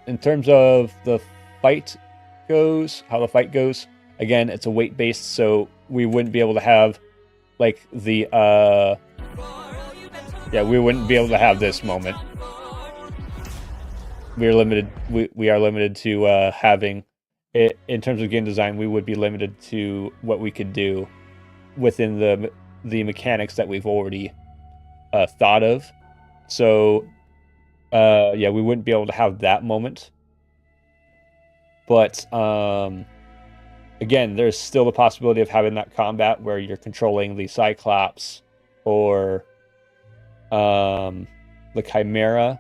Speaker 1: In terms of the fight goes, how the fight goes, again, it's a weight-based, so we wouldn't be able to have, like, the, yeah, we wouldn't be able to have this moment. We are limited to having it, in terms of game design, we would be limited to what we could do within the mechanics that we've already thought of. So, yeah, we wouldn't be able to have that moment. But, again, there's still the possibility of having that combat where you're controlling the Cyclops or the Chimera,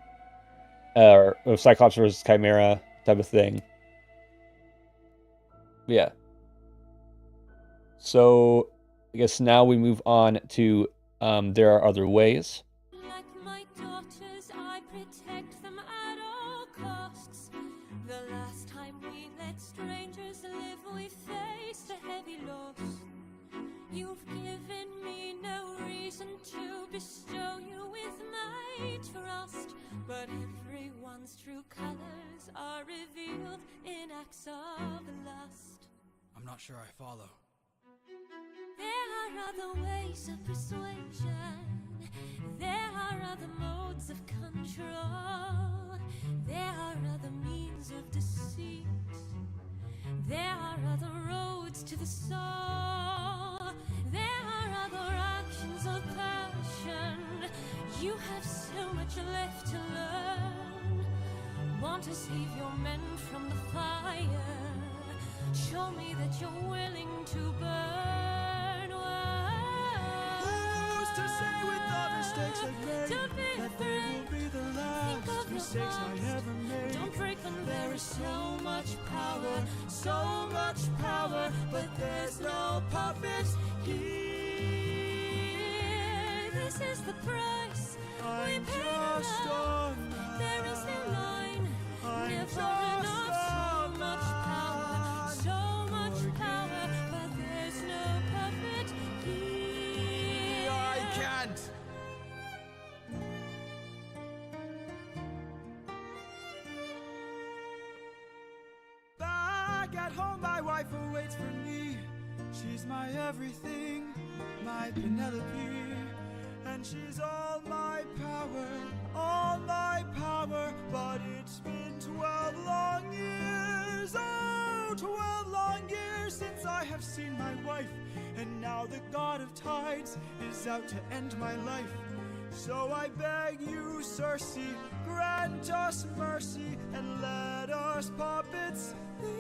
Speaker 1: or Cyclops versus Chimera type of thing. Yeah. So, I guess now we move on to There Are Other Ways.
Speaker 3: Like my daughters, I protect them at all costs. The last time we let strangers live, we faced a heavy loss. trust, but everyone's true colors are revealed in acts of lust.
Speaker 6: I'm not sure I follow.
Speaker 3: There are other ways of persuasion. There are other modes of control. There are other means of deceit. There are other roads to the soul. There are other actions of passion. You have so much left to learn. Want to save your men from the fire? Show me that you're willing to burn.
Speaker 7: Who's to say with the mistakes I've made
Speaker 3: Don't be
Speaker 7: that they will be the
Speaker 3: Think
Speaker 7: last
Speaker 3: of your
Speaker 7: mistakes I
Speaker 3: past.
Speaker 7: ever made?
Speaker 3: Don't break them.
Speaker 7: There is so much power, but there's no puppet here.
Speaker 3: This is the price we
Speaker 7: I'm
Speaker 3: pay
Speaker 7: just
Speaker 3: to
Speaker 7: a
Speaker 3: love.
Speaker 7: man.
Speaker 3: There is no line,
Speaker 7: I'm
Speaker 3: never
Speaker 7: just
Speaker 3: enough.
Speaker 7: a
Speaker 3: So much power, but there's no puppet here.
Speaker 6: I can't!
Speaker 7: Back at home, my wife awaits for me. She's my everything, my Penelope. And she's all my power. But it's been 12 long years, oh, 12 long years since I have seen my wife. And now the god of tides is out to end my life. So I beg you, Circe, grant us mercy and let us puppets leave.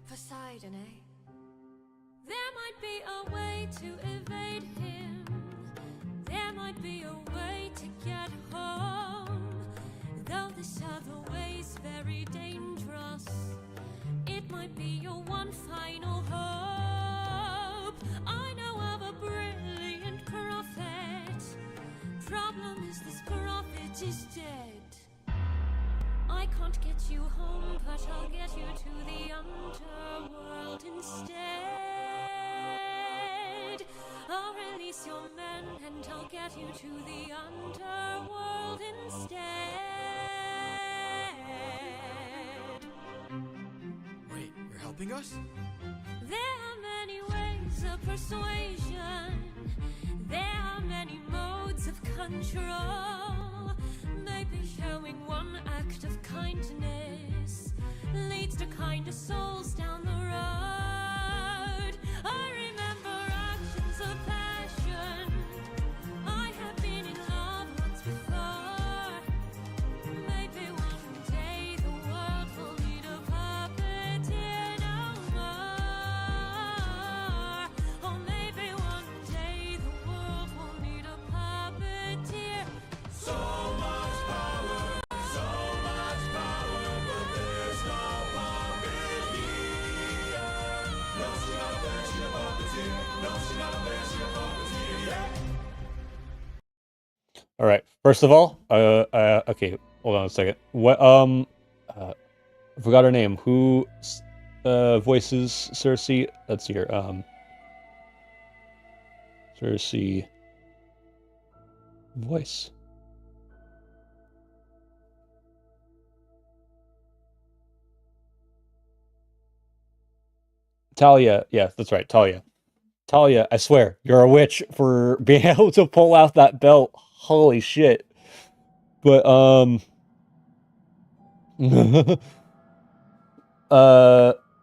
Speaker 3: Poseidon, eh? There might be a way to evade him. There might be a way to get home. Though this other way's very dangerous, it might be your one final hope. I know of a brilliant prophet. Problem is this prophet is dead. I can't get you home, but I'll get you to the underworld instead. I'll release your men and I'll get you to the underworld instead.
Speaker 6: Wait, you're helping us?
Speaker 3: There are many ways of persuasion. There are many modes of control. Maybe showing one act of kindness leads to kinder souls down the road. I remember actions of passion. I have been in love once before. Maybe one day the world will need a puppeteer no more. Or maybe one day the world will need a puppeteer.
Speaker 7: So much power, but there's no puppet here. No, she's not a bear, she's a puppeteer. No, she's not a bear, she's a puppeteer, yeah.
Speaker 1: All right. First of all, okay, hold on a second. What I forgot her name. Who voices Circe? Let's see here. Circe voice. Talia. Yeah, that's right. Talia. Talia, I swear, you're a witch for being able to pull out that belt. Holy shit. But,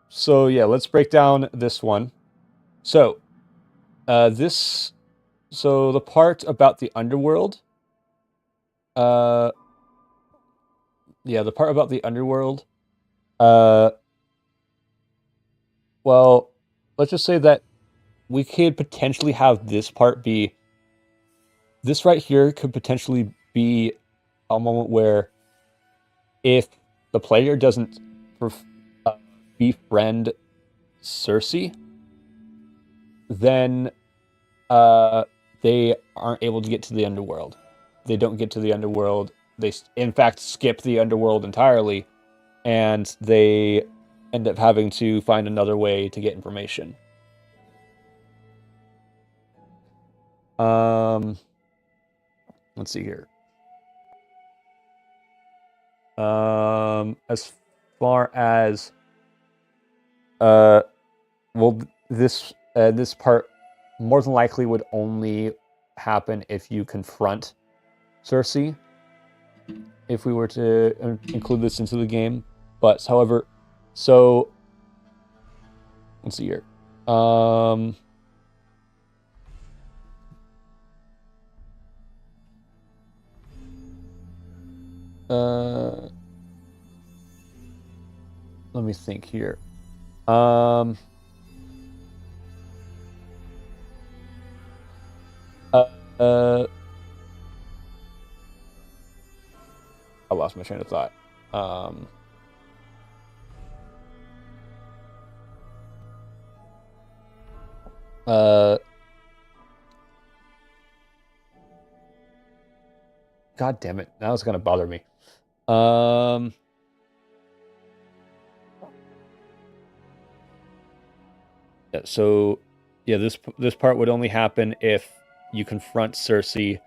Speaker 1: so yeah, let's break down this one. So, so the part about the underworld, yeah, the part about the underworld, well, let's just say that we could potentially have this part be, this right here could potentially be a moment where if the player doesn't befriend Circe, then they aren't able to get to the underworld. They don't get to the underworld. They, in fact, skip the underworld entirely, and they end up having to find another way to get information. Let's see here. As far as well, this part more than likely would only happen if you confront Cersei. If we were to include this into the game, but however, so let's see here. Let me think here. I lost my train of thought. God damn it! Now it's gonna bother me. Yeah, so yeah, this part would only happen if you confront Cersei.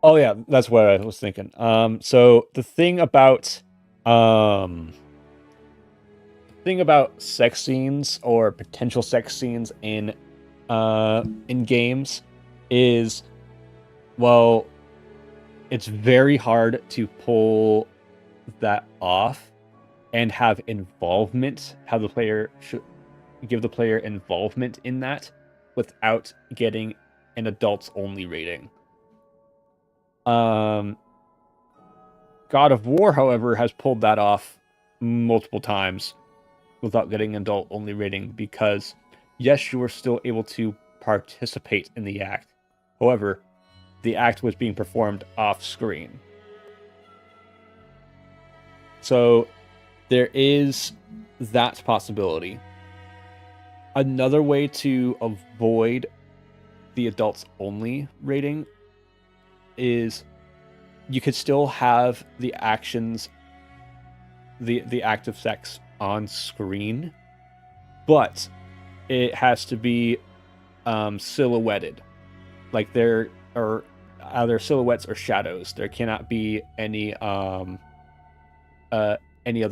Speaker 1: Oh yeah, that's what I was thinking. So the thing about sex scenes or potential sex scenes in games is, well, it's very hard to pull that off and have involvement, have the player give the player involvement in that without getting an adults only rating. God of War, however, has pulled that off multiple times without getting an adult only rating because, yes, you were still able to participate in the act. However, the act was being performed off screen. So there is that possibility. Another way to avoid the adults only rating is you could still have the actions, the act of sex on screen, but it has to be silhouetted. Like there are either silhouettes or shadows. There cannot be any other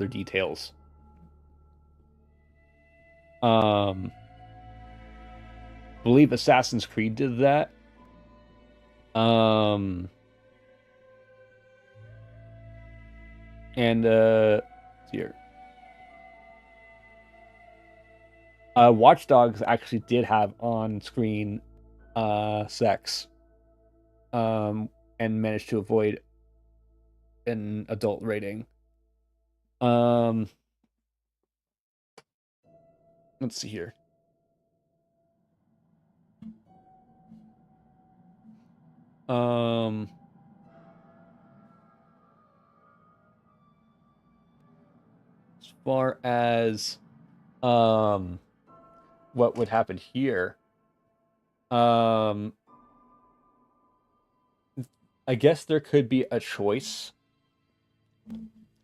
Speaker 1: details. Believe Assassin's Creed did that. And here. Watch Dogs actually did have on-screen sex, and managed to avoid an adult rating. Let's see here. As far as what would happen here, I guess there could be a choice,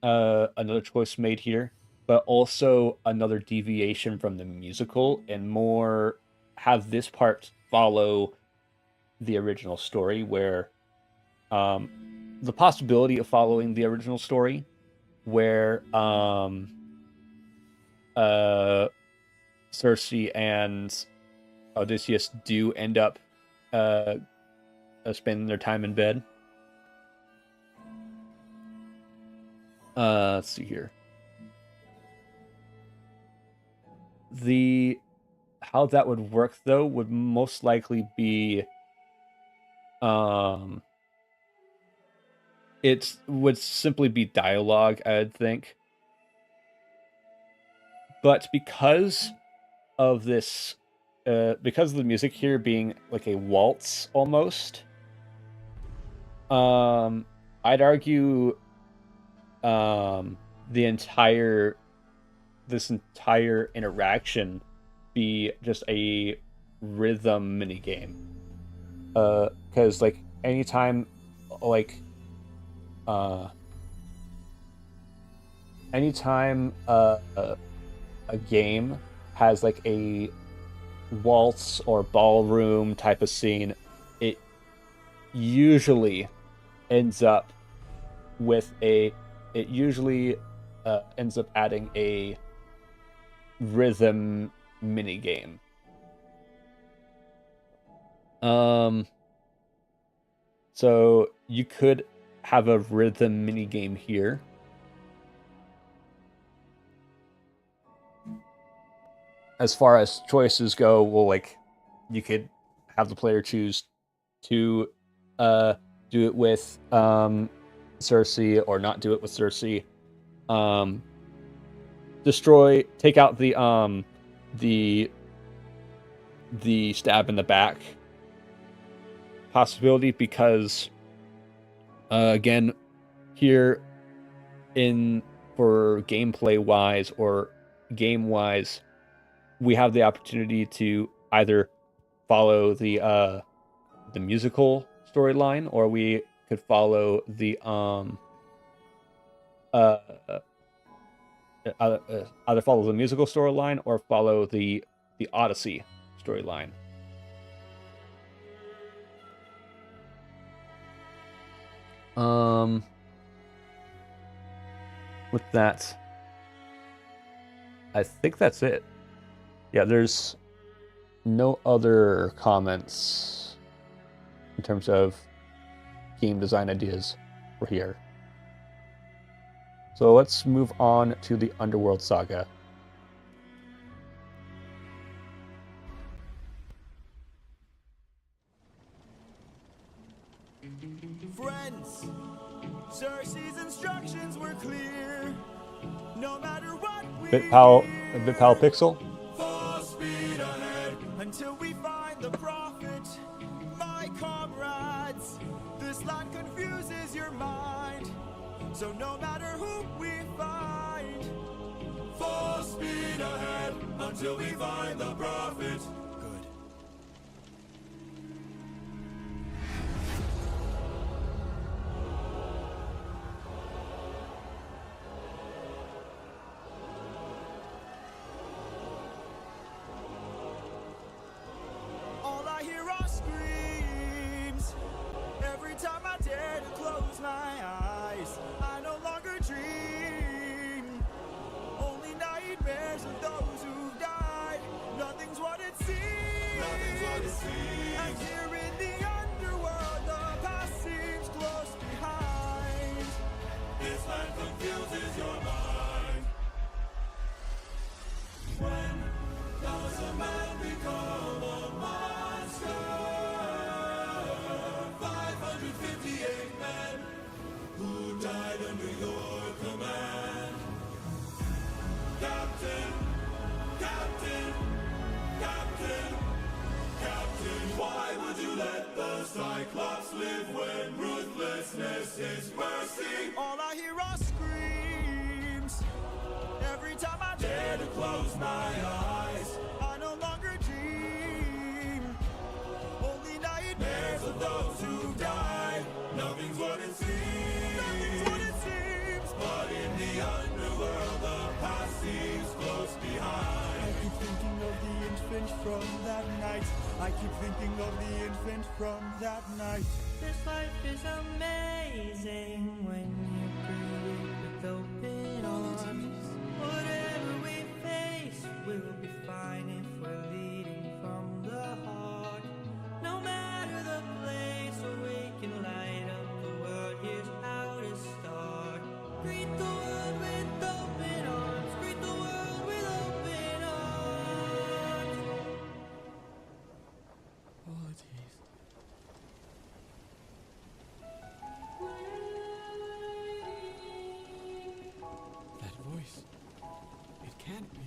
Speaker 1: another choice made here, but also another deviation from the musical and more have this part follow the original story, where the possibility of following the original story where Cersei and Odysseus do end up spending their time in bed. Let's see here. How that would work though would most likely be it would simply be dialogue, I'd think. But because of this, because of the music here being like a waltz almost, I'd argue this entire interaction be just a rhythm minigame. Because like anytime a game has like a waltz or ballroom type of scene, it usually ends up with a it usually ends up adding a rhythm mini game. So you could have a rhythm mini game here. As far as choices go, well, like you could have the player choose to do it with Cersei or not do it with Cersei. Destroy, take out the stab in the back possibility, because again, here in for gameplay wise or game wise, we have the opportunity to either follow the musical storyline, or we could follow the either follow the musical storyline or follow the Odyssey storyline. With that, I think that's it. Yeah, there's no other comments in terms of game design ideas for here. So let's move on to the Underworld Saga.
Speaker 7: Friends, Cersei's instructions were clear. No matter what we
Speaker 1: BitPal Pixel.
Speaker 7: full speed ahead until we find the prophet. My comrades, this land confuses your mind. So no matter who we find, full speed ahead until we find the prophet. Good. All I hear are screams. Every time I dare to close my eyes, I no longer dream. Only nightmares of those who've died. Nothing's what it seems. Nothing's what it seems. And here in the underworld, the past seems close behind. This land confuses your mind. When does a man become a monster? 558 men who died under your command. Captain, Captain, Captain, Captain, why would you let the Cyclops live when ruthlessness is mercy? All I hear are screams. Every time I dare to close my eyes, I no longer dream. Only nightmares of those who died. Nothing's what it seems. Nothing's what it seems. But in the underworld, the past seems close behind. I keep thinking of the infant from that night. I keep thinking of the infant from that night.
Speaker 8: This life is amazing when you greet it with open arms. Whatever we face, we'll be fine if we're leading from the heart. No matter the place, or we can light up the world. Here's how to start. Greet the world with open arms. Greet the world with open arms.
Speaker 6: Apologies. That voice. It can't be.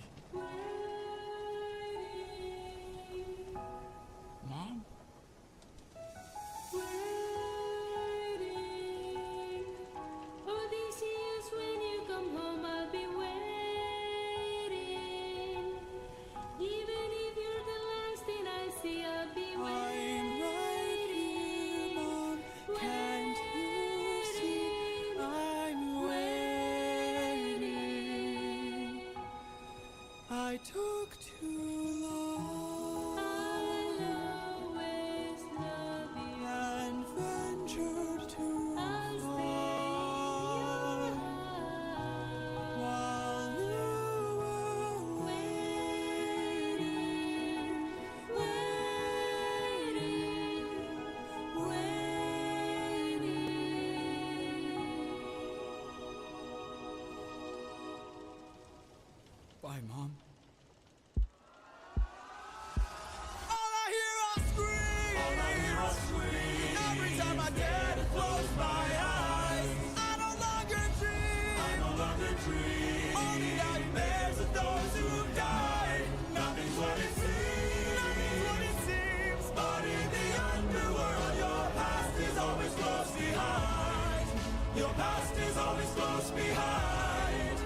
Speaker 2: Your past is always close behind,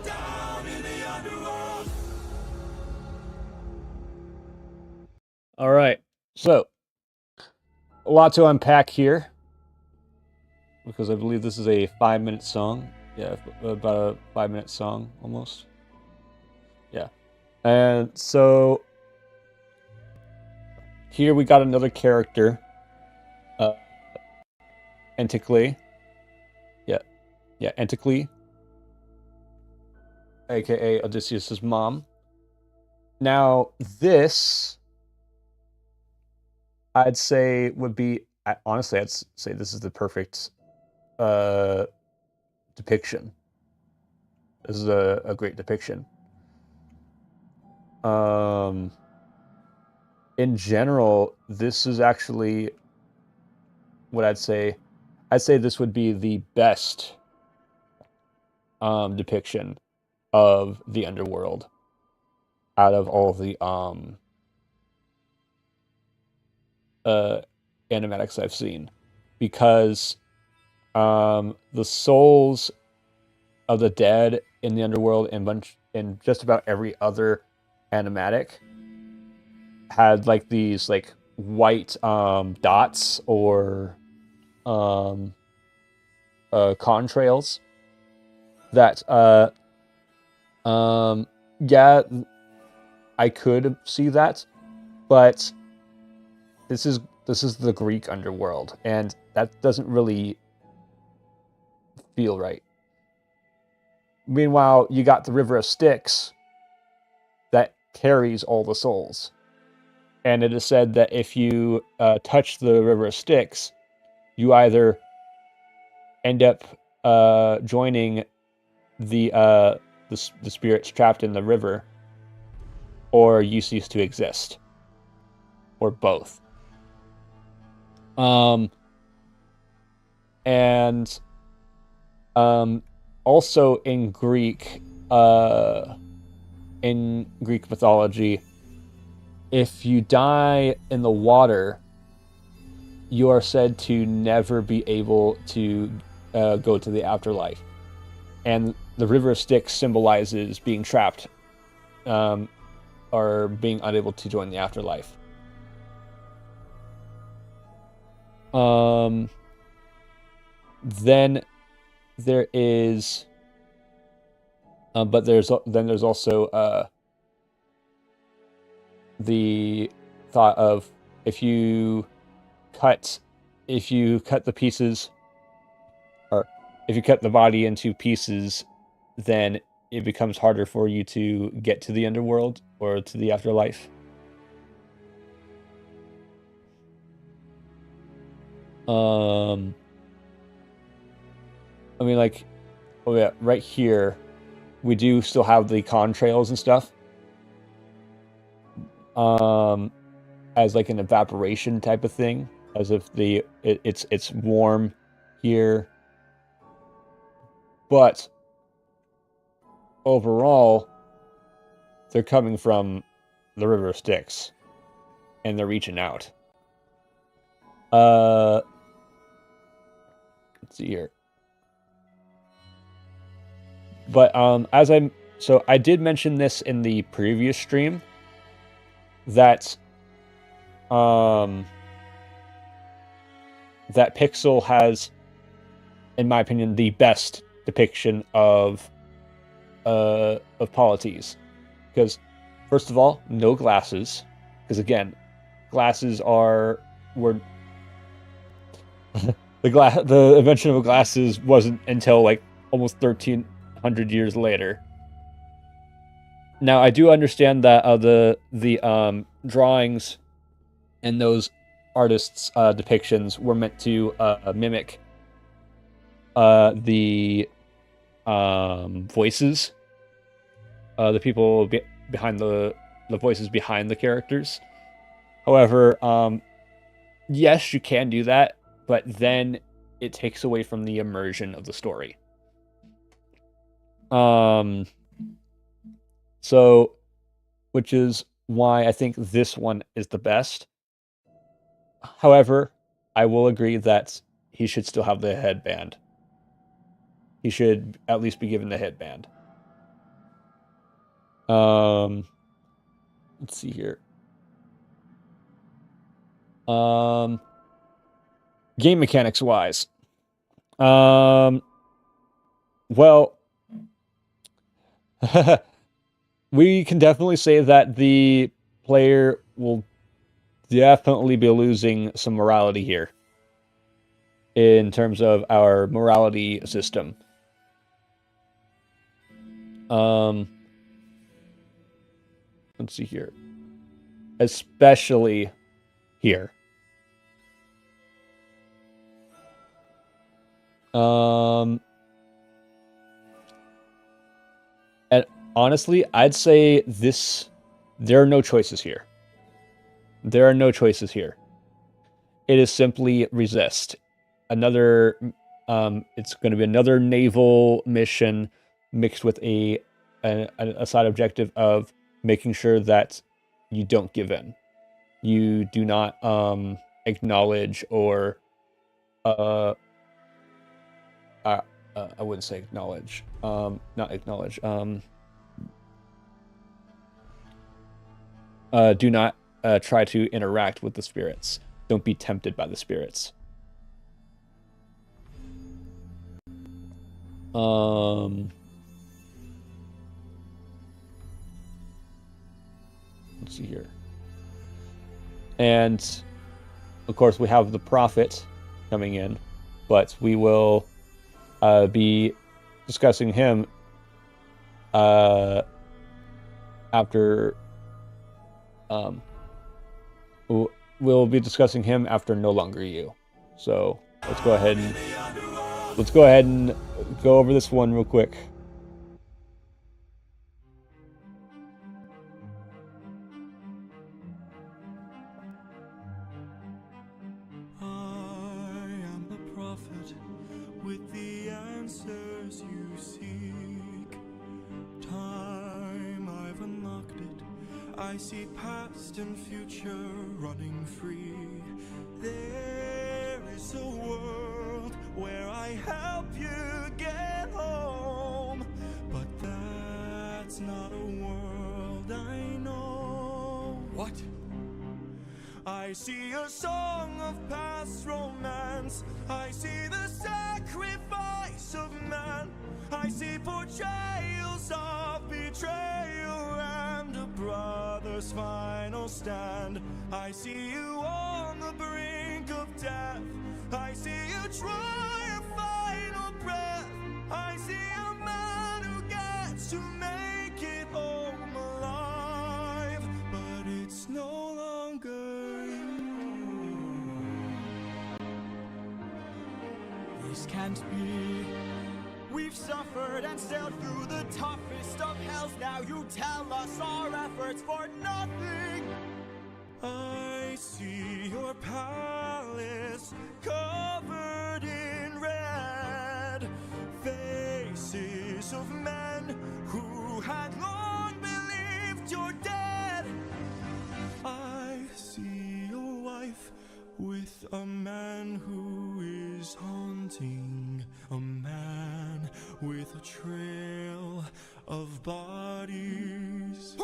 Speaker 2: down in the underworld.
Speaker 1: All right, so a lot to unpack here because I believe this is a 5-minute song. Yeah, about a 5-minute song almost. Yeah, and so here we got another character, Anticly. Yeah, Anticly, aka Odysseus's mom. Now this, I'd say, would be honestly, I'd say this is the perfect depiction. This is a great depiction. In general, this is actually what I'd say. I'd say this would be the best depiction of the underworld out of all the animatics I've seen, because the souls of the dead in the underworld and just about every other animatic had like these like white dots or contrails that yeah, I could see that, but this is the Greek underworld, and that doesn't really feel right. Meanwhile, you got the River of Styx that carries all the souls. And it is said that if you touch the River of Styx, you either end up joining the spirits trapped in the river, or you cease to exist, or both. And also in Greek mythology, if you die in the water, you are said to never be able to go to the afterlife. And the River of Styx symbolizes being trapped or being unable to join the afterlife. Then there is, but there's also the thought of if you cut the pieces, or if you cut the body into pieces, then it becomes harder for you to get to the underworld or to the afterlife. I mean, like, oh yeah, right here, we do still have the contrails and stuff. As like an evaporation type of thing, as if it's warm here. But overall, they're coming from the River of Styx, and they're reaching out. Let's see here. But I did mention this in the previous stream that that Pixel has, in my opinion, the best depiction of Polites. Because first of all, no glasses. Because again, glasses were the invention of glasses wasn't until like almost 1300 years later. Now, I do understand that the drawings and those artists' depictions were meant to mimic the voices, the people behind the voices behind the characters. However, yes, you can do that, but then it takes away from the immersion of the story. So, which is why I think this one is the best. However, I will agree that he should still have the headband. he should at least be given the headband. Let's see here. Game mechanics wise. Well, we can definitely say that the player will definitely be losing some morality here in terms of our morality system. Let's see here. Especially here. And honestly, I'd say there are no choices here. There are no choices here. It is simply resist. Another, it's going to be another naval mission mixed with a side objective of making sure that you don't give in. You do not acknowledge or I wouldn't say acknowledge. Not acknowledge. Do not try to interact with the spirits. Don't be tempted by the spirits. Let's see here. And of course, we have the prophet coming in, but we will be discussing him after. We'll be discussing him after No Longer You. So let's go ahead and go over this one real quick.
Speaker 2: I am the prophet with the answers you seek. Time, I've unlocked it. I see past and future running free. There is a world where I help you get home, but that's not a world I know. What? I see a song of past romance. I see the sacrifice of man. I see portrayals of betrayal and a brother's final stand. I see you on the brink of death. I see you try your final breath. I see a man who gets to make it home alive, but it's no longer you. This can't be. We've suffered and sailed through the toughest of hells. Now you tell us our efforts for nothing. I see your palace covered in red, faces of men who had long believed you're dead. I see your wife with a man who is haunting, a man with a trail of bodies.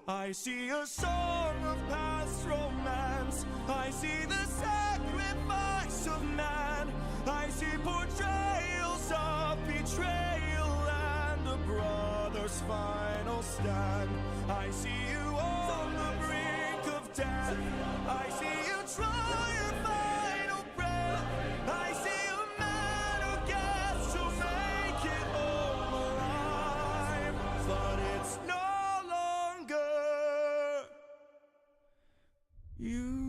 Speaker 2: I see a song of past romance. I see the sacrifice of man. I see portrayals of betrayal and a brother's final stand. I see you on the brink of death. I see you try your final breath. I see a man who gets to make it home alive, but it's no longer you.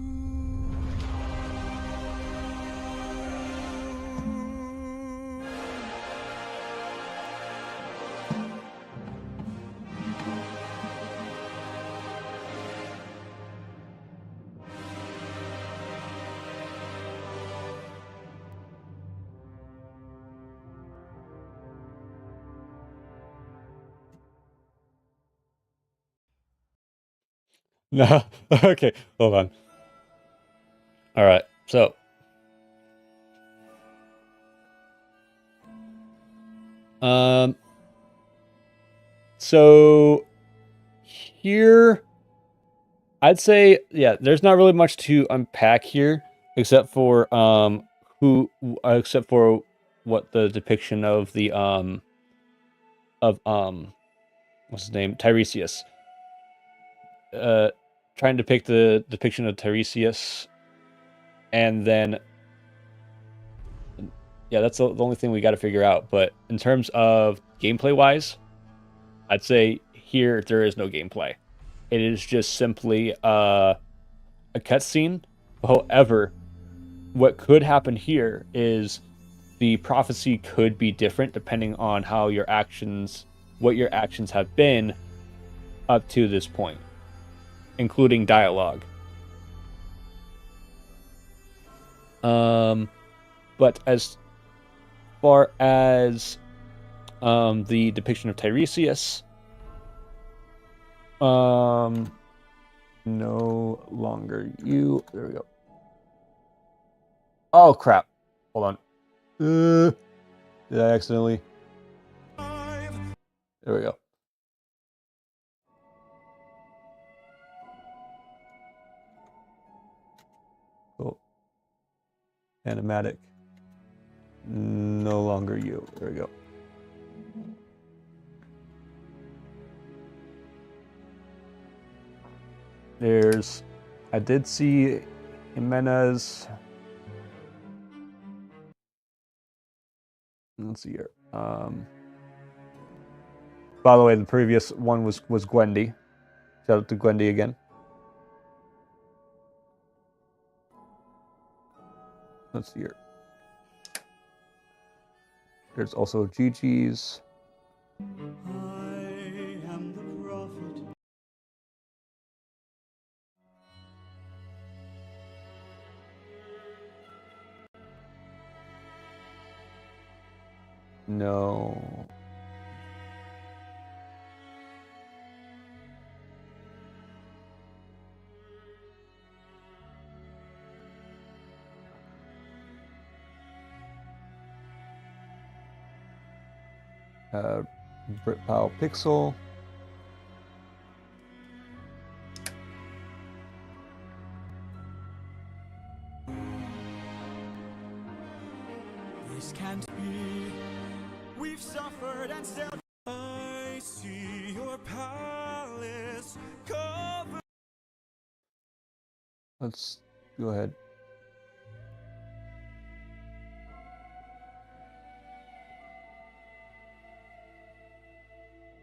Speaker 1: No. Okay, hold on. All right. So So here, I'd say, yeah, there's not really much to unpack here, except for except for what the depiction of the what's his name, Tiresias. Trying to depict the depiction of Tiresias, and then yeah, that's the only thing we got to figure out. But in terms of gameplay wise, I'd say here there is no gameplay. It is just simply a cutscene. However, what could happen here is the prophecy could be different depending on how your actions, what your actions have been up to this point, including dialogue. But as far as the depiction of Tiresias, no longer you. There we go. Oh crap! Hold on. Did I accidentally? There we go. Cool. Animatic. No longer you. There we go. I did see Jimenez. Let's see here. By the way, the previous one was Gwendy. Shout out to Gwendy again. Let's see here. There's also Gigi's.
Speaker 7: I am the prophet.
Speaker 1: No. Britpile Pixel.
Speaker 7: This can't be. We've suffered and still. I see your palace covered.
Speaker 1: Let's go ahead.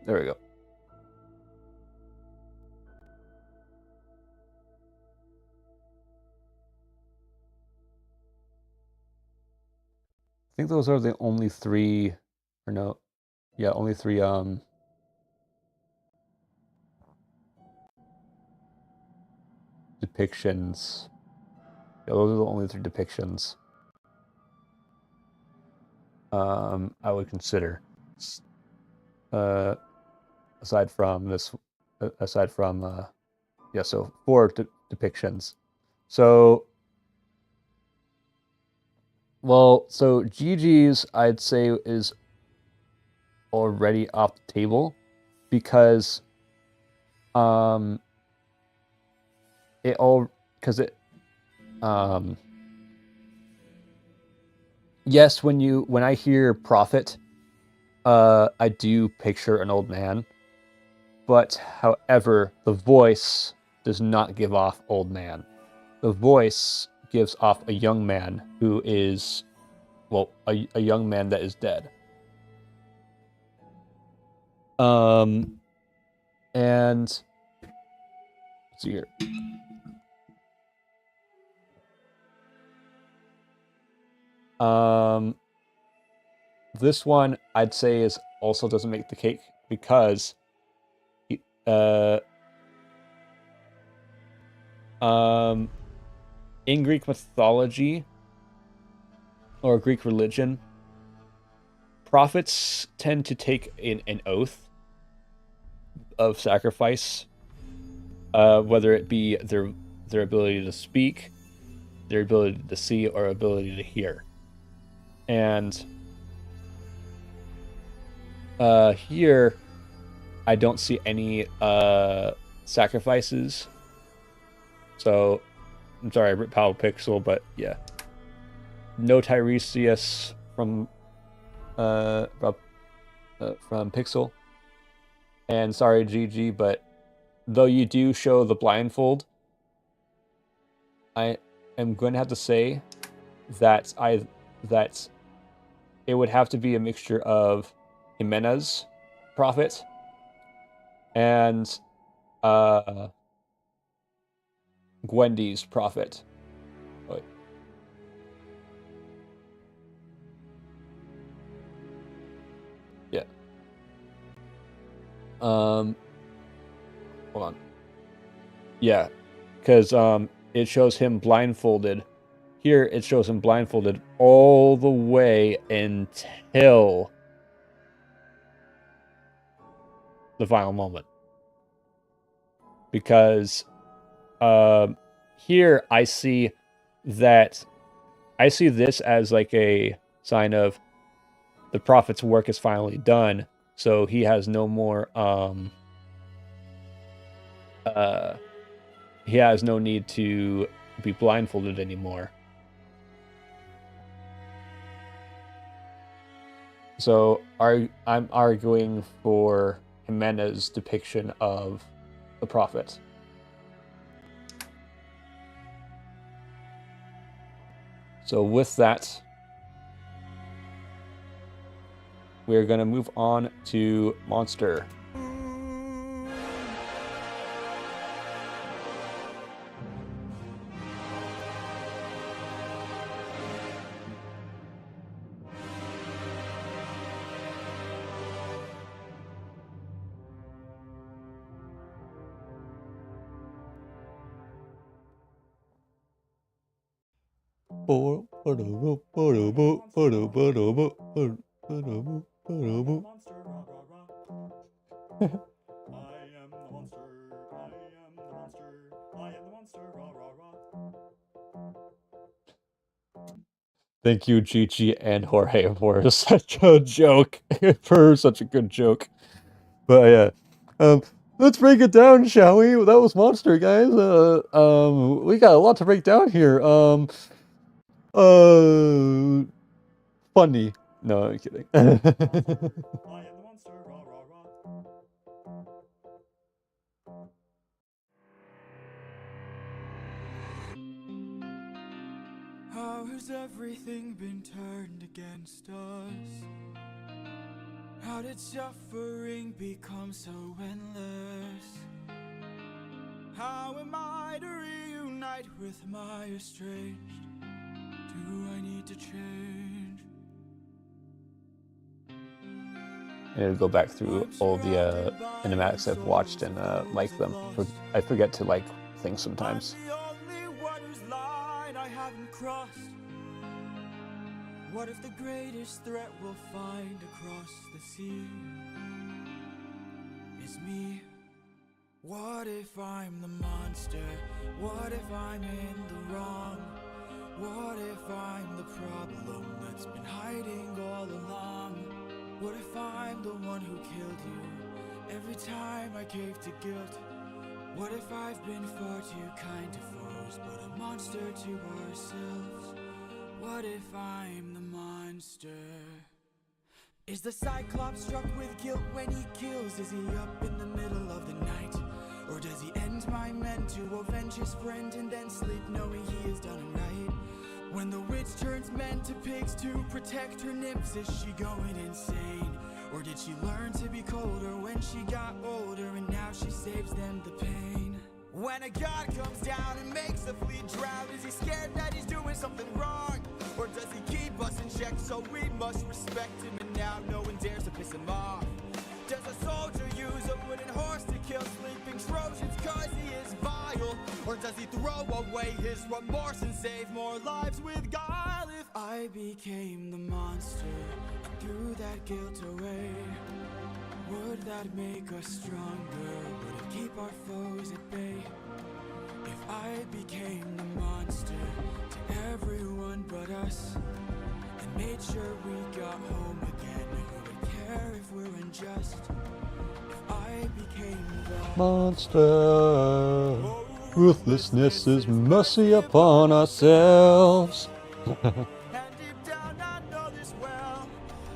Speaker 1: There we go. I think those are the only three, or no, yeah, only three depictions. Yeah, those are the only three depictions I would consider. Aside from this, yeah, so 4 depictions. So, well, so Gigi's I'd say is already off the table because yes, when I hear prophet, I do picture an old man, but however, the voice does not give off old man. The voice gives off a young man who is, well, a young man that is dead. And let's see here. This one I'd say is also doesn't make the cake because in Greek mythology or Greek religion, prophets tend to take an oath of sacrifice, whether it be their ability to speak, their ability to see, or ability to hear. And Here, I don't see any sacrifices. So, I'm sorry, I ripped Power Pixel, but yeah. No Tiresias from Pixel. And sorry, GG, but though you do show the blindfold, I am going to have to say that it would have to be a mixture of Jimenez Prophet and Gwendy's Prophet. Wait. Yeah. Hold on. Yeah, because it shows him blindfolded. Here it shows him blindfolded all the way until the final moment. Because here I see this as like a sign of the prophet's work is finally done, so he has no more he has no need to be blindfolded anymore. So I'm arguing for Jimenez's depiction of the prophet. So with that, we're going to move on to Monster. Thank you, Gigi and Jorge, for such a joke. For such a good joke. But yeah. Let's break it down, shall we? That was Monster, guys. We got a lot to break down here. Funny. No, I'm kidding.
Speaker 7: How has everything been turned against us? How did suffering become so endless? How am I to reunite with my estranged? Do I need to change?
Speaker 1: I need to go back through all the animatics I've watched and like them. I forget to like things sometimes.
Speaker 7: I'm the only one whose line I haven't crossed. What if the greatest threat we'll find across the sea is me? What if I'm the monster? What if I'm in the wrong? What if I'm the problem that's been hiding all along? What if I'm the one who killed you every time I cave to guilt? What if I've been far too kind to foes, but a monster to ourselves? What if I'm the monster? Is the Cyclops struck with guilt when he kills? Is he up in the middle of the night? Or does he end my men to avenge his friend and then sleep knowing he has done right? When the witch turns men to pigs to protect her nymphs, is she going insane? Or did she learn to be colder when she got older and now she saves them the pain? When a god comes down and makes a fleet drown, is he scared that he's doing something wrong? Or does he keep us in check so we must respect him and now no one dares to piss him off? Does a soldier use a wooden horse to kill sleeping Trojans cause he is vile? Or does he throw away his remorse and save more lives with guile? If I became the monster and threw that guilt away, would that make us stronger? Would it keep our foes at bay? If I became the monster to everyone but us and made sure we got home again, who would care? care if we're unjust. If I became the
Speaker 1: Monster. Ruthlessness is mercy upon ourselves.
Speaker 7: And deep down I know this well.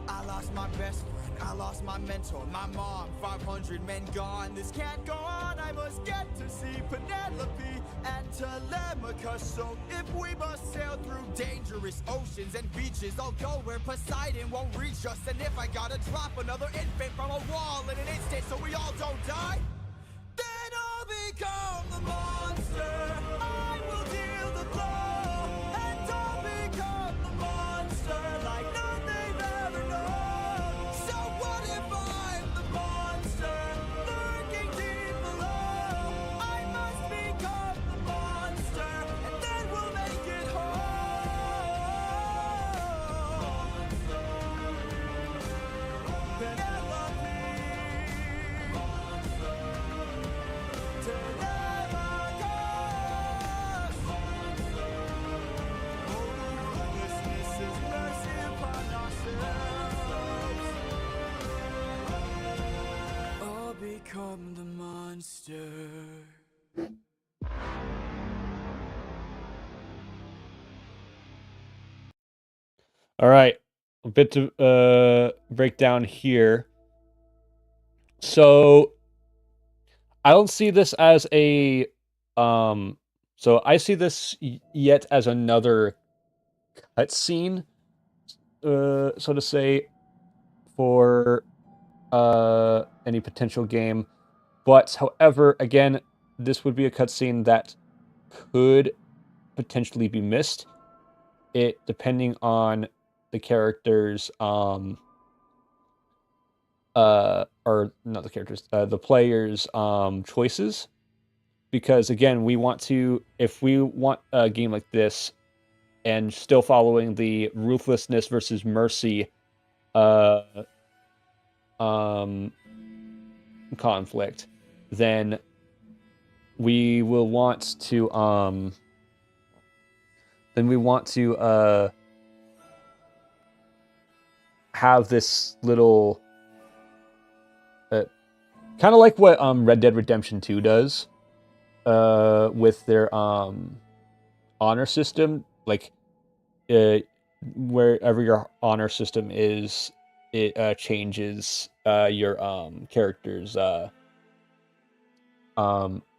Speaker 7: I lost my best friend, I lost my mentor, my mom, 500 men gone. This can't go on, I must get to see Penelope and Telemachus. So if we must sail through dangerous oceans and beaches, I'll go where Poseidon won't reach us. And if I gotta drop another infant from a wall in an instant so we all don't die, then I'll become the monster. I will deal the blow, and I'll become the monster like none they've ever known. So what if I'm the monster lurking deep below? I must become the monster, and then we'll make it home. Penelope. I'll become the monster.
Speaker 1: All right, a bit to break down here. So I don't see this as a so I see this yet as another cutscene, so to say, for any potential game. But however, again, this would be a cutscene that could potentially be missed. It depending on the characters, or not the characters, the players' choices. Because again, if we want a game like this, and still following the ruthlessness versus mercy, conflict, then we will want to have this little kind of like what Red Dead Redemption 2 does with their honor system, like wherever your honor system is, it changes your characters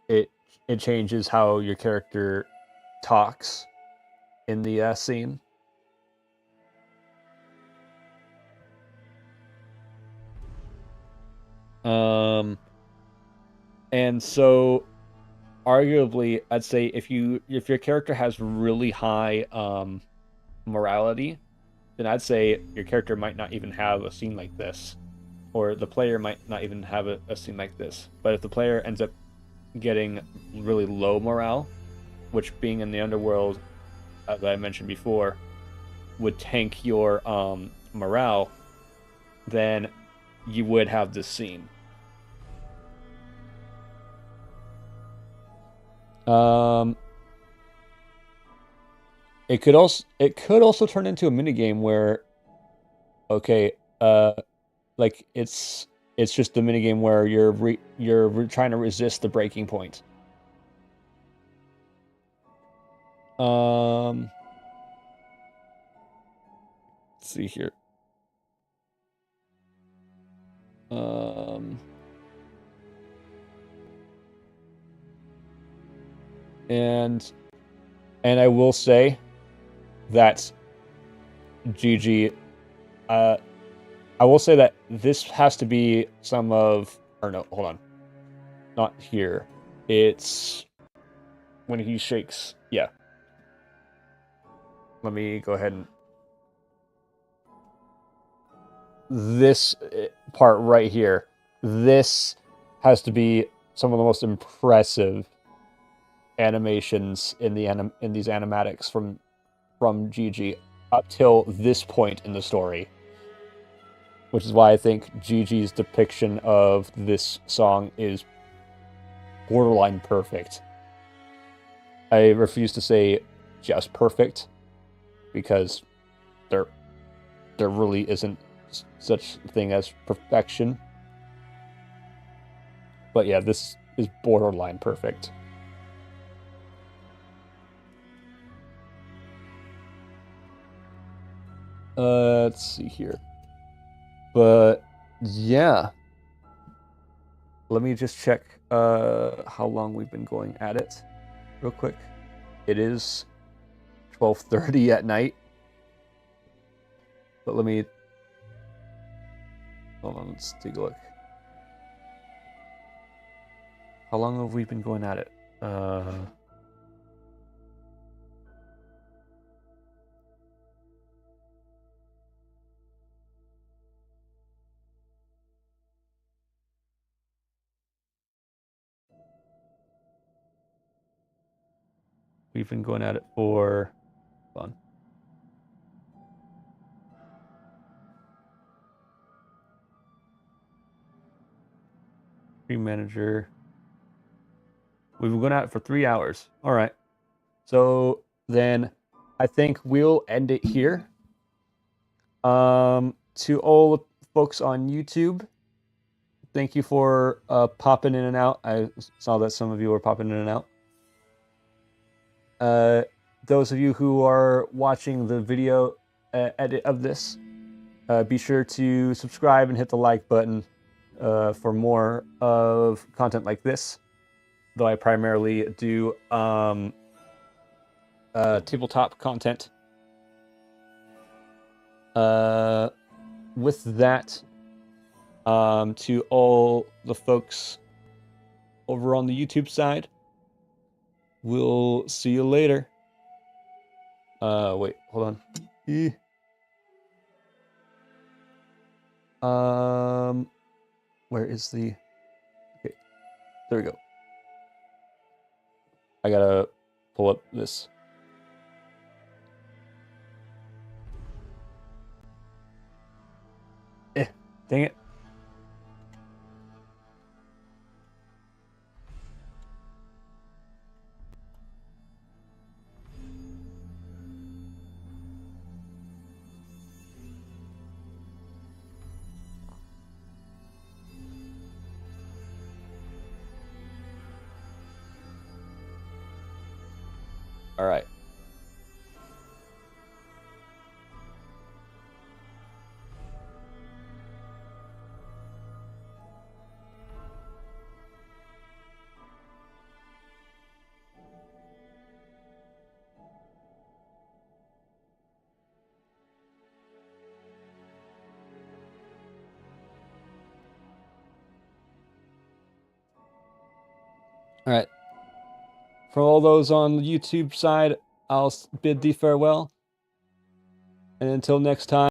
Speaker 1: it changes how your character talks in the scene. And so arguably I'd say if your character has really high morality, then I'd say your character might not even have a scene like this, or the player might not even have a scene like this. But if the player ends up getting really low morale, which being in the underworld, as I mentioned before, would tank your morale, then you would have this scene. It could also turn into a minigame where, okay, like it's just a minigame where you're trying to resist the breaking point. Let's see here. And I will say that GG, I will say that this has to be no, hold on. Not here. It's when he shakes, yeah. Let me go ahead and... This part right here, this has to be some of the most impressive animations in these animatics from GG up till this point in the story, which is why I think GG's depiction of this song is borderline perfect. I refuse to say just perfect, because there really isn't such thing as perfection. But yeah, this is borderline perfect. Let's see here. But yeah. Let me just check how long we've been going at it real quick. It is 12:30 at night. But let me hold on, let's take a look. How long have we been going at it? We've been going at it for fun. Stream manager. We've been going at it for 3 hours. All right. So then I think we'll end it here. To all the folks on YouTube, thank you for popping in and out. I saw that some of you were popping in and out. Those of you who are watching the video edit of this, be sure to subscribe and hit the like button for more of content like this. Though I primarily do tabletop content. With that, to all the folks over on the YouTube side, we'll see you later. Wait, hold on. Where is the... Okay, there we go. I gotta pull up this. Dang it. All right. All right. For all those on the YouTube side, I'll bid thee farewell. And until next time.